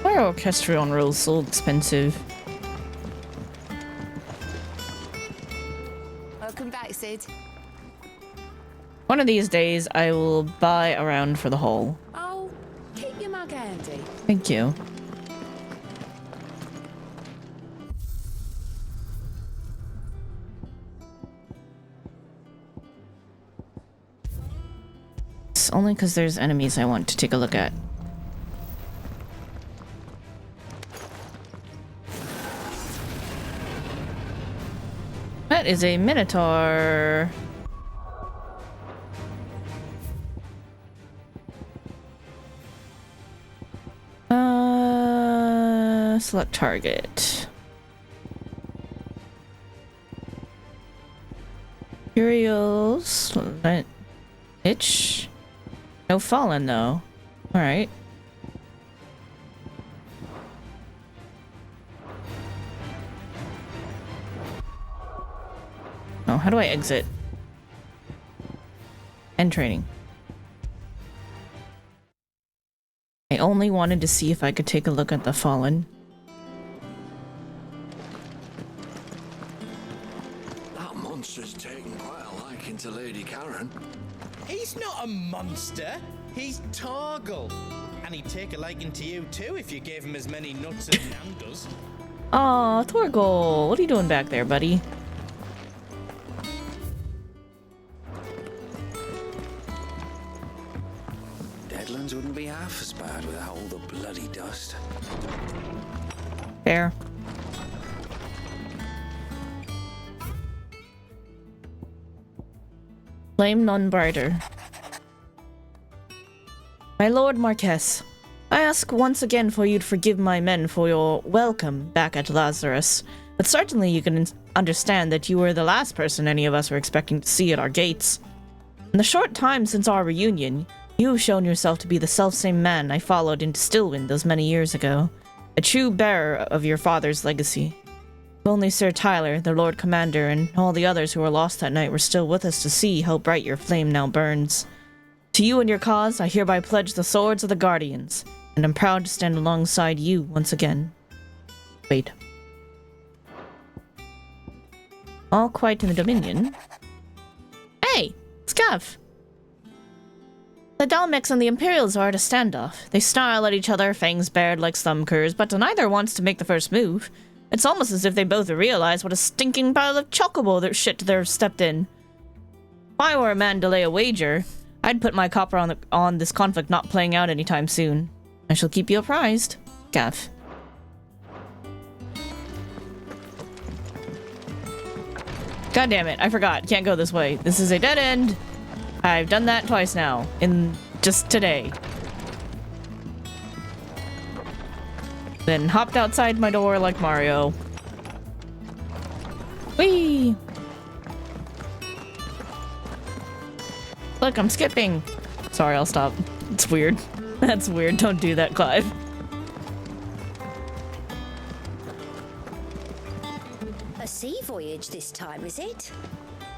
Speaker 2: Why are orchestrion rolls so expensive?
Speaker 12: Welcome back, Sid.
Speaker 2: One of these days, I will buy a round for the hole.
Speaker 12: Oh, keep your mug handy.
Speaker 2: Thank you. It's only because there's enemies I want to take a look at. That is a minotaur. Select target. Imperials. Itch. No fallen though. Alright. Oh, how do I exit? End training. I only wanted to see if I could take a look at the fallen.
Speaker 8: That monster's taken quite a liking to Lady Karen.
Speaker 13: He's not a monster. He's Torgal. And he'd take a liking to you too if you gave him as many nuts as Nan does.
Speaker 2: Aw, Torgal, what are you doing back there, buddy?
Speaker 10: Deadlands wouldn't be half as bad without all the bloody dust.
Speaker 2: Fair. Flame none brighter. My lord Marquess, I ask once again for you to forgive my men for your welcome back at Lazarus, but certainly you can understand that you were the last person any of us were expecting to see at our gates. In the short time since our reunion, you have shown yourself to be the selfsame man I followed into Stillwind those many years ago, a true bearer of your father's legacy. If only Sir Tyler, the Lord Commander, and all the others who were lost that night were still with us to see how bright your flame now burns. To you and your cause, I hereby pledge the swords of the Guardians, and am proud to stand alongside you once again. Wait. All quiet in the Dominion? Hey, Scuff! The Dalmex and the Imperials are at a standoff. They snarl at each other, fangs bared like thumb curs, but neither wants to make the first move. It's almost as if they both realize what a stinking pile of chocobo their shit they've stepped in. If I were a man to lay a wager, I'd put my copper on this conflict not playing out anytime soon. I shall keep you apprised. Gav. God damn it, I forgot. Can't go this way. This is a dead end. I've done that twice now. In just today. Then hopped outside my door like Mario. Whee! Look, I'm skipping. Sorry, I'll stop. It's weird. That's weird. Don't do that, Clive.
Speaker 14: A sea voyage this time, is it?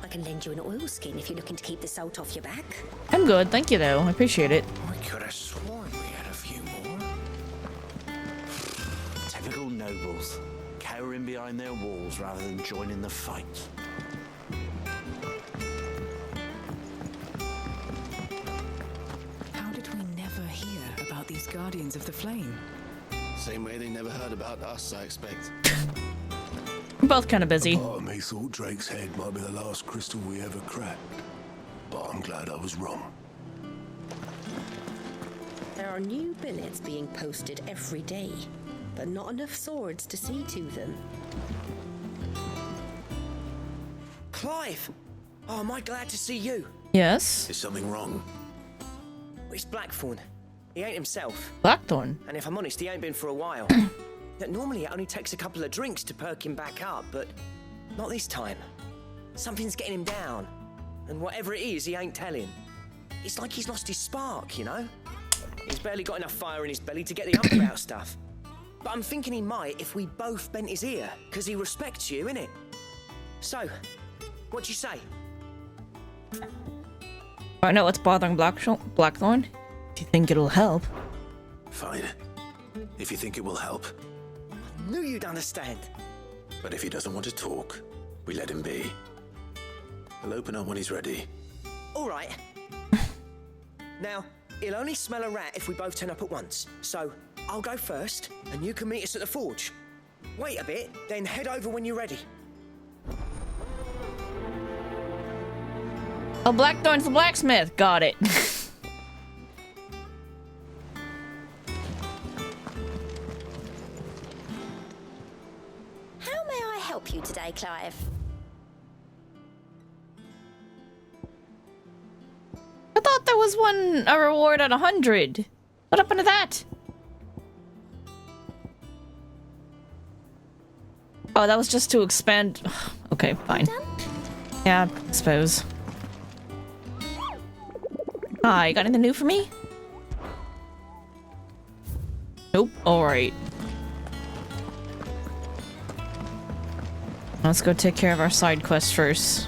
Speaker 14: I can lend you an oilskin if you're looking to keep the salt off your back.
Speaker 2: I'm good, thank you though. I appreciate it.
Speaker 8: I could have sworn we had a few more. Typical nobles, cowering behind their walls rather than joining the fight.
Speaker 16: How did we never hear about these Guardians of the Flame?
Speaker 11: Same way they never heard about us, I expect.
Speaker 2: We're both kind of busy.
Speaker 11: Part of me thought Drake's head might be the last crystal we ever cracked. But I'm glad I was wrong.
Speaker 14: There are new billets being posted every day, but not enough swords to see to them.
Speaker 24: Clive! Oh, am I glad to see you?
Speaker 2: Yes?
Speaker 3: Is something wrong?
Speaker 24: It's Blackthorn. He ain't himself.
Speaker 2: Blackthorn?
Speaker 24: And if I'm honest, he ain't been for a while. Normally it only takes a couple of drinks to perk him back up, but not this time. Something's getting him down. And whatever it is, he ain't telling. It's like he's lost his spark, you know? He's barely got enough fire in his belly to get the up about stuff. But I'm thinking he might if we both bent his ear, because he respects you, innit? So, what do you say?
Speaker 2: I know what's bothering Blackthorn. If you think it'll help.
Speaker 3: Fine. If you think it will help.
Speaker 24: Knew you'd understand.
Speaker 3: But if he doesn't want to talk, we let him be. He'll open up when he's ready.
Speaker 24: All right. Now, he'll only smell a rat if we both turn up at once. So, I'll go first, and you can meet us at the forge. Wait a bit, then head over when you're ready.
Speaker 2: Oh, Blackthorn's the blacksmith. Got it.
Speaker 15: How may I help you today, Clive?
Speaker 2: I thought there was a reward at 100. What happened to that? Oh, that was just to expand. Okay, fine. Yeah, I suppose. Hi, got anything new for me? Nope. Alright. Let's go take care of our side quest first.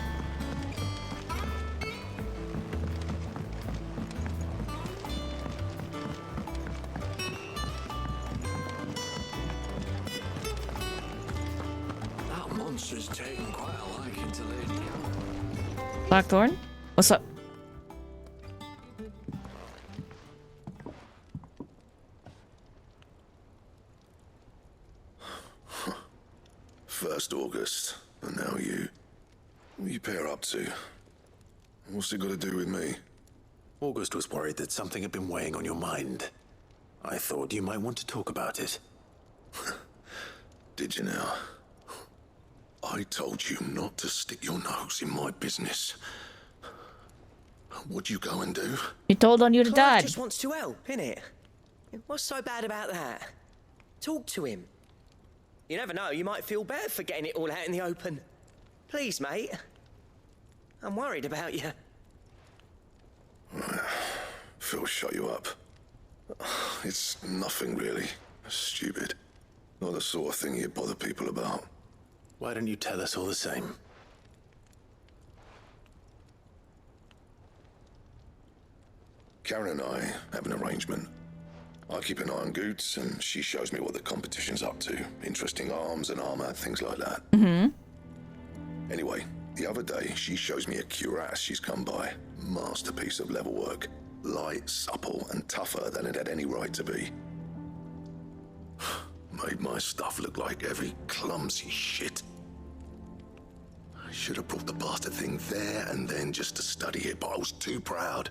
Speaker 8: That monster's taken quite a liking to Lady Gaga.
Speaker 2: Blackthorn? What's up?
Speaker 11: First August, and now you. What are you pair up to? What's it got to do with me?
Speaker 3: August was worried that something had been weighing on your mind. I thought you might want to talk about it.
Speaker 11: Did you now? I told you not to stick your nose in my business. What'd you go and do?
Speaker 2: He told on you to
Speaker 24: Clive
Speaker 2: die.
Speaker 24: just wants to help, innit? What's so bad about that? Talk to him. You never know, you might feel better for getting it all out in the open. Please, mate. I'm worried about you.
Speaker 11: Phil shut you up. It's nothing really. Stupid. Not the sort of thing you bother people about.
Speaker 3: Why don't you tell us all the same?
Speaker 11: Karen and I have an arrangement. I keep an eye on Goots, and she shows me what the competition's up to. Interesting arms and armor, things like that.
Speaker 2: Mm-hmm.
Speaker 11: Anyway, the other day, she shows me a cuirass she's come by. Masterpiece of level work. light, supple, and tougher than it had any right to be. Made my stuff look like heavy, clumsy shit. I should have brought the bastard thing there and then just to study it, but I was too proud.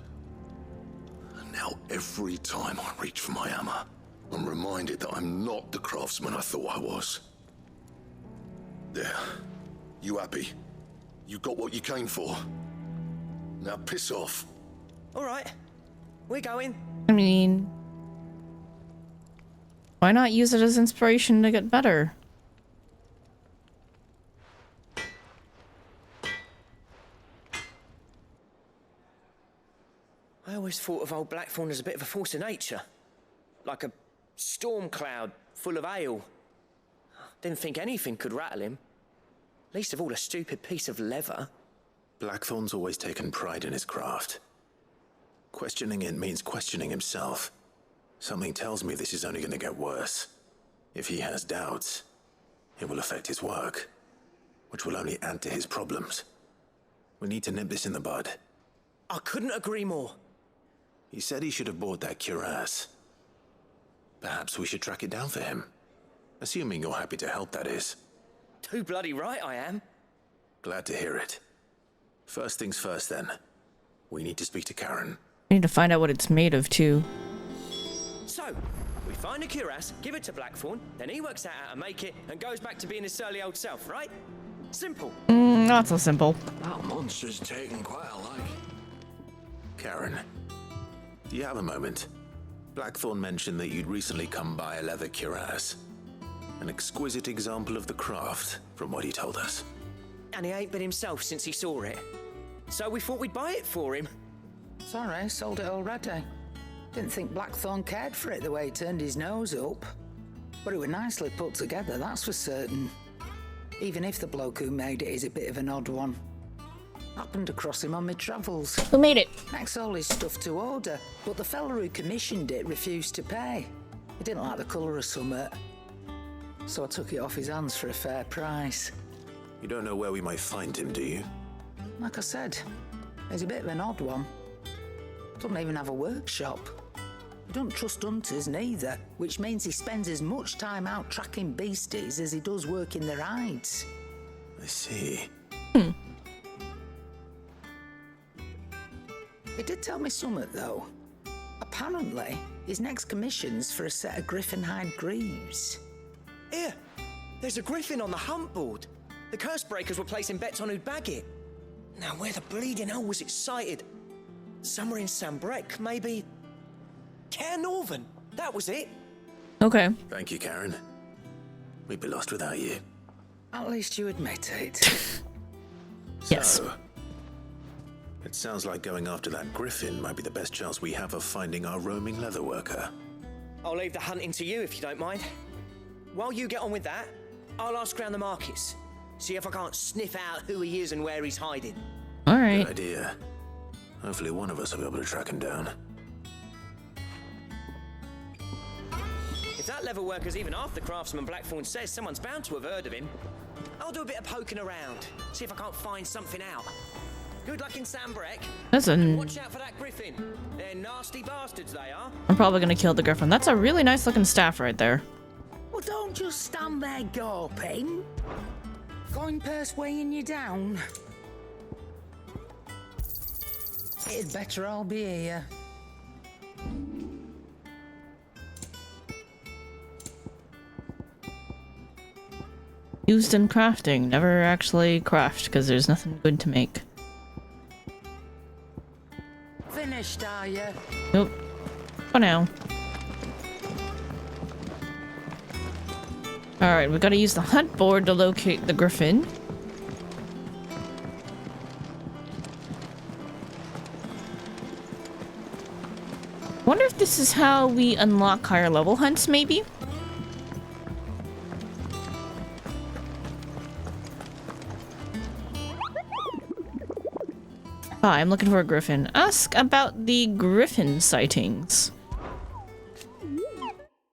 Speaker 11: And now every time I reach for my hammer, I'm reminded that I'm not the craftsman I thought I was. There. You happy? You got what you came for. Now piss off.
Speaker 24: All right. We're going.
Speaker 2: I mean, why not use it as inspiration to get better?
Speaker 24: I always thought of old Blackthorn as a bit of a force of nature. Like a storm cloud full of ale. Didn't think anything could rattle him. Least of all a stupid piece of leather.
Speaker 3: Blackthorn's always taken pride in his craft. Questioning it means questioning himself. Something tells me this is only going to get worse. If he has doubts, it will affect his work, which will only add to his problems. We need to nip this in the bud.
Speaker 24: I couldn't agree more.
Speaker 3: He said he should have bought that cuirass. Perhaps we should track it down for him. Assuming you're happy to help, that is.
Speaker 24: Too bloody right I am.
Speaker 3: Glad to hear it. First things first, then. We need to speak to Karen.
Speaker 2: I need to find out what it's made of, too.
Speaker 24: So, we find a cuirass, give it to Blackthorn, then he works out how to make it and goes back to being his surly old self, right? Simple.
Speaker 2: Not so simple.
Speaker 8: That monster's taken quite a like.
Speaker 3: Karen, do you have a moment? Blackthorn mentioned that you'd recently come by a leather cuirass. An exquisite example of the craft, from what he told us.
Speaker 24: And he ain't been himself since he saw it. So we thought we'd buy it for him.
Speaker 22: Sorry, sold it already. Didn't think Blackthorn cared for it the way he turned his nose up. But it was nicely put together, that's for certain. Even if the bloke who made it is a bit of an odd one. Happened across him on my travels.
Speaker 2: Who made it?
Speaker 22: Next all his stuff to order, but the fella who commissioned it refused to pay. He didn't like the colour of summit. So I took it off his hands for a fair price.
Speaker 3: You don't know where we might find him, do you?
Speaker 22: Like I said, he's a bit of an odd one. Doesn't even have a workshop. He don't trust hunters neither, which means he spends as much time out tracking beasties as he does working their hides.
Speaker 3: I see.
Speaker 22: He did tell me something, though. Apparently, his next commission's for a set of griffin hide greaves.
Speaker 24: Here, there's a griffin on the hunt board. The curse breakers were placing bets on who'd bag it. Now, where the bleeding hell was it sighted? Somewhere in Sambrec, maybe... Care Northern, that was it.
Speaker 2: Okay.
Speaker 3: Thank you, Karen. We'd be lost without you.
Speaker 22: At least you admit it.
Speaker 2: Yes.
Speaker 3: So, it sounds like going after that griffin might be the best chance we have of finding our roaming leatherworker.
Speaker 24: I'll leave the hunting to you if you don't mind. While you get on with that, I'll ask around the markets. See if I can't sniff out who he is and where he's hiding.
Speaker 2: All right.
Speaker 3: Good idea. Hopefully one of us will be able to track him down.
Speaker 24: If that leatherworker's even half the craftsman Blackthorn says, someone's bound to have heard of him. I'll do a bit of poking around, see if I can't find something out. Good luck in Sambrec.
Speaker 2: That's
Speaker 24: And watch out for that griffin. They're nasty bastards, they are.
Speaker 2: I'm probably gonna kill the griffin. That's a really nice looking staff right there.
Speaker 22: Well, don't just stand there gawping. Coin purse weighing you down. It'd better all be here.
Speaker 2: Used in crafting. Never actually craft because there's nothing good to make.
Speaker 22: Finished, are you?
Speaker 2: Nope. For now. Alright, we gotta use the hunt board to locate the griffin. Wonder if this is how we unlock higher level hunts, maybe? Hi, I'm looking for a griffin. Ask about the griffin sightings.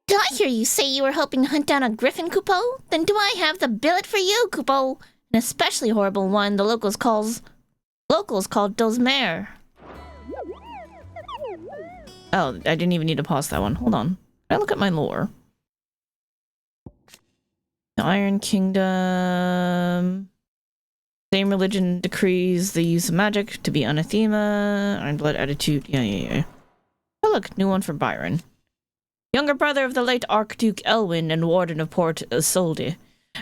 Speaker 15: Did I hear you say you were hoping to hunt down a griffin, Coupeau? Then do I have the billet for you, Coupeau? An especially horrible one the locals called Dosmere.
Speaker 2: Oh, I didn't even need to pause that one. Hold on. Can I look at my lore? The Iron Kingdom. Same religion decrees the use of magic to be anathema. Iron blood attitude. Yeah. Oh, look, new one for Byron. Younger brother of the late Archduke Elwin and Warden of Port Isolde.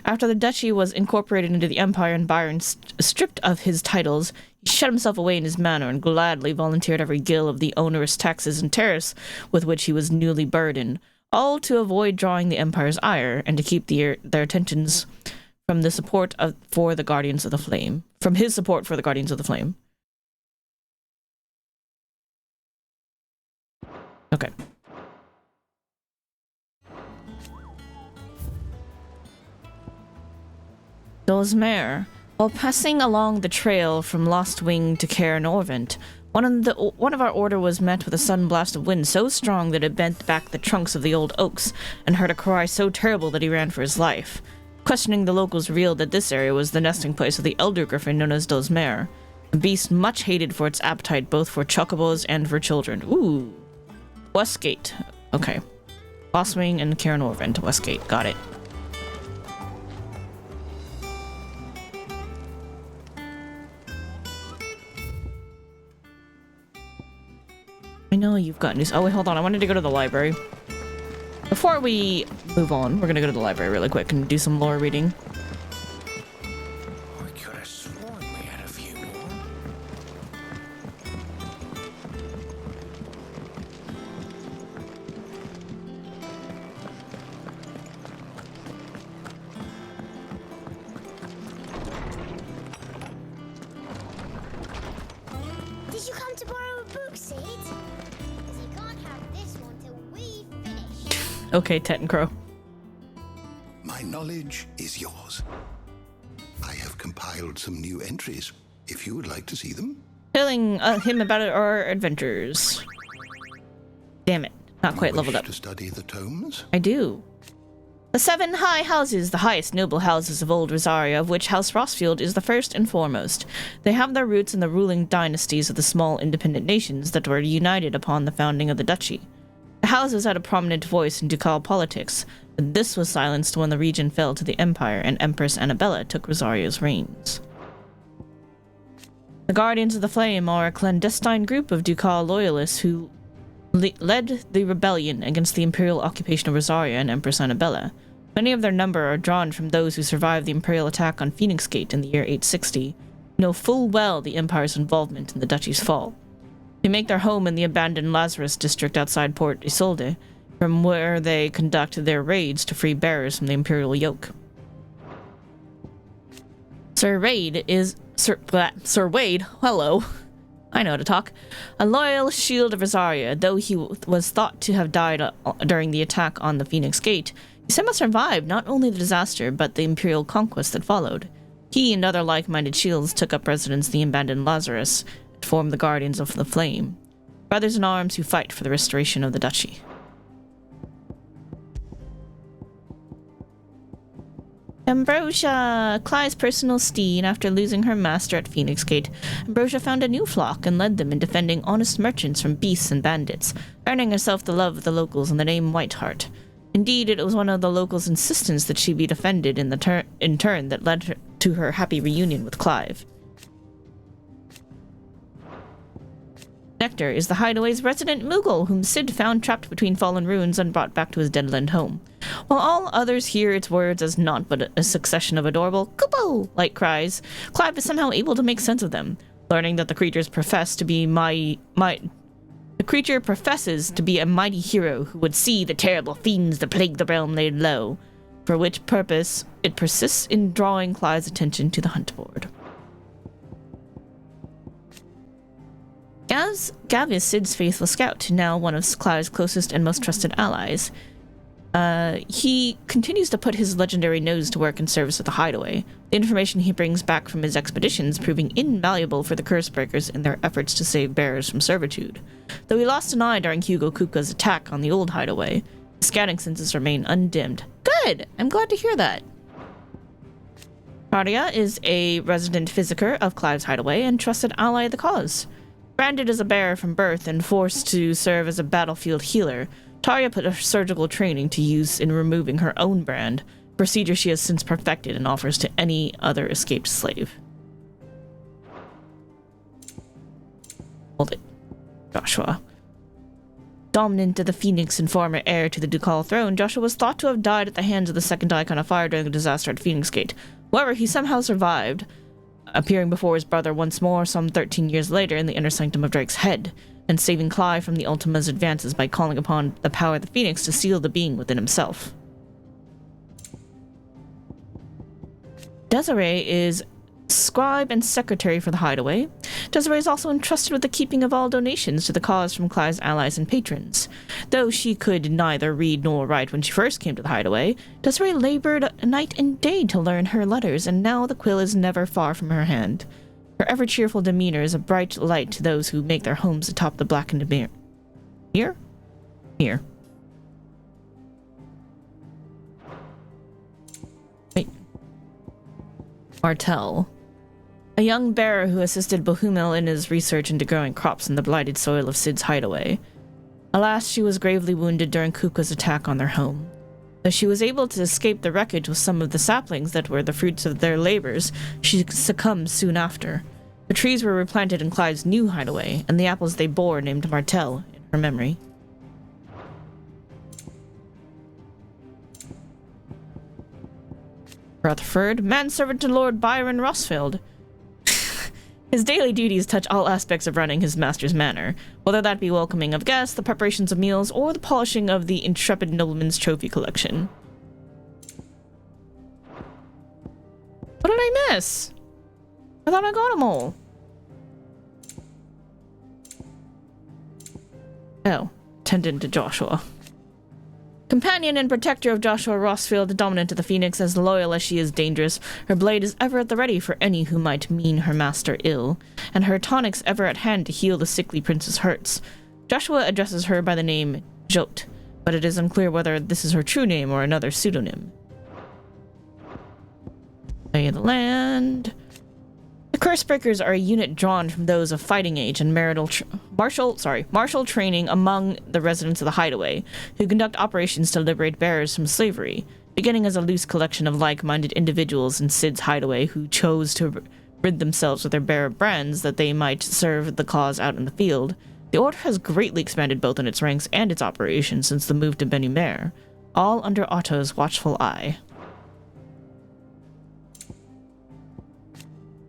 Speaker 2: After the duchy was incorporated into the Empire and Byron stripped of his titles, he shut himself away in his manor and gladly volunteered every gill of the onerous taxes and tariffs with which he was newly burdened, all to avoid drawing the Empire's ire and to keep their attentions from the support for the Guardians of the Flame. From his support for the Guardians of the Flame. Okay. Dulsmare. While passing along the trail from Lost Wing to Caer Norvent, one of our order was met with a sudden blast of wind so strong that it bent back the trunks of the old oaks, and heard a cry so terrible that he ran for his life. Questioning the locals revealed that this area was the nesting place of the elder griffin known as Dulsmare, a beast much hated for its appetite both for chocobos and for children. Ooh. Westgate. Okay. Lost Wing and Caer Norvent. Westgate. Got it. I know you've got news. Oh, wait, hold on. I wanted to go to the library. Before we move on, we're gonna go to the library really quick and do some lore reading.
Speaker 8: I could have sworn we had a few more.
Speaker 15: Did you come to borrow a book, Sid? You can't have this one till we finish.
Speaker 2: Okay, Tettencrow.
Speaker 11: My knowledge is yours. I have compiled some new entries, if you would like to see them.
Speaker 2: Telling him about our adventures. Damn it. Not quite leveled up.
Speaker 11: To study the tomes?
Speaker 2: I do. The 7 high houses, the highest noble houses of old Rosaria, of which House Rossfield is the first and foremost. They have their roots in the ruling dynasties of the small independent nations that were united upon the founding of the duchy. The houses had a prominent voice in ducal politics, but this was silenced when the region fell to the Empire and Empress Annabella took Rosaria's reigns. The Guardians of the Flame are a clandestine group of ducal loyalists who led the rebellion against the imperial occupation of Rosaria and Empress Annabella. Many of their number are drawn from those who survived the imperial attack on Phoenix Gate in the year 860, who know full well the Empire's involvement in the duchy's fall. They make their home in the abandoned Lazarus district outside Port Isolde, from where they conduct their raids to free bearers from the imperial yoke. Sir Wade, hello. I know how to talk. A loyal shield of Rosaria, though he was thought to have died during the attack on the Phoenix Gate, he somehow survived not only the disaster, but the imperial conquest that followed. He and other like-minded shields took up residence in the abandoned Lazarus and formed the Guardians of the Flame, brothers in arms who fight for the restoration of the duchy. Ambrosia! Clyde's personal steed. After losing her master at Phoenix Gate, Ambrosia found a new flock and led them in defending honest merchants from beasts and bandits, earning herself the love of the locals and the name Whiteheart. Indeed, it was one of the locals' insistence that she be defended in turn that led her to her happy reunion with Clive. Nectar is the Hideaway's resident Moogle, whom Sid found trapped between fallen ruins and brought back to his deadland home. While all others hear its words as naught but a succession of adorable "Kupo!" like cries, Clive is somehow able to make sense of them, learning that the creatures profess to be the creature professes to be a mighty hero who would see the terrible fiends that plague the realm laid low, for which purpose it persists in drawing Clive's attention to the hunt board. Gav is Sid's faithful scout, now one of Clive's closest and most trusted allies. He continues to put his legendary nose to work in service of the Hideaway, the information he brings back from his expeditions proving invaluable for the Cursebreakers in their efforts to save bearers from servitude. Though he lost an eye during Hugo Kupka's attack on the old Hideaway, his scouting senses remain undimmed. Good! I'm glad to hear that. Arya is a resident physiker of Clive's Hideaway and trusted ally of the cause. Branded as a bearer from birth and forced to serve as a battlefield healer, Tarja put her surgical training to use in removing her own brand, a procedure she has since perfected and offers to any other escaped slave. Hold it. Joshua. Dominant of the Phoenix and former heir to the ducal throne, Joshua was thought to have died at the hands of the Second Icon of Fire during the disaster at Phoenix Gate. However, he somehow survived, appearing before his brother once more some 13 years later in the inner sanctum of Drake's Head, and saving Clive from the Ultima's advances by calling upon the power of the Phoenix to seal the being within himself. Desiree is scribe and secretary for the Hideaway. Desiree is also entrusted with the keeping of all donations to the cause from Clive's allies and patrons. Though she could neither read nor write when she first came to the Hideaway, Desiree labored night and day to learn her letters, and now the quill is never far from her hand. Her ever-cheerful demeanor is a bright light to those who make their homes atop the blackened mirror. Here? Wait. Martel. A young bearer who assisted Bohumil in his research into growing crops in the blighted soil of Sid's Hideaway. Alas, she was gravely wounded during Kuka's attack on their home. Though she was able to escape the wreckage with some of the saplings that were the fruits of their labors, she succumbed soon after. The trees were replanted in Clive's new hideaway, and the apples they bore named Martel in her memory. Rutherford, manservant to Lord Byron Rossfield. His daily duties touch all aspects of running his master's manor, whether that be welcoming of guests, the preparations of meals, or the polishing of the intrepid nobleman's trophy collection. What did I miss? I thought I got them all. Oh, attendant to Joshua. Companion and protector of Joshua Rossfield, dominant of the Phoenix, as loyal as she is dangerous, her blade is ever at the ready for any who might mean her master ill, and her tonics ever at hand to heal the sickly prince's hurts. Joshua addresses her by the name Jot, but it is unclear whether this is her true name or another pseudonym. Lay of the land. The Cursebreakers are a unit drawn from those of fighting age and martial training among the residents of the Hideaway, who conduct operations to liberate bearers from slavery, beginning as a loose collection of like-minded individuals in Sid's Hideaway who chose to rid themselves of their bearer brands that they might serve the cause out in the field. The Order has greatly expanded both in its ranks and its operations since the move to Benumere, all under Otto's watchful eye.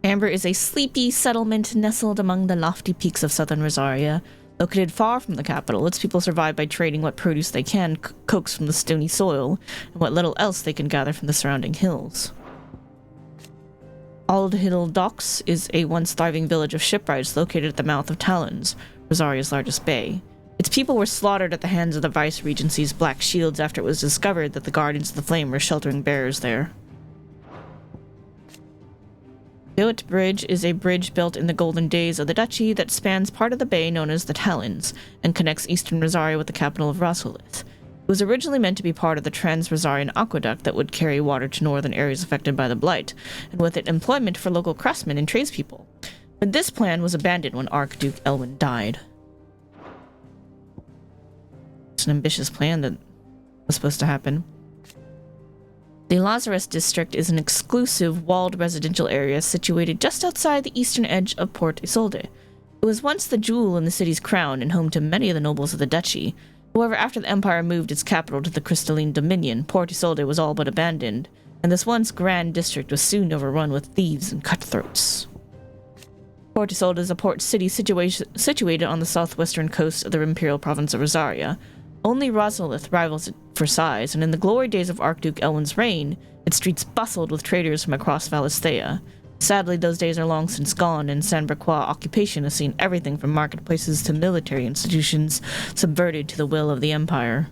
Speaker 2: Amber is a sleepy settlement nestled among the lofty peaks of southern Rosaria. Located far from the capital, its people survive by trading what produce they can coax from the stony soil, and what little else they can gather from the surrounding hills. Ald Hill Docks is a once thriving village of shipwrights located at the mouth of Talons, Rosaria's largest bay. Its people were slaughtered at the hands of the Vice-Regency's Black Shields after it was discovered that the Guardians of the Flame were sheltering bearers there. Hewitt Bridge is a bridge built in the golden days of the Duchy that spans part of the bay known as the Talons and connects eastern Rosaria with the capital of Rosolith. It was originally meant to be part of the Trans-Rosarian Aqueduct that would carry water to northern areas affected by the Blight, and with it employment for local craftsmen and tradespeople. But this plan was abandoned when Archduke Elwyn died. It's an ambitious plan that was supposed to happen. The Lazarus district is an exclusive, walled residential area situated just outside the eastern edge of Port Isolde. It was once the jewel in the city's crown and home to many of the nobles of the duchy. However, after the Empire moved its capital to the Crystalline Dominion, Port Isolde was all but abandoned, and this once grand district was soon overrun with thieves and cutthroats. Port Isolde is a port city situated on the southwestern coast of the imperial province of Rosaria. Only Rosolith rivals it for size, and in the glory days of Archduke Elwyn's reign, its streets bustled with traders from across Valisthea. Sadly, those days are long since gone, and Sanbrequois occupation has seen everything from marketplaces to military institutions subverted to the will of the Empire.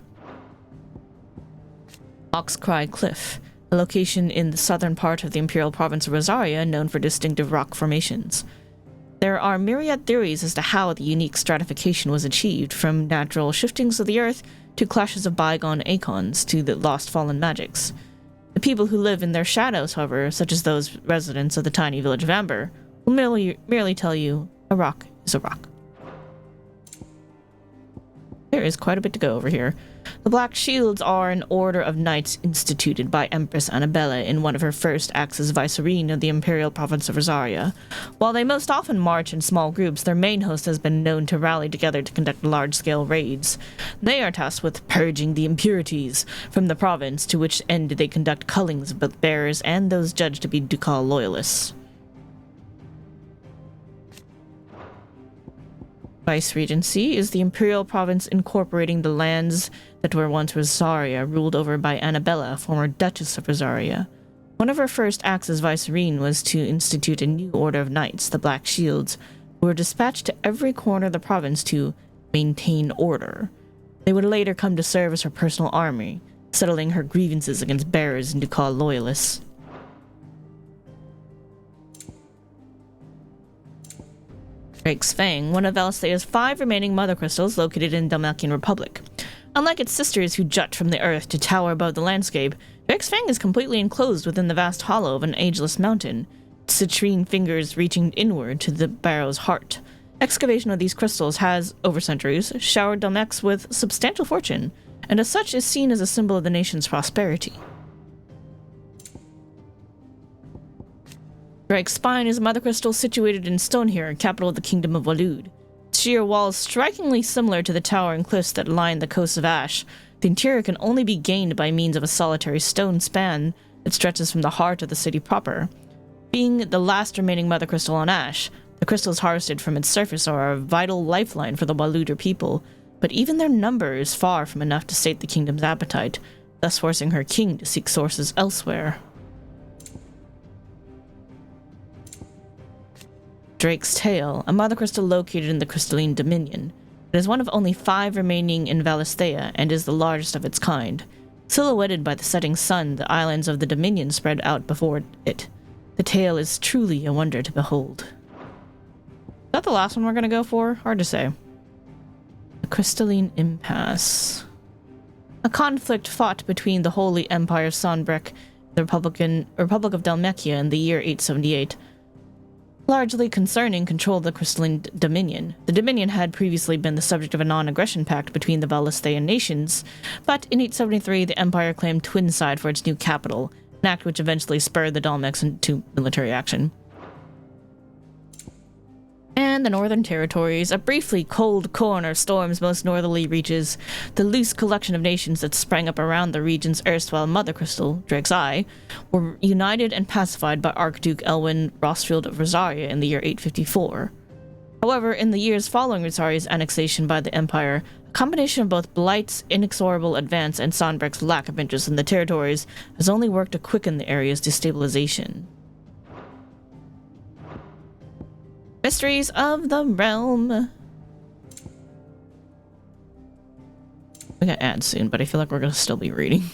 Speaker 2: Oxcry Cliff, a location in the southern part of the imperial province of Rosaria known for distinctive rock formations. There are myriad theories as to how the unique stratification was achieved, from natural shiftings of the earth to clashes of bygone Acons to the lost fallen magics. The people who live in their shadows, however, such as those residents of the tiny village of Amber, will merely tell you a rock is a rock. There is quite a bit to go over here. The Black Shields are an order of knights instituted by Empress Annabella in one of her first acts as vicereine of the Imperial Province of Rosaria. While they most often march in small groups, their main host has been known to rally together to conduct large-scale raids. They are tasked with purging the impurities from the province, to which end they conduct cullings of both bearers and those judged to be ducal loyalists. Vice-regency is the imperial province incorporating the lands that were once Rosaria, ruled over by Annabella, former Duchess of Rosaria. One of her first acts as vicereine was to institute a new order of knights, the Black Shields, who were dispatched to every corner of the province to maintain order. They would later come to serve as her personal army, settling her grievances against bearers and ducal loyalists. Drake's Fang, one of Valisthea's 5 remaining mother crystals located in Dalmacian Republic. Unlike its sisters who jut from the earth to tower above the landscape, Drake's Fang is completely enclosed within the vast hollow of an ageless mountain, its citrine fingers reaching inward to the barrow's heart. Excavation of these crystals has, over centuries, showered Dalmex with substantial fortune, and as such is seen as a symbol of the nation's prosperity. Drake's Spine is a mother crystal situated in Stonehere, capital of the Kingdom of Waloed. Its sheer walls strikingly similar to the towering cliffs that line the coast of Ash. The interior can only be gained by means of a solitary stone span that stretches from the heart of the city proper. Being the last remaining mother crystal on Ash, the crystals harvested from its surface are a vital lifeline for the Walooder people, but even their number is far from enough to sate the kingdom's appetite, thus forcing her king to seek sources elsewhere. Drake's Tail, a mother crystal located in the Crystalline Dominion. It is one of only 5 remaining in Valisthea and is the largest of its kind. Silhouetted by the setting sun, the islands of the Dominion spread out before it. The tail is truly a wonder to behold. Is that the last one we're going to go for? Hard to say. The Crystalline Impasse. A conflict fought between the Holy Empire of Sonbrek and the Republic of Dalmecia in the year 878. Largely concerning control of the Crystalline Dominion. The Dominion had previously been the subject of a non-aggression pact between the Valisthean nations, but in 873 the Empire claimed Twinside for its new capital, an act which eventually spurred the Dalmex into military action. And the Northern Territories, a briefly cold corner of Storm's most northerly reaches, the loose collection of nations that sprang up around the region's erstwhile mother crystal, Drake's Eye, were united and pacified by Archduke Elwin Rosfield of Rosaria in the year 854. However, in the years following Rosaria's annexation by the Empire, a combination of both Blight's inexorable advance and Sonbrek's lack of interest in the territories has only worked to quicken the area's destabilization. Mysteries of the Realm. We got ads soon, but I feel like we're going to still be reading.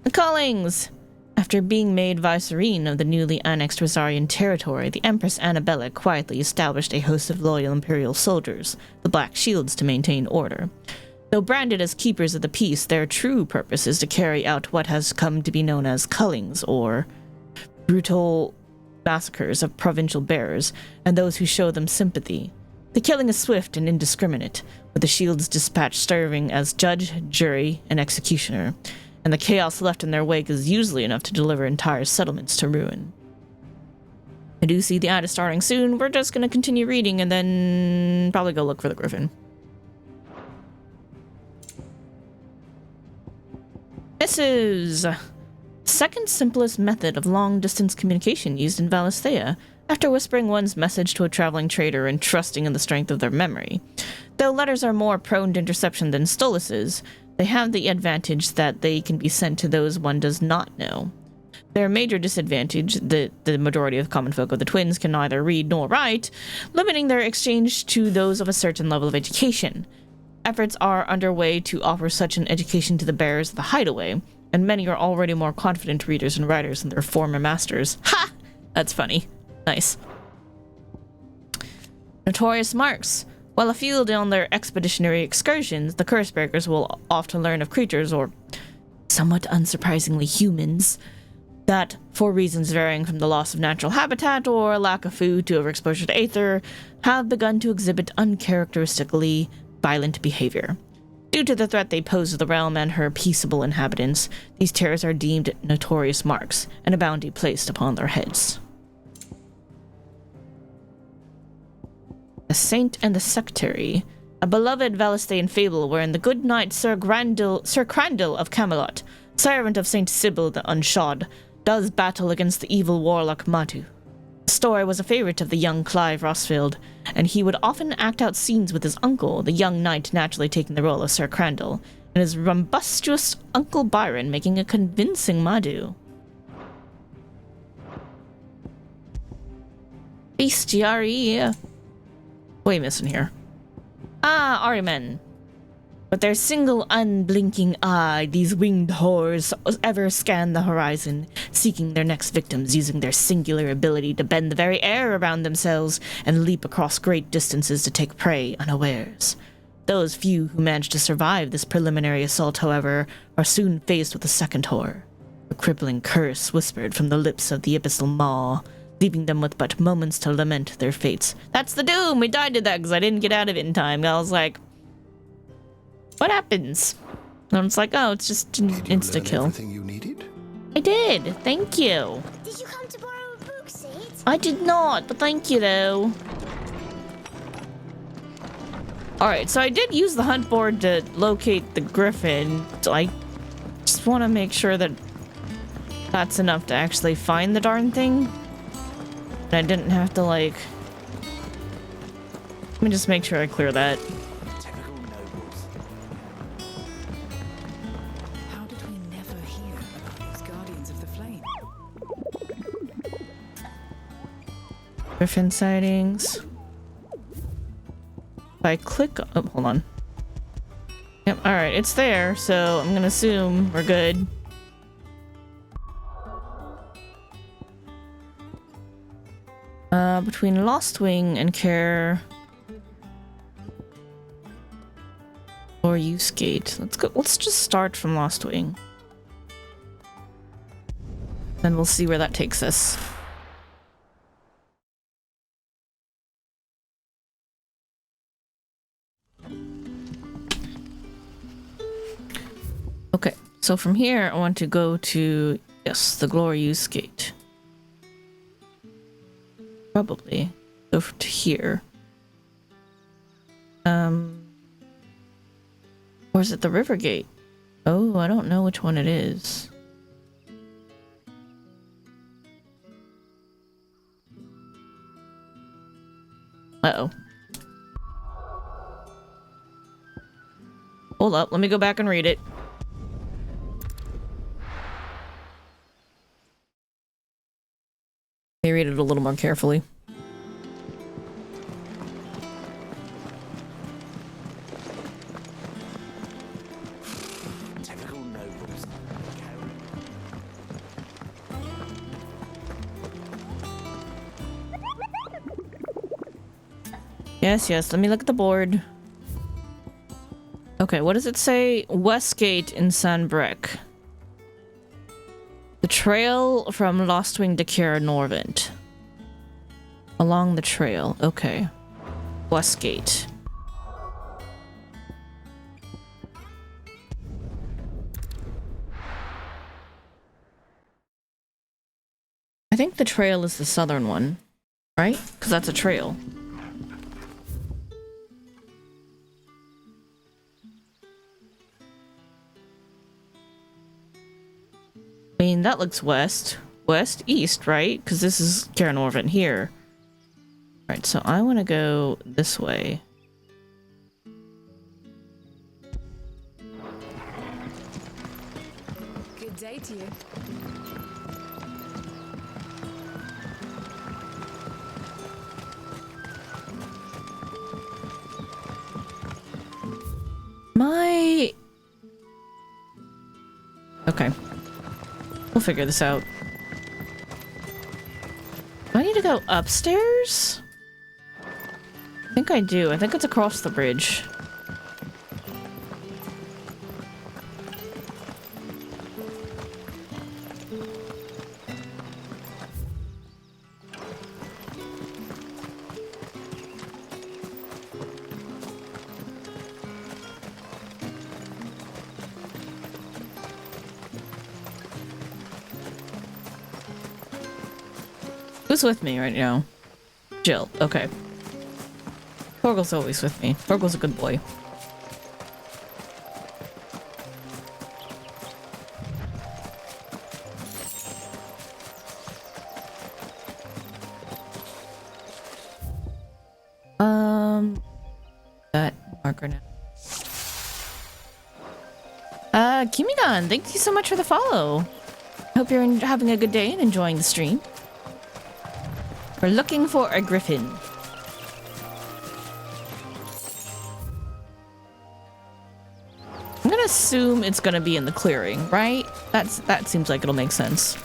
Speaker 2: The Callings! After being made vicereine of the newly annexed Rosarian territory, the Empress Annabella quietly established a host of loyal Imperial soldiers, the Black Shields, to maintain order. Though branded as keepers of the peace, their true purpose is to carry out what has come to be known as cullings, or brutal massacres of provincial bearers and those who show them sympathy. The killing is swift and indiscriminate, with the Shields dispatched serving as judge, jury, and executioner, and the chaos left in their wake is usually enough to deliver entire settlements to ruin. I do see the ad is starting soon. We're just going to continue reading and then probably go look for the griffin. This is second simplest method of long-distance communication used in Valisthea, after whispering one's message to a traveling trader and trusting in the strength of their memory. Though letters are more prone to interception than stoluses, they have the advantage that they can be sent to those one does not know. Their major disadvantage, the majority of common folk of the twins can neither read nor write, limiting their exchange to those of a certain level of education. Efforts are underway to offer such an education to the bearers of the hideaway, and many are already more confident readers and writers than their former masters. Ha! That's funny. Nice. Notorious marks. While afield on their expeditionary excursions, the Cursebreakers will often learn of creatures, or somewhat unsurprisingly humans, that, for reasons varying from the loss of natural habitat or lack of food to overexposure to aether, have begun to exhibit uncharacteristically violent behavior. Due to the threat they pose to the realm and her peaceable inhabitants, these terrors are deemed notorious marks, and a bounty placed upon their heads. The Saint and the Sectary, a beloved Valisthean fable wherein the good knight Sir Crandall of Camelot, servant of Saint Sybil the Unshod, does battle against the evil warlock Matu. The story was a favorite of the young Clive Rosfield, and he would often act out scenes with his uncle, the young knight naturally taking the role of Sir Crandall, and his rumbustious Uncle Byron making a convincing Madu. Bestiary. What are you missing here? Ah, Arimen. With their single unblinking eye, these winged horrors ever scan the horizon, seeking their next victims, using their singular ability to bend the very air around themselves and leap across great distances to take prey unawares. Those few who manage to survive this preliminary assault, however, are soon faced with a second horror. A crippling curse whispered from the lips of the abyssal maw, leaving them with but moments to lament their fates. That's the doom! We died to that because I didn't get out of it in time. I was like, what happens? And it's like, oh, it's just an insta-kill.
Speaker 11: Everything you needed?
Speaker 2: I did. Thank you.
Speaker 15: Did you come to borrow a book, Sid?
Speaker 2: I did not, but thank you, though. Alright, so I did use the hunt board to locate the griffin. So I just want to make sure that that's enough to actually find the darn thing. And I didn't have to, like... Let me just make sure I clear that. Griffin sightings. If I click... Oh, hold on. Yep, alright, it's there, so I'm gonna assume we're good. Between Lostwing and Care... or Usegate. Let's go. Let's just start from Lostwing. Then we'll see where that takes us. Okay, so from here I want to go to, yes, the Glorious Gate. Probably go to here. Or is it the River Gate? Oh, I don't know which one it is. Uh-oh. Hold up, let me go back and read it. Let me read it a little more carefully. Yes, let me look at the board. Okay, what does it say? Westgate in Sanbreck. The trail from Lostwing to Kiera Norvent. Along the trail, okay. Westgate. I think the trail is the southern one, right? Because that's a trail. I mean, that looks west. West? East, right? Because this is Kiera Norvent here. Alright, so I want to go this way.
Speaker 16: Good day to you.
Speaker 2: Okay. We'll figure this out. Do I need to go upstairs? I think I do. I think it's across the bridge. Who's with me right now? Jill. Okay. Torgal's always with me. Torgal's a good boy. That marker now. Kimigan, thank you so much for the follow. Hope you're having a good day and enjoying the stream. We're looking for a griffin. I'm gonna assume it's gonna be in the clearing, right? That seems like it'll make sense.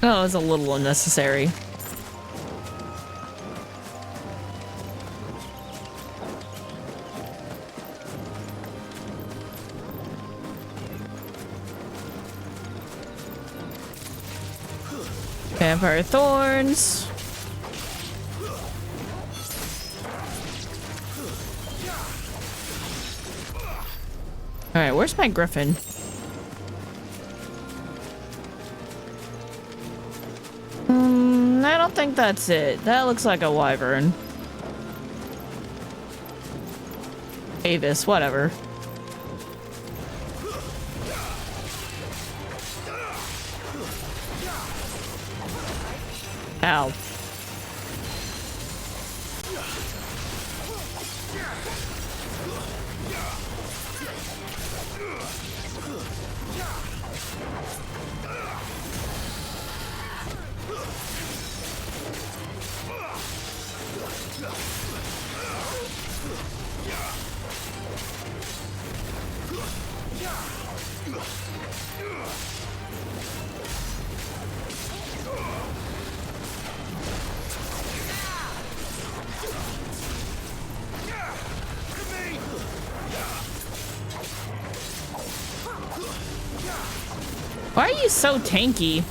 Speaker 2: Oh, it was a little unnecessary. Vampire thorns. Alright, where's my griffin? I don't think that's it. That looks like a wyvern. Avis, whatever. Ow. Why are you so tanky?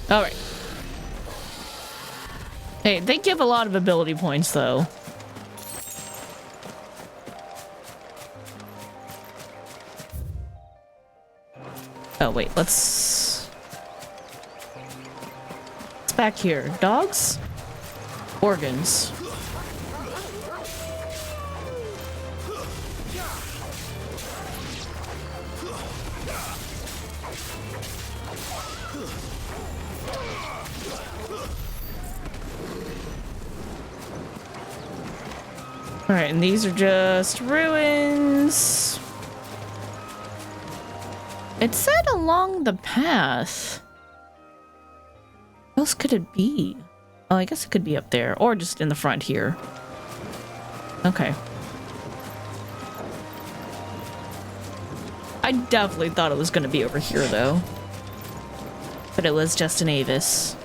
Speaker 2: All right. Hey, they give a lot of ability points, though. Oh, wait, let's... It's back here. Dogs? Organs. Alright, and these are just ruins. It said along the path. What else could it be? Oh, I guess it could be up there, or just in the front here. Okay. I definitely thought it was gonna be over here, though. But it was just an Avis.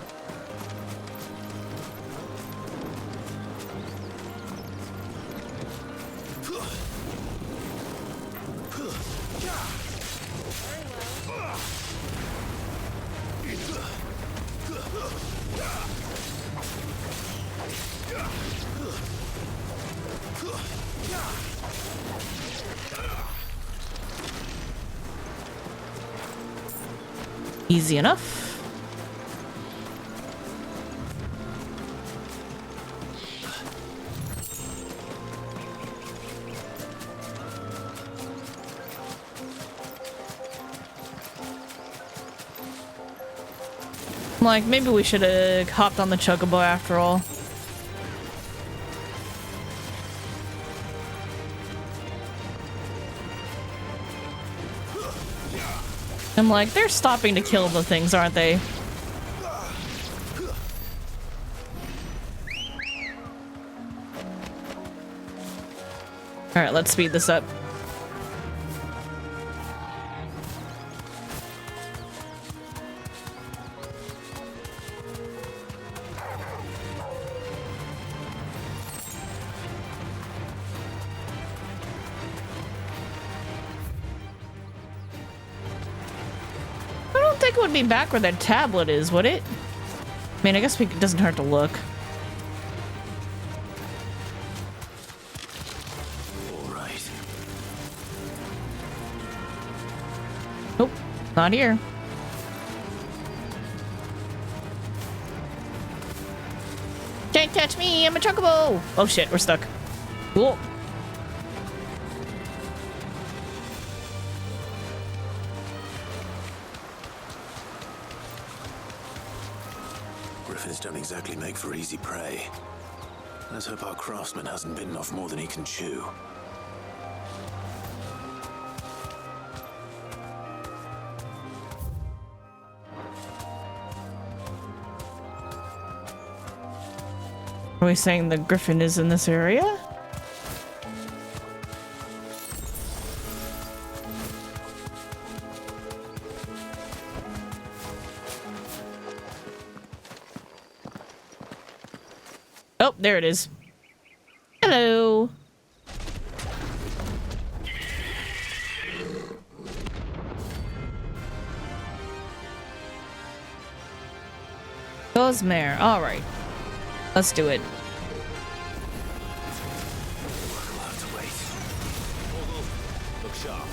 Speaker 2: Easy enough. Like, maybe we should have hopped on the chocobo after all. I'm like, they're stopping to kill the things, aren't they? Alright, let's speed this up. It would be back where that tablet is, would it? I mean, I guess it doesn't hurt to look.
Speaker 3: All right.
Speaker 2: Nope, not here. Can't catch me, I'm a chocobo! Oh shit, we're stuck. Cool.
Speaker 3: Griffins don't exactly make for easy prey. Let's hope our craftsman hasn't bitten off more than he can chew.
Speaker 2: Are we saying the griffin is in this area? Oh, there it is. Hello. Cosmere. All right. Let's do it.
Speaker 3: We'll have to wait. Look sharp.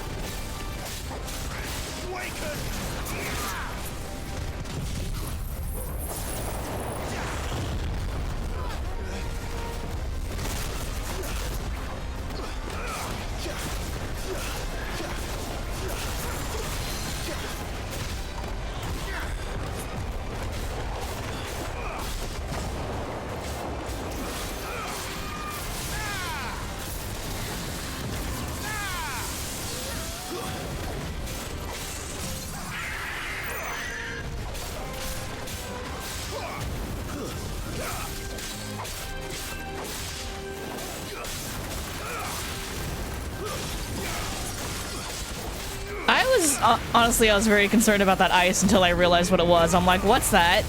Speaker 2: Honestly, I was very concerned about that ice until I realized what it was. I'm like, what's that?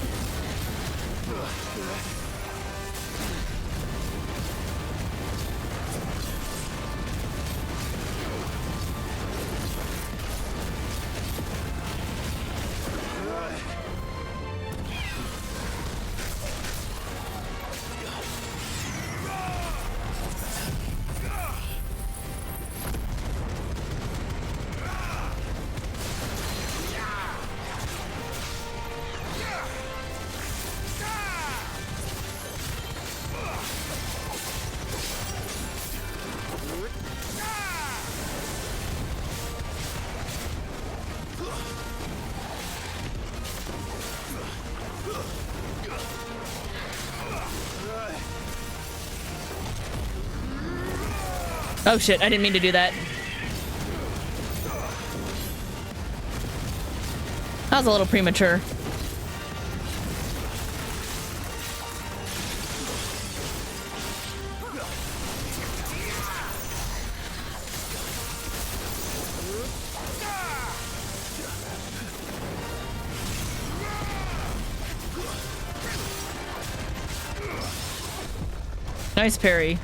Speaker 2: Oh shit, I didn't mean to do that. That was a little premature. Nice parry.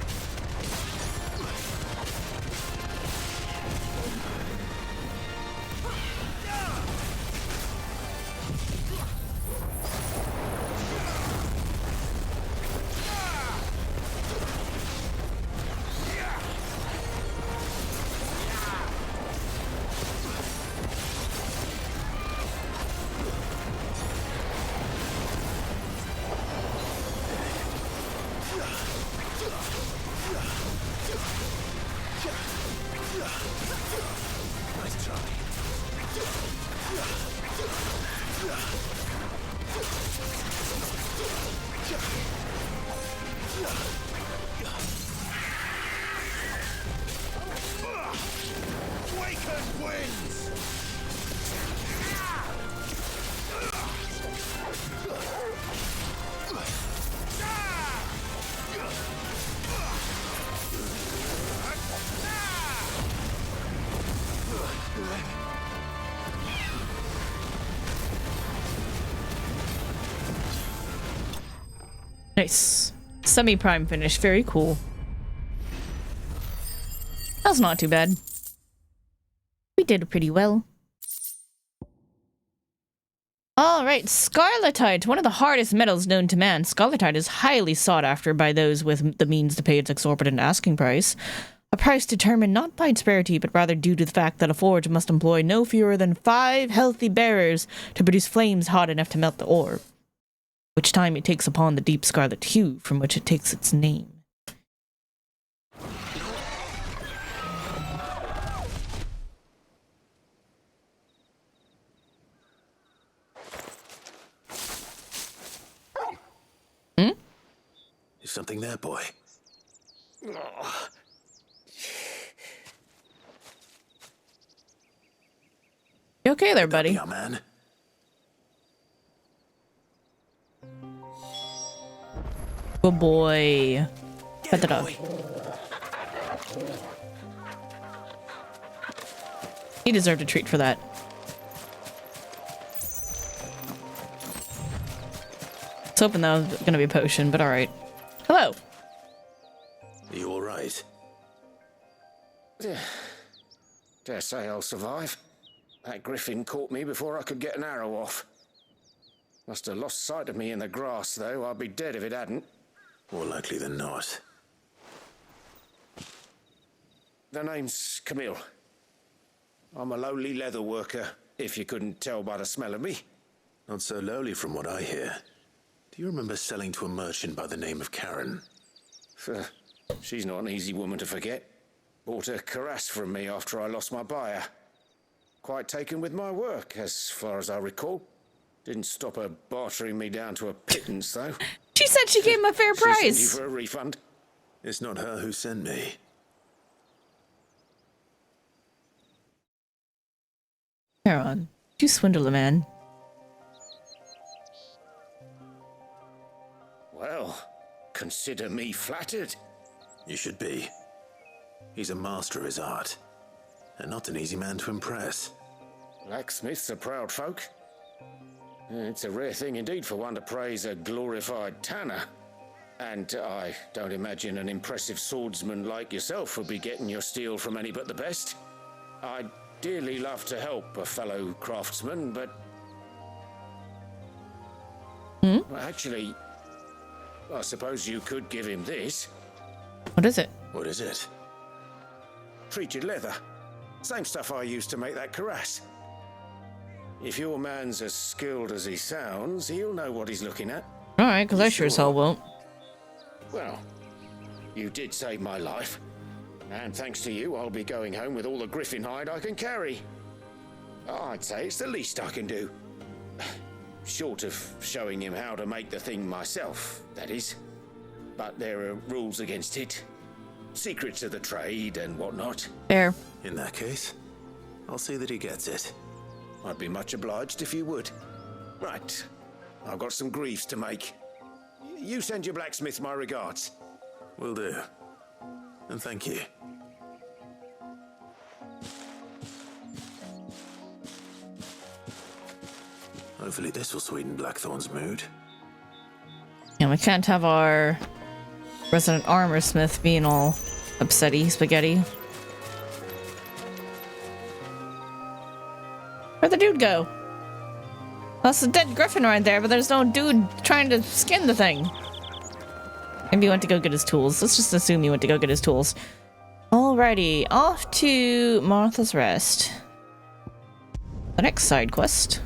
Speaker 2: Nice. Semi-prime finish. Very cool. That's not too bad. We did pretty well. Alright, scarletite, one of the hardest metals known to man. Scarletite is highly sought after by those with the means to pay its exorbitant asking price. A price determined not by its rarity, but rather due to the fact that a forge must employ no fewer than 5 healthy bearers to produce flames hot enough to melt the ore, which time it takes upon the deep scarlet hue from which it takes its name.
Speaker 3: Is something there, boy?
Speaker 2: You okay there, buddy?
Speaker 3: Yeah, man.
Speaker 2: Good boy. Pet the dog. He deserved a treat for that. I was hoping that was gonna be a potion, but alright. Hello.
Speaker 3: Are you alright?
Speaker 4: Dare say I'll survive. That griffin caught me before I could get an arrow off. Must have lost sight of me in the grass, though. I'd be dead if it hadn't.
Speaker 3: More likely than not.
Speaker 4: The name's Camille. I'm a lowly leather worker, if you couldn't tell by the smell of me.
Speaker 3: Not so lowly from what I hear. Do you remember selling to a merchant by the name of Karen?
Speaker 4: She's not an easy woman to forget. Bought a cuirass from me after I lost my buyer. Quite taken with my work, as far as I recall. Didn't stop her bartering me down to a pittance, though.
Speaker 2: She said she gave him a fair
Speaker 4: She sent
Speaker 2: price.
Speaker 4: you for a refund.
Speaker 3: It's not her who sent me.
Speaker 2: Heron, you swindle a man.
Speaker 4: Well, consider me flattered.
Speaker 3: You should be. He's a master of his art, and not an easy man to impress.
Speaker 4: Blacksmiths are proud folk. It's a rare thing indeed for one to praise a glorified tanner. And I don't imagine an impressive swordsman like yourself would be getting your steel from any but the best. I'd dearly love to help a fellow craftsman, but... Well, actually, I suppose you could give him this.
Speaker 2: What is it?
Speaker 3: What is it?
Speaker 4: Treated leather. Same stuff I used to make that cuirass. If your man's as skilled as he sounds, he'll know what he's looking at.
Speaker 2: Alright, because I sure as hell won't.
Speaker 4: Well, you did save my life. And thanks to you, I'll be going home with all the griffin hide I can carry. I'd say it's the least I can do. Short of showing him how to make the thing myself, that is. But there are rules against it. Secrets of the trade and whatnot.
Speaker 2: Fair.
Speaker 3: In that case, I'll see that he gets it.
Speaker 4: I'd be much obliged if you would. Right. I've got some greaves to make. You send your blacksmith my regards.
Speaker 3: Will do. And thank you. Hopefully this will sweeten Blackthorn's mood.
Speaker 2: Yeah, we can't have our resident armor smith being all upsetty spaghetti. Where'd the dude go? That's a dead griffin right there, but there's no dude trying to skin the thing. Maybe he went to go get his tools. Let's just assume he went to go get his tools. Alrighty, off to Martha's Rest. The next side quest.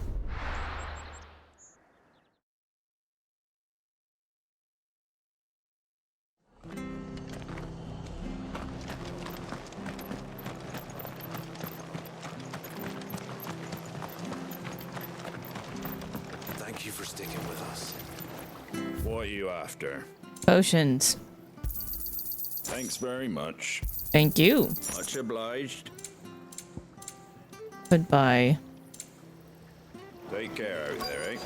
Speaker 23: Thank you for sticking with us. What are you after?
Speaker 2: Potions.
Speaker 23: Thanks very much.
Speaker 2: Thank you.
Speaker 23: Much obliged.
Speaker 2: Goodbye.
Speaker 23: Take care out there, eh?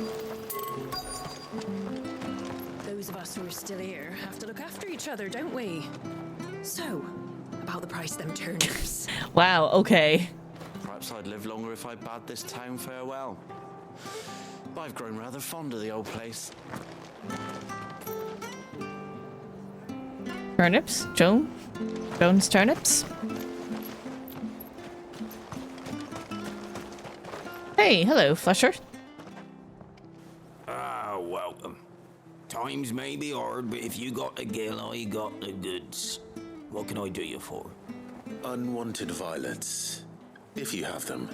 Speaker 16: Those of us who are still here have to look after each other, don't we? So, about the price of them turners.
Speaker 2: Wow, okay.
Speaker 20: Perhaps I'd live longer if I bade this town farewell. But I've grown rather fond of the old place.
Speaker 2: Turnips? Jones turnips? Hey, hello, Flesher.
Speaker 8: welcome. Times may be hard, but if you got the gill, I got the goods. What can I do you for?
Speaker 3: Unwanted violets, if you have them.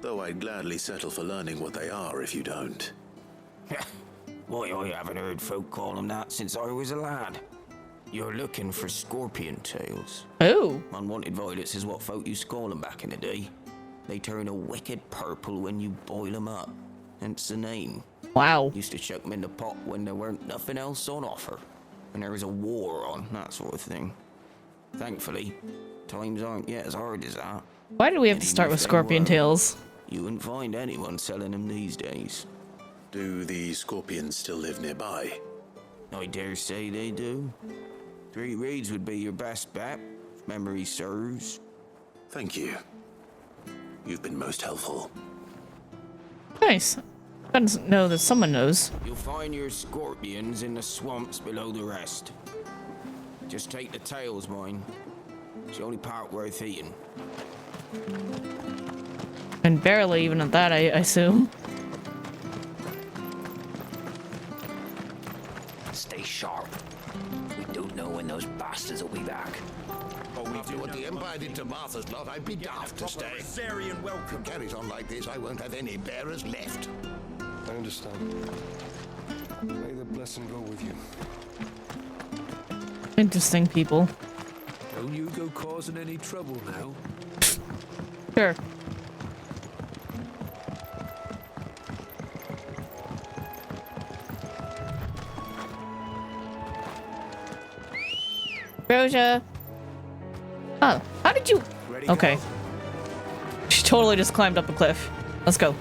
Speaker 3: Though I'd gladly settle for learning what they are if you don't.
Speaker 8: Why, I haven't heard folk call them that since I was a lad. You're looking for scorpion tails.
Speaker 2: Oh.
Speaker 8: Unwanted violets is what folk used to call them back in the day. They turn a wicked purple when you boil them up. Hence the name.
Speaker 2: Wow.
Speaker 8: Used to chuck them in the pot when there weren't nothing else on offer. When there was a war on, that sort of thing. Thankfully, times aren't yet as hard as that.
Speaker 2: Why did we have to start with scorpion tails?
Speaker 8: You wouldn't find anyone selling them these days.
Speaker 3: Do the scorpions still live nearby?
Speaker 8: I dare say they do. 3 reeds would be your best bet, if memory serves.
Speaker 3: Thank you. You've been most helpful.
Speaker 2: Nice. I didn't know that someone knows.
Speaker 8: You'll find your scorpions in the swamps below the rest. Just take the tails, mind. It's the only part worth eating.
Speaker 2: And barely even at that, I assume.
Speaker 1: Stay sharp. We don't know when those bastards will be back.
Speaker 11: After what the Empire did to Martha's lot, I'd be daft to stay. If it carries on like this, I won't have any bearers left.
Speaker 18: I understand. May the blessing go with you.
Speaker 2: Interesting people.
Speaker 19: Don't you go causing any trouble now.
Speaker 2: Sure. Roja. Oh, how did you? Okay. She totally just climbed up a cliff. Let's go.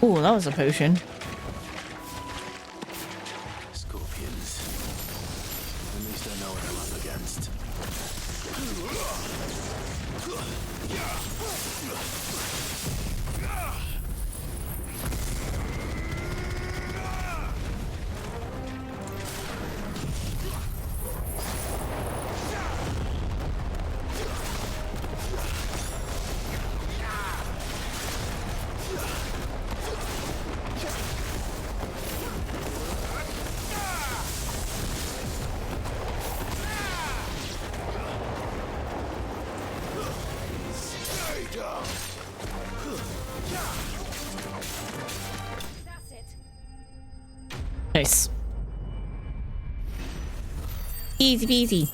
Speaker 2: Ooh, that was a potion.
Speaker 3: Scorpions. At least I know what I'm up against.
Speaker 2: Nice. Easy peasy.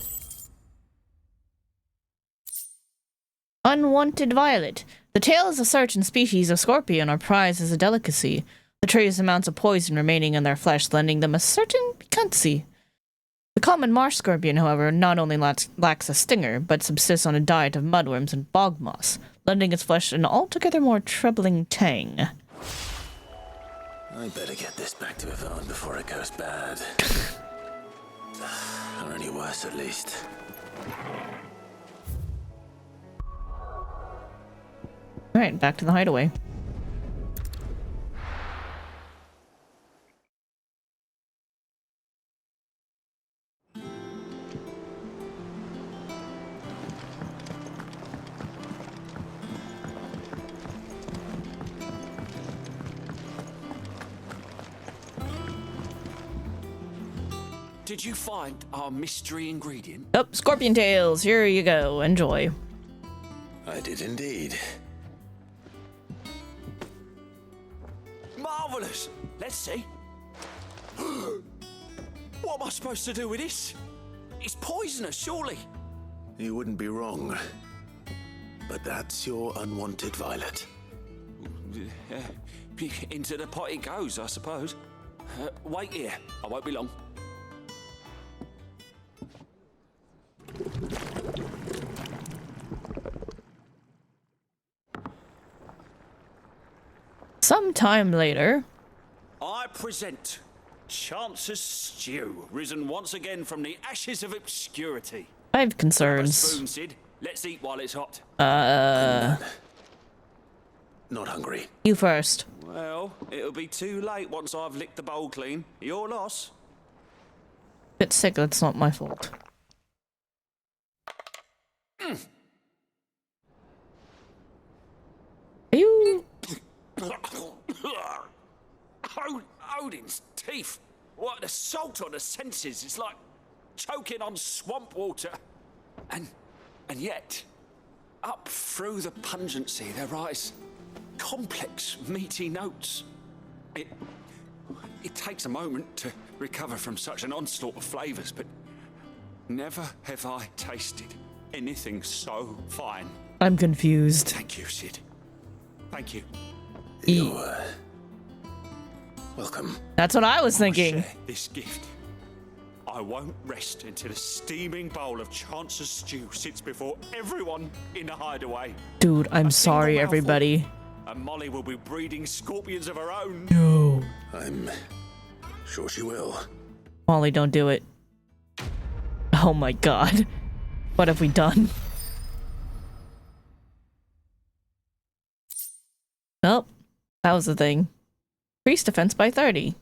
Speaker 2: Unwanted violet. The tail is a certain species of scorpion are prized as a delicacy. The trace amounts of poison remaining in their flesh, lending them a certain piquancy. The common marsh scorpion, however, not only lacks a stinger, but subsists on a diet of mudworms and bog moss, lending its flesh an altogether more troubling tang.
Speaker 3: I better get this back to Yvonne before it goes bad. Or any worse, at least.
Speaker 2: Alright, back to the hideaway.
Speaker 20: Did you find our mystery ingredient?
Speaker 2: Oh, scorpion tails. Here you go. Enjoy.
Speaker 3: I did indeed.
Speaker 20: Marvelous! Let's see. What am I supposed to do with this? It's poisonous, surely.
Speaker 3: You wouldn't be wrong. But that's your unwanted violet.
Speaker 20: Into the pot it goes, I suppose. Wait here. I won't be long.
Speaker 2: Some time later.
Speaker 20: I present Chance's stew, risen once again from the ashes of obscurity.
Speaker 2: I have
Speaker 20: Grab a
Speaker 2: concerns.
Speaker 20: spoon, Sid. Let's eat while it's hot.
Speaker 3: Not hungry.
Speaker 2: You first.
Speaker 20: Well, it'll be too late once I've licked the bowl clean. Your loss.
Speaker 2: Bit sick, that's not my fault. Are you...
Speaker 20: Odin's teeth. What, the salt on the senses. It's like choking on swamp water. And yet, up through the pungency, there rise complex, meaty notes. It takes a moment to recover from such an onslaught of flavors, but never have I tasted anything so fine.
Speaker 2: I'm confused.
Speaker 20: Thank you, Sid. Thank you.
Speaker 3: You're welcome.
Speaker 2: That's what I was thinking.
Speaker 20: Share this gift. I won't rest until a steaming bowl of Chance's stew sits before everyone in the hideaway.
Speaker 2: Dude, I'm sorry, everybody.
Speaker 20: And Molly will be breeding scorpions of her own.
Speaker 2: No.
Speaker 3: I'm sure she will.
Speaker 2: Molly, don't do it. Oh my god. What have we done? Well, that was the thing. Increase defense by 30.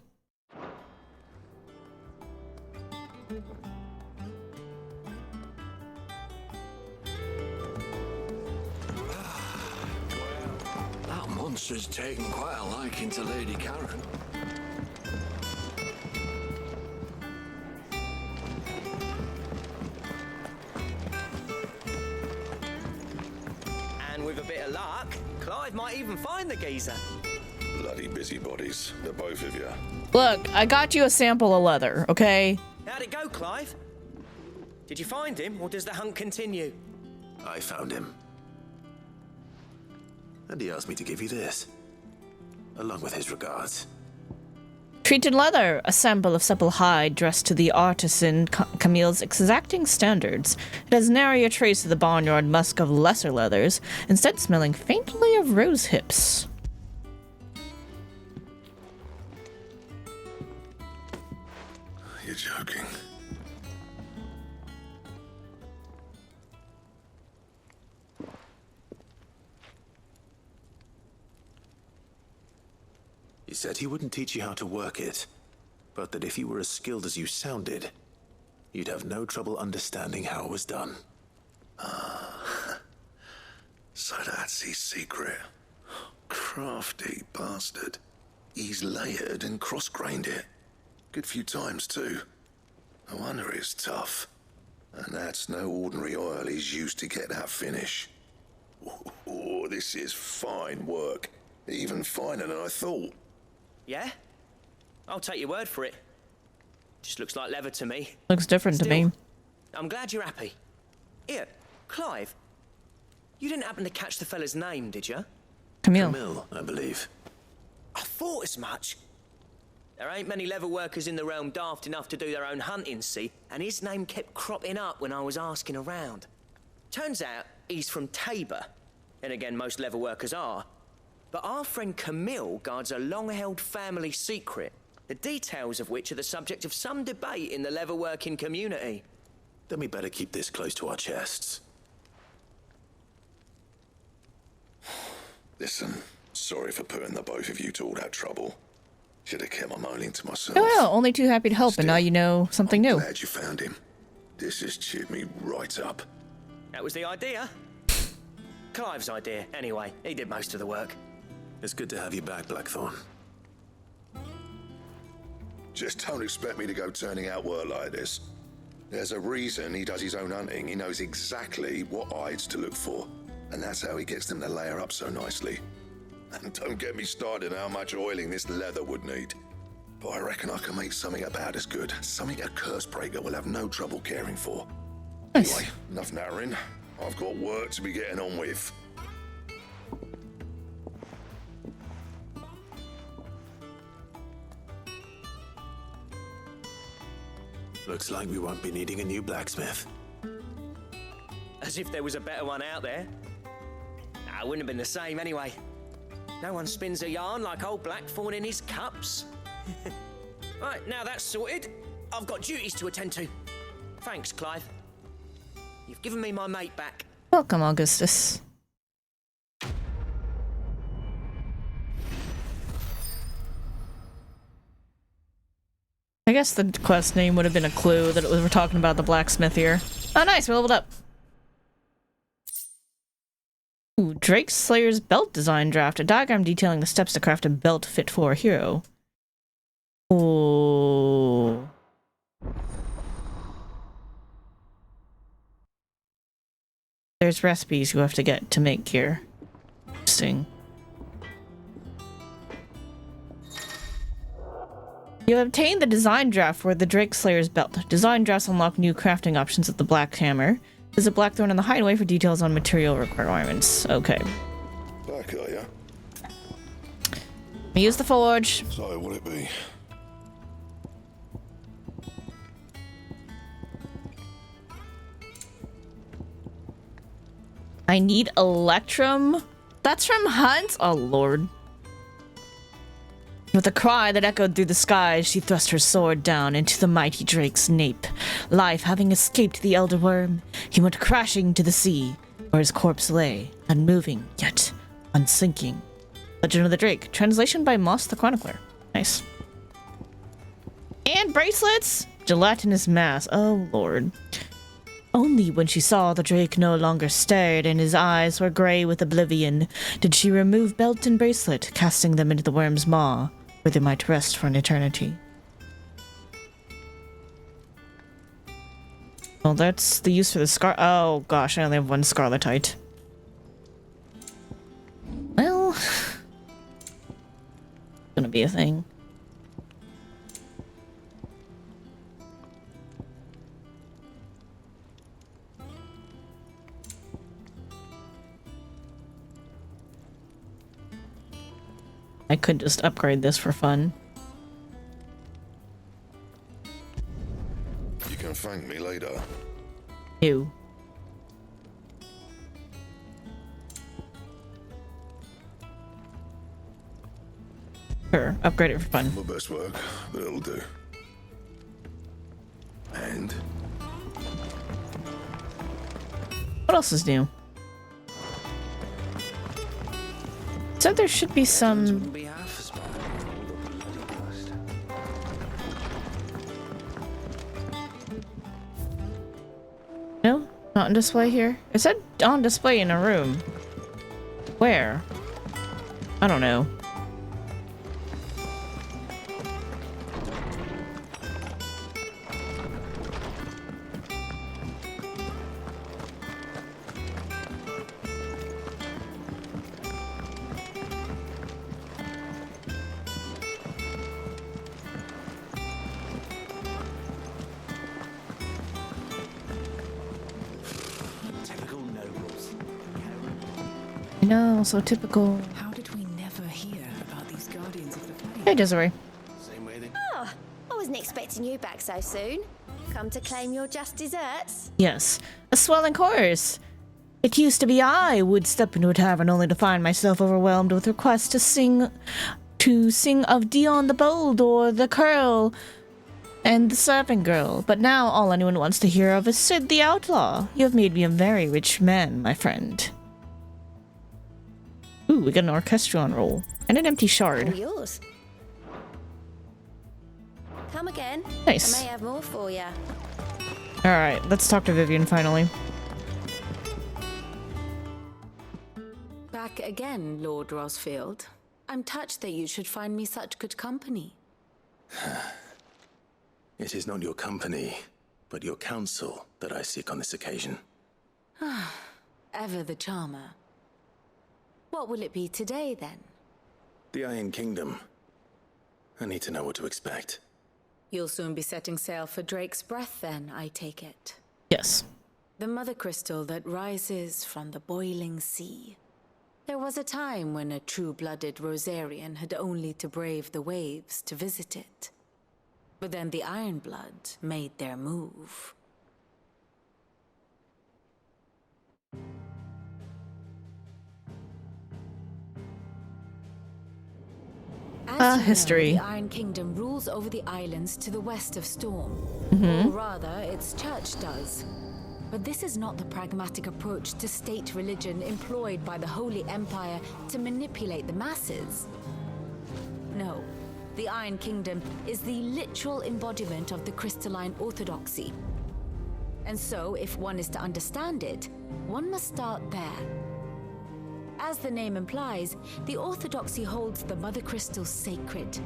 Speaker 8: That monster's taken quite a liking to Lady Karen.
Speaker 24: And with a bit of luck, Clive might even find the geezer.
Speaker 11: Bloody busybodies, the both of you.
Speaker 2: Look, I got you a sample of leather, okay?
Speaker 24: How'd it go, Clive? Did you find him, or does the hunt continue?
Speaker 3: I found him. And he asked me to give you this, along with his regards.
Speaker 2: Treated leather, a sample of supple hide dressed to the artisan Camille's exacting standards. It has nary a trace of the barnyard musk of lesser leathers, instead smelling faintly of rose hips.
Speaker 11: You're joking.
Speaker 3: He said he wouldn't teach you how to work it, but that if you were as skilled as you sounded, you'd have no trouble understanding how it was done.
Speaker 11: So that's his secret. Crafty bastard. He's layered and cross-grained it. Good few times, too. No wonder it's tough. And that's no ordinary oil he's used to get that finish. Oh, this is fine work. Even finer than I thought.
Speaker 24: Yeah? I'll take your word for it. Just looks like leather to me.
Speaker 2: Looks different to me.
Speaker 24: I'm glad you're happy. Here, Clive. You didn't happen to catch the fella's name, did you?
Speaker 2: Camille.
Speaker 3: Camille, I believe.
Speaker 24: I thought as much. There ain't many leather workers in the realm daft enough to do their own hunting, see? And his name kept cropping up when I was asking around. Turns out he's from Tabor. And again, most leather workers are. But our friend Camille guards a long-held family secret, the details of which are the subject of some debate in the leather-working community.
Speaker 3: Then we better keep this close to our chests.
Speaker 11: Listen, sorry for putting the both of you to all that trouble. Should have kept my moaning to myself.
Speaker 2: Oh well, only too happy to help, and now you know something new.
Speaker 11: Glad you found him. This has cheered me right up.
Speaker 24: That was the idea. Clive's idea, anyway. He did most of the work.
Speaker 3: It's good to have you back, Blackthorn.
Speaker 11: Just don't expect me to go turning out work like this. There's a reason he does his own hunting. He knows exactly what hides to look for. And that's how he gets them to layer up so nicely. And don't get me started on how much oiling this leather would need. But I reckon I can make something about as good. Something a Cursebreaker will have no trouble caring for.
Speaker 2: Nice.
Speaker 11: Anyway, enough narrowing. I've got work to be getting on with.
Speaker 3: Looks like we won't be needing a new blacksmith.
Speaker 24: As if there was a better one out there. Nah, it wouldn't have been the same anyway. No one spins a yarn like old Blackthorn in his cups. Right, now that's sorted, I've got duties to attend to. Thanks, Clive. You've given me my mate back.
Speaker 2: Welcome, Augustus. I guess the quest name would have been a clue that we're talking about the blacksmith here. Oh, nice, we leveled up. Ooh, Drake Slayer's belt design draft. A diagram detailing the steps to craft a belt fit for a hero. Ooh. There's recipes you have to get to make gear. Interesting. You have obtained the design draft for the Drake Slayer's belt. Design drafts unlock new crafting options with the Black Hammer. Visit Blackthorn in the Hideaway for details on material requirements. Okay.
Speaker 11: Back, are ya?
Speaker 2: Use the forge.
Speaker 11: So, will it be?
Speaker 2: I need Electrum. That's from Hunt? Oh, Lord. With a cry that echoed through the skies, she thrust her sword down into the mighty Drake's nape. Life having escaped the Elder Worm, he went crashing to the sea, where his corpse lay, unmoving, yet unsinking. Legend of the Drake. Translation by Moss the Chronicler. Nice. And bracelets! Gelatinous mass. Oh, Lord. Only when she saw the Drake no longer stared and his eyes were gray with oblivion did she remove belt and bracelet, casting them into the worm's maw, where they might rest for an eternity. Well, that's the use for the scar- oh gosh, I only have one Scarletite. Well... gonna be a thing. I could just upgrade this for fun.
Speaker 11: You can thank me later.
Speaker 2: Ew. Sure, upgrade it for fun.
Speaker 11: My best work, but it'll do. And?
Speaker 2: What else is new? So there should be some... No? Not on display here? It said on display in a room. Where? I don't know. No, so typical.
Speaker 16: How did we never hear about these guardians of the flame?
Speaker 2: Hey, Desiree.
Speaker 15: Oh, I wasn't expecting you back so soon. Come to claim your just desserts?
Speaker 2: Yes, a swelling chorus. It used to be I would step into a tavern only to find myself overwhelmed with requests to sing of Dion the Bold or the Curl and the Serpent Girl. But now all anyone wants to hear of is Sid the Outlaw. You have made me a very rich man, my friend. Ooh, we got an Orchestrion roll. And an empty shard.
Speaker 15: All yours. Come again.
Speaker 2: Nice.
Speaker 15: I may have more for you.
Speaker 2: Alright, let's talk to Vivian finally.
Speaker 16: Back again, Lord Rosfield. I'm touched that you should find me such good company.
Speaker 3: It is not your company, but your counsel that I seek on this occasion.
Speaker 16: Ever the charmer. What will it be today, then?
Speaker 3: The Iron Kingdom. I need to know what to expect.
Speaker 16: You'll soon be setting sail for Drake's Breath, then, I take it.
Speaker 2: Yes.
Speaker 16: The mother crystal that rises from the boiling sea. There was a time when a true-blooded Rosarian had only to brave the waves to visit it. But then the Ironblood made their move. As you
Speaker 2: history.
Speaker 16: know, the Iron Kingdom rules over the islands to the west of Storm.
Speaker 2: Mhm.
Speaker 16: Or rather, its church does. But this is not the pragmatic approach to state religion employed by the Holy Empire to manipulate the masses. No, the Iron Kingdom is the literal embodiment of the crystalline orthodoxy. And so, if one is to understand it, one must start there. As the name implies, the orthodoxy holds the Mother Crystal sacred,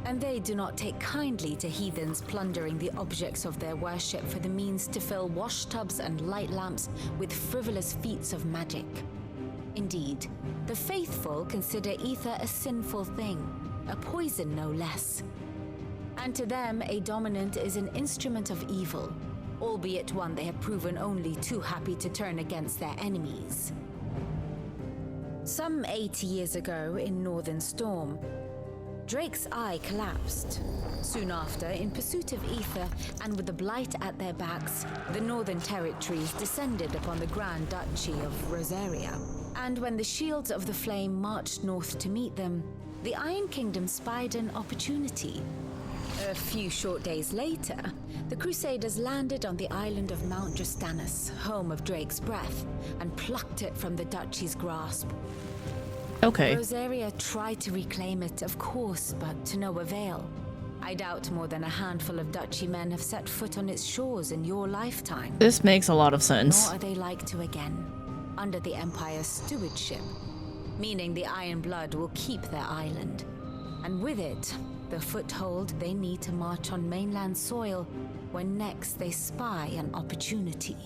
Speaker 16: and they do not take kindly to heathens plundering the objects of their worship for the means to fill washtubs and light lamps with frivolous feats of magic. Indeed, the faithful consider ether a sinful thing, a poison no less. And to them, a dominant is an instrument of evil, albeit one they have proven only too happy to turn against their enemies. Some 80 years ago in Northern Storm, Drake's eye collapsed. Soon after, in pursuit of ether and with the blight at their backs, the Northern Territories descended upon the Grand Duchy of Rosaria. And when the Shields of the Flame marched north to meet them, the Iron Kingdom spied an opportunity. A few short days later, the Crusaders landed on the island of Mount Justanus, home of Drake's breath, and plucked it from the duchy's grasp.
Speaker 2: Okay.
Speaker 16: Rosaria tried to reclaim it, of course, but to no avail. I doubt more than a handful of duchy men have set foot on its shores in your lifetime.
Speaker 2: This makes a lot of sense.
Speaker 16: Nor are they like to again, under the Empire's stewardship, meaning the Iron Blood will keep their island. And with it, the foothold they need to march on mainland soil when next they spy an opportunity.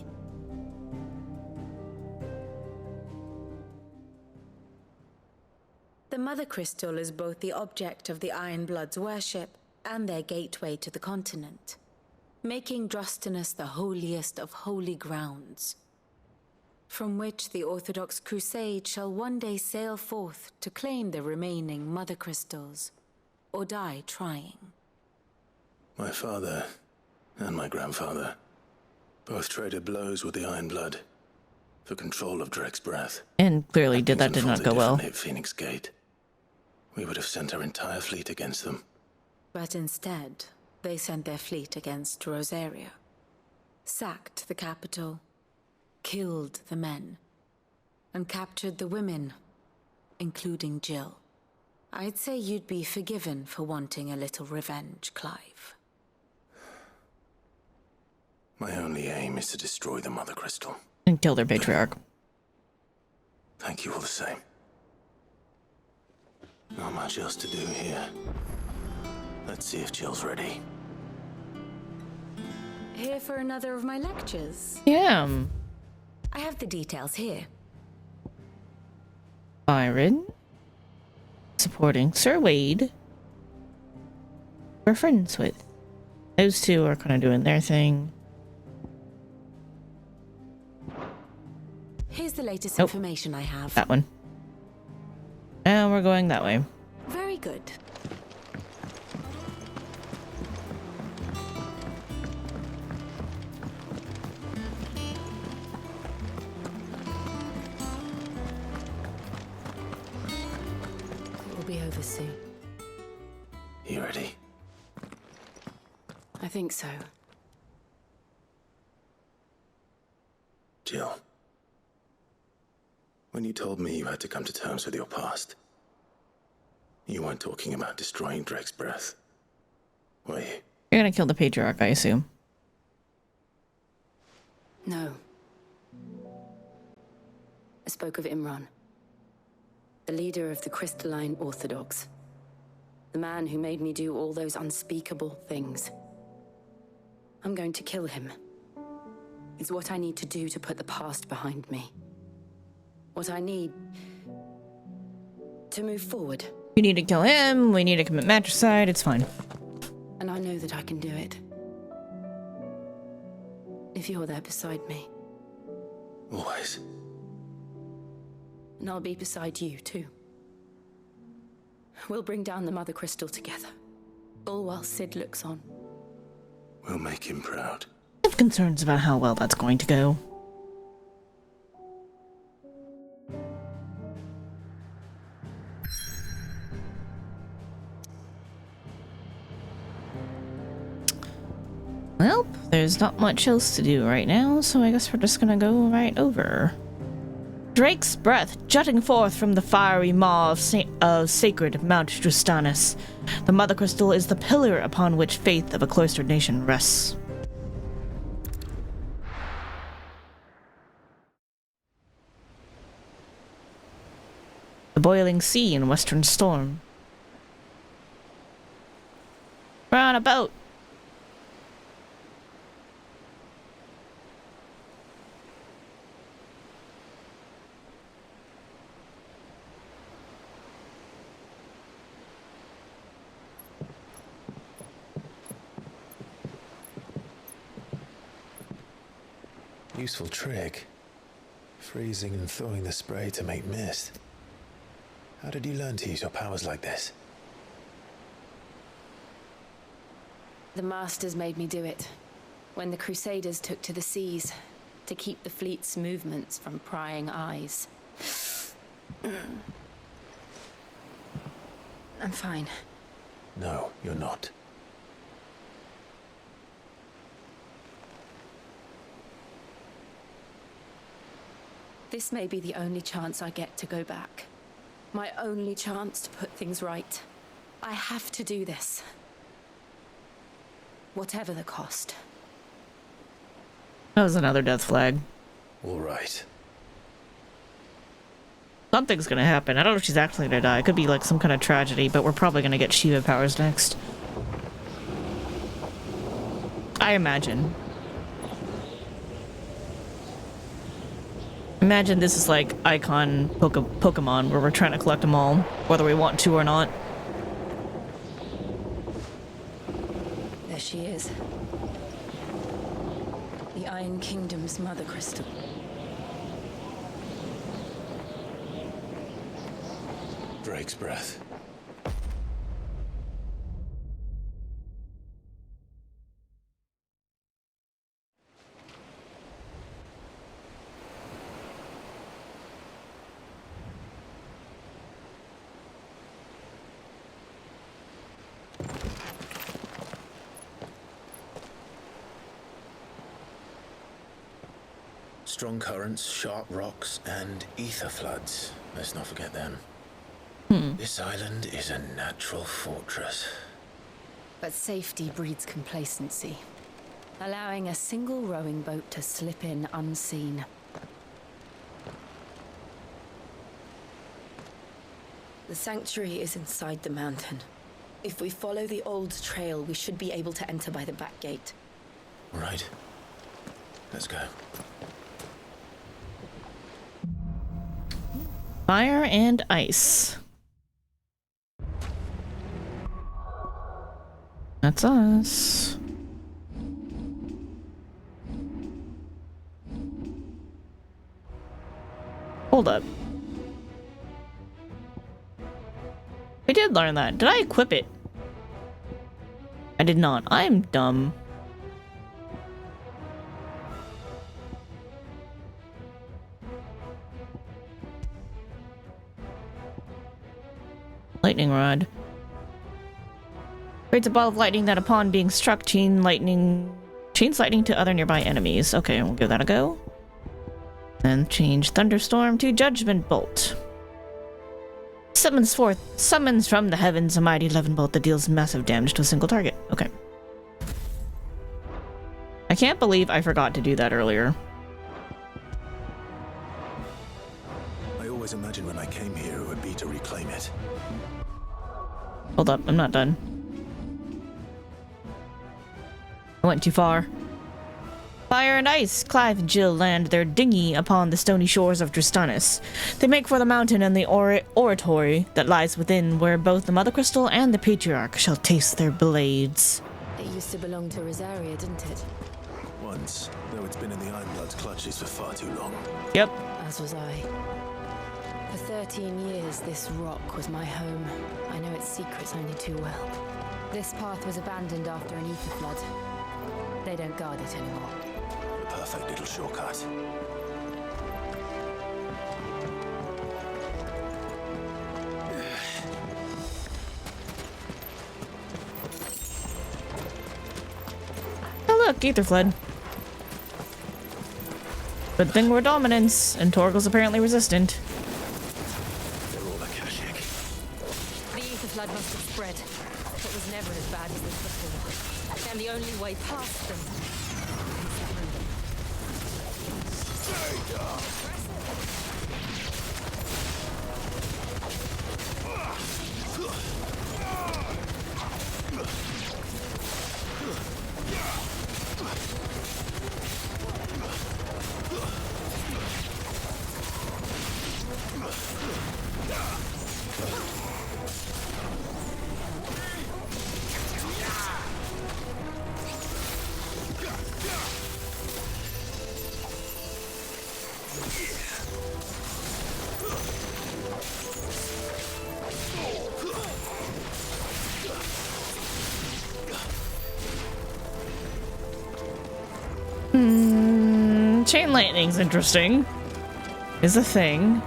Speaker 16: The Mother Crystal is both the object of the Iron Blood's worship and their gateway to the continent, making Drostanus the holiest of holy grounds, from which the Orthodox Crusade shall one day sail forth to claim the remaining Mother Crystals, or die trying.
Speaker 3: My father and my grandfather both traded blows with the Iron Blood for control of Drake's breath.
Speaker 2: And clearly did not go well.
Speaker 3: Hit Phoenix Gate. We would have sent our entire fleet against them.
Speaker 16: But instead, they sent their fleet against Rosaria, sacked the capital, killed the men, and captured the women, including Jill. I'd say you'd be forgiven for wanting a little revenge, Clive.
Speaker 3: My only aim is to destroy the Mother Crystal.
Speaker 2: And kill their patriarch.
Speaker 3: Thank you all the same. Not much else to do here. Let's see if Jill's ready.
Speaker 16: Here for another of my lectures?
Speaker 2: Yeah.
Speaker 16: I have the details here.
Speaker 2: Byron. Supporting Sir Wade. We're friends with. Those two are kind of doing their thing.
Speaker 16: Here's the latest information I have.
Speaker 2: That one. And we're going that way.
Speaker 16: Very good. It will be over soon.
Speaker 3: You ready?
Speaker 17: I think so.
Speaker 3: Jill. When you told me you had to come to terms with your past, you weren't talking about destroying Drake's breath, were you?
Speaker 2: You're gonna kill the patriarch, I assume.
Speaker 17: No. I spoke of Imran, the leader of the Crystalline Orthodox. The man who made me do all those unspeakable things. I'm going to kill him. It's what I need to do to put the past behind me. What I need to move forward.
Speaker 2: You need to kill him, we need to commit matricide, it's fine.
Speaker 17: And I know that I can do it. If you're there beside me.
Speaker 3: Always.
Speaker 17: And I'll be beside you, too. We'll bring down the Mother Crystal together. All while Sid looks on.
Speaker 3: We'll make him proud.
Speaker 2: I have concerns about how well that's going to go. There's not much else to do right now, so I guess we're just gonna go right over. Drake's breath jutting forth from the fiery maw of sacred Mount Drustanus. The Mother Crystal is the pillar upon which faith of a cloistered nation rests. The boiling sea in western storm. We're on a boat.
Speaker 3: Useful trick. Freezing and thawing the spray to make mist. How did you learn to use your powers like this?
Speaker 17: The Masters made me do it. When the Crusaders took to the seas, to keep the fleet's movements from prying eyes.
Speaker 5: I'm fine.
Speaker 3: No, you're not.
Speaker 17: This may be the only chance I get to go back. My only chance to put things right. I have to do this. Whatever the cost.
Speaker 2: That was another death flag.
Speaker 3: All right.
Speaker 2: Something's gonna happen. I don't know if she's actually gonna die. It could be like some kind of tragedy, but we're probably gonna get Shiva powers next. I imagine. Imagine this is like Icon Pokemon, where we're trying to collect them all, whether we want to or not.
Speaker 5: There she is. The Iron Kingdom's Mother Crystal.
Speaker 3: Drake's breath. Strong currents, sharp rocks, and ether floods. Let's not forget them. This island is a natural fortress.
Speaker 17: But safety breeds complacency. Allowing a single rowing boat to slip in unseen.
Speaker 5: The sanctuary is inside the mountain. If we follow the old trail, we should be able to enter by the back gate.
Speaker 3: Right. Let's go.
Speaker 2: Fire and ice. That's us. Hold up. We did learn that. Did I equip it? I did not. I'm dumb. Lightning rod. Creates a ball of lightning that upon being struck chains lightning to other nearby enemies. Okay, we'll give that a go. And change thunderstorm to judgment bolt. Summons from the heavens a mighty 11 bolt that deals massive damage to a single target. Okay. I can't believe I forgot to do that earlier.
Speaker 3: I always imagined when I came here it would be to reclaim it.
Speaker 2: Hold up, I'm not done. I went too far. Fire and ice, Clive and Jill land their dinghy upon the stony shores of Drustanus. They make for the mountain and the oratory that lies within, where both the Mother Crystal and the Patriarch shall taste their blades.
Speaker 17: It used to belong to Rosaria, didn't it?
Speaker 3: Once, though it's been in the Ironblood's clutches for far too long.
Speaker 2: Yep.
Speaker 17: As was I. For 13 years, this rock was my home. I know its secrets only too well. This path was abandoned after an ether flood. They don't guard it anymore.
Speaker 3: Perfect little shortcut.
Speaker 2: Oh look, Gaither fled. Good thing we're dominance, and Torgal's apparently resistant.
Speaker 3: They're all Akashic.
Speaker 17: The ether flood must have spread. It was never as bad as this before. And the only way past them.
Speaker 11: Stay down.
Speaker 2: Chain lightning's interesting. Is a thing.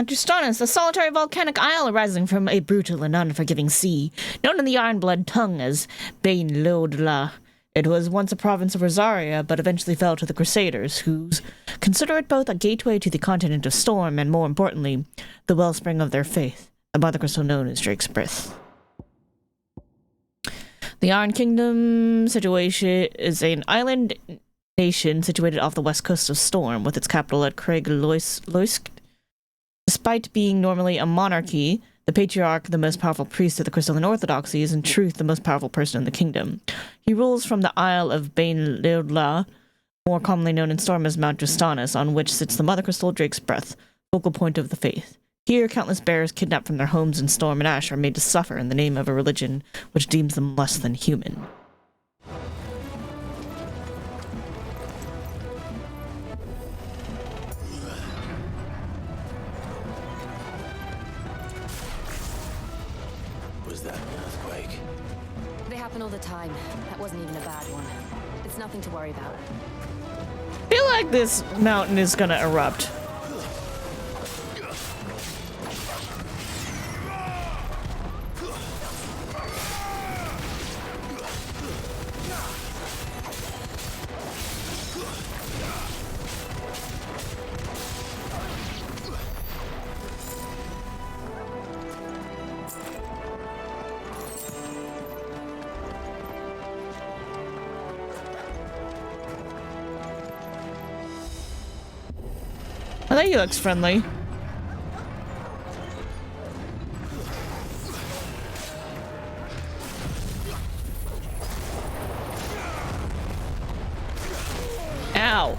Speaker 2: Tristanus, a solitary volcanic isle arising from a brutal and unforgiving sea, known in the Ironblood tongue as Bain Lodla. It was once a province of Rosaria, but eventually fell to the Crusaders, who consider it both a gateway to the continent of Storm and, more importantly, the wellspring of their faith, the mother crystal known as Drake's Breath. The Iron Kingdom situation is an island nation situated off the west coast of Storm, with its capital at Craig Loisk. Despite being normally a monarchy, the Patriarch, the most powerful priest of the Crystalline Orthodoxy, is in truth the most powerful person in the kingdom. He rules from the Isle of Bain Leodla, more commonly known in Storm as Mount Tristanus, on which sits the Mother Crystal Drake's Breath, focal point of the faith. Here, countless bearers kidnapped from their homes in Storm and Ash are made to suffer in the name of a religion which deems them less than human.
Speaker 3: Was that an earthquake?
Speaker 17: They happen all the time. That wasn't even a bad one. It's nothing to worry about.
Speaker 2: I feel like this mountain is gonna erupt. I think he looks friendly. Ow.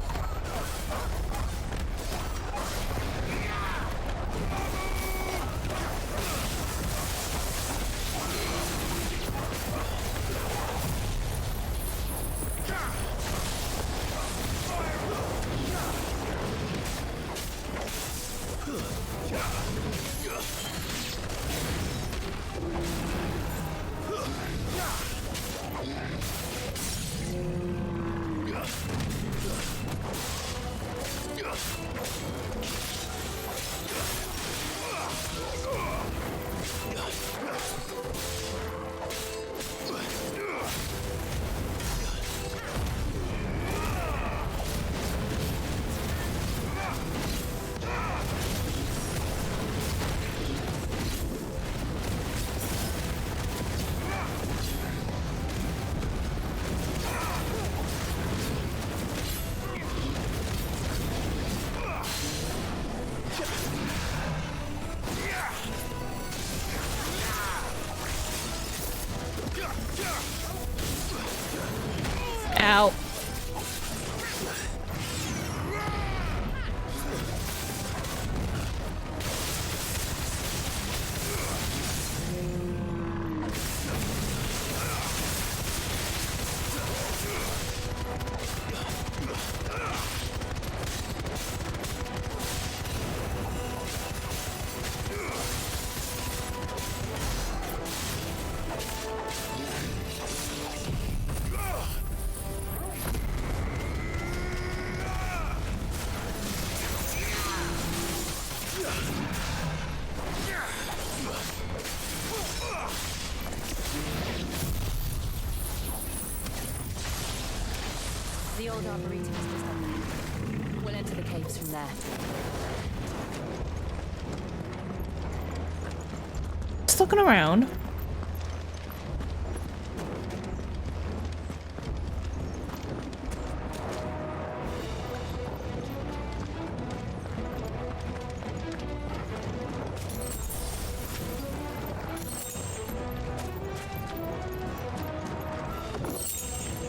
Speaker 17: old arboretum is just up there. We'll enter the caves from there.
Speaker 2: Just looking around.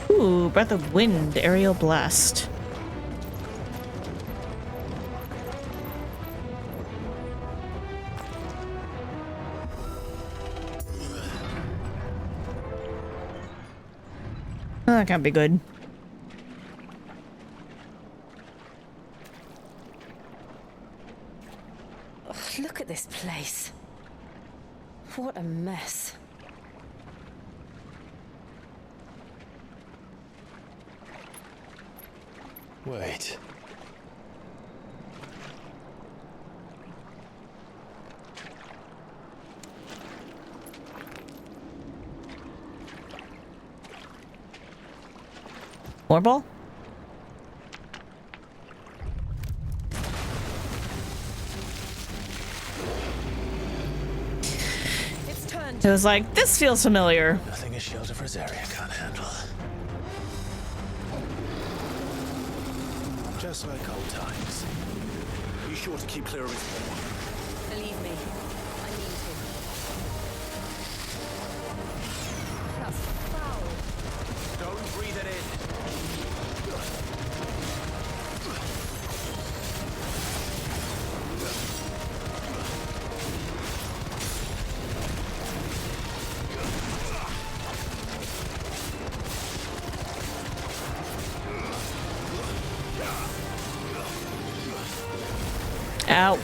Speaker 2: Ooh, breath of wind, aerial blast. Oh, that can't be good.
Speaker 17: Ugh, look at this place. What a mess.
Speaker 3: Wait.
Speaker 2: More ball?
Speaker 17: It's turned.
Speaker 2: It was like, this feels familiar.
Speaker 3: Nothing a shield of Rosaria can't handle. Just like old times. Be sure to keep clear of his paw.
Speaker 17: Believe me, I need him. That's foul.
Speaker 3: Don't breathe it in.
Speaker 2: Ow.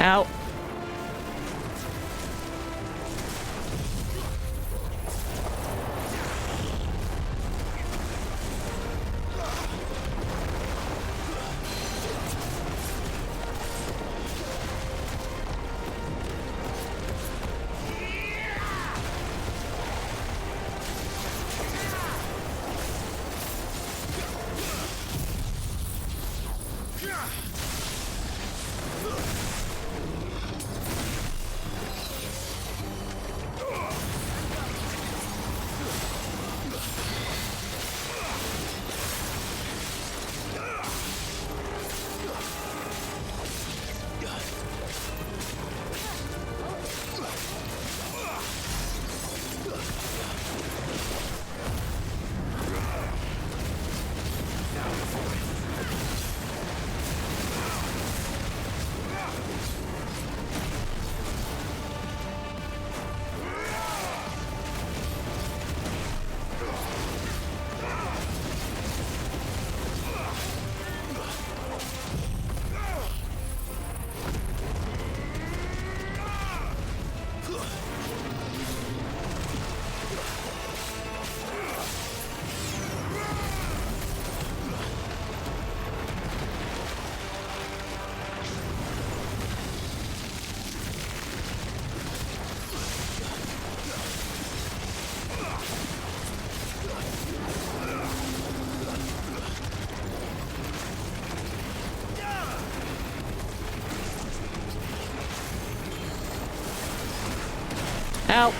Speaker 2: Ow. Ow.
Speaker 3: I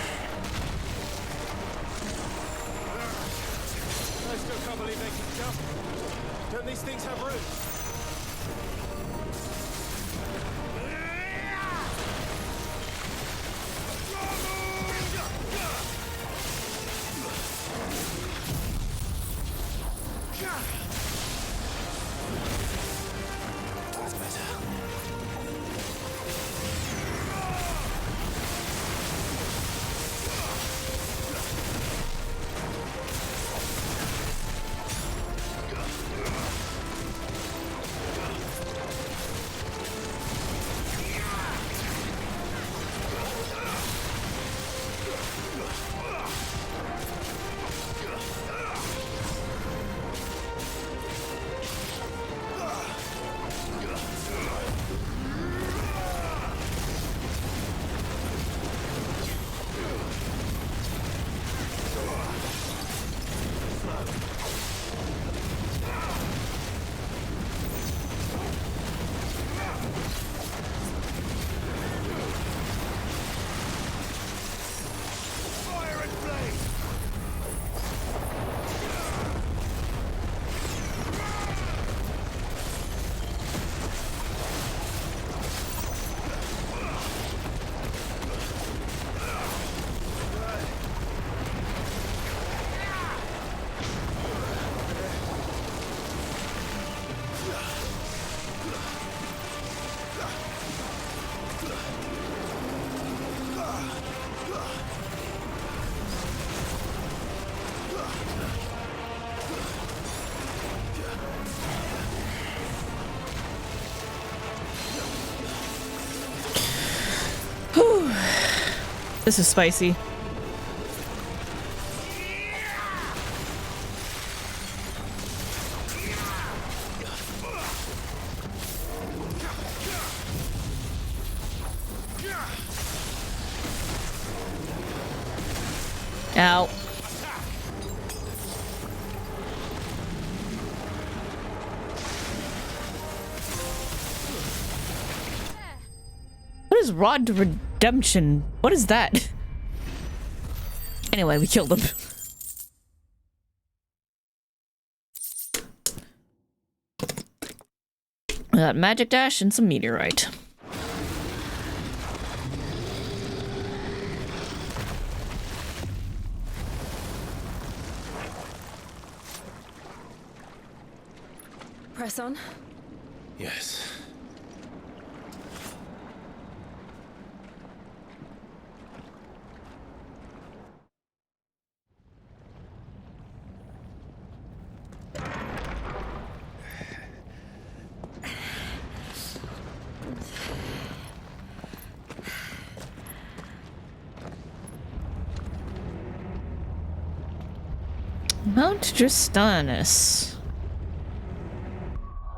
Speaker 3: still can't believe they can jump. Don't these things have roots? That's better.
Speaker 2: This is spicy. Ow. What is Rod Redemption? What is that? Anyway, we killed him. We got magic dash and some meteorite.
Speaker 5: Press on.
Speaker 3: Yes.
Speaker 2: Mount Tristanus.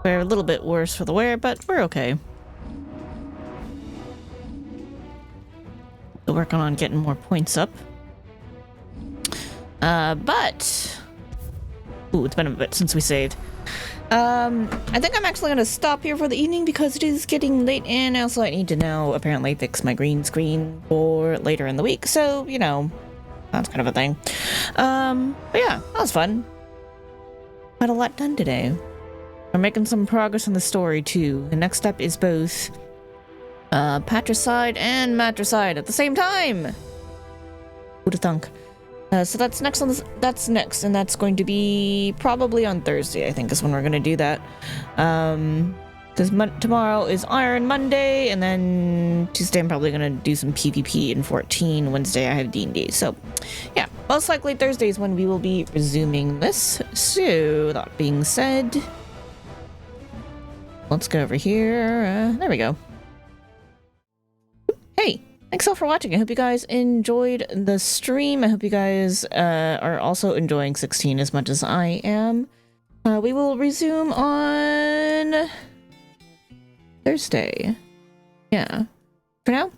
Speaker 2: We're a little bit worse for the wear, but we're okay. Still working on getting more points up. But... Ooh, it's been a bit since we saved. I think I'm actually gonna stop here for the evening because it is getting late and also I need to now apparently fix my green screen for later in the week. So, you know, that's kind of a thing. But yeah, that was fun. Had a lot done today. We're making some progress on the story too. The next step is both patricide and matricide at the same time. Who'da thunk? So that's next on this. That's next, and that's going to be probably on Thursday. I think is when we're gonna do that. Because tomorrow is Iron Monday, and then Tuesday I'm probably gonna do some PvP in 14. Wednesday I have D&D. So, yeah, most likely Thursday is when we will be resuming this. So that being said, let's go over here. There we go. Hey. Thanks all for watching. I hope you guys enjoyed the stream. I hope you guys are also enjoying 16 as much as I am. We will resume on Thursday. Yeah. For now,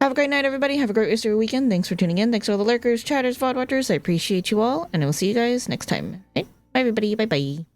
Speaker 2: have a great night, everybody. Have a great rest of your weekend. Thanks for tuning in. Thanks to all the lurkers, chatters, VoD watchers. I appreciate you all, and I will see you guys next time. Bye, everybody. Bye-bye.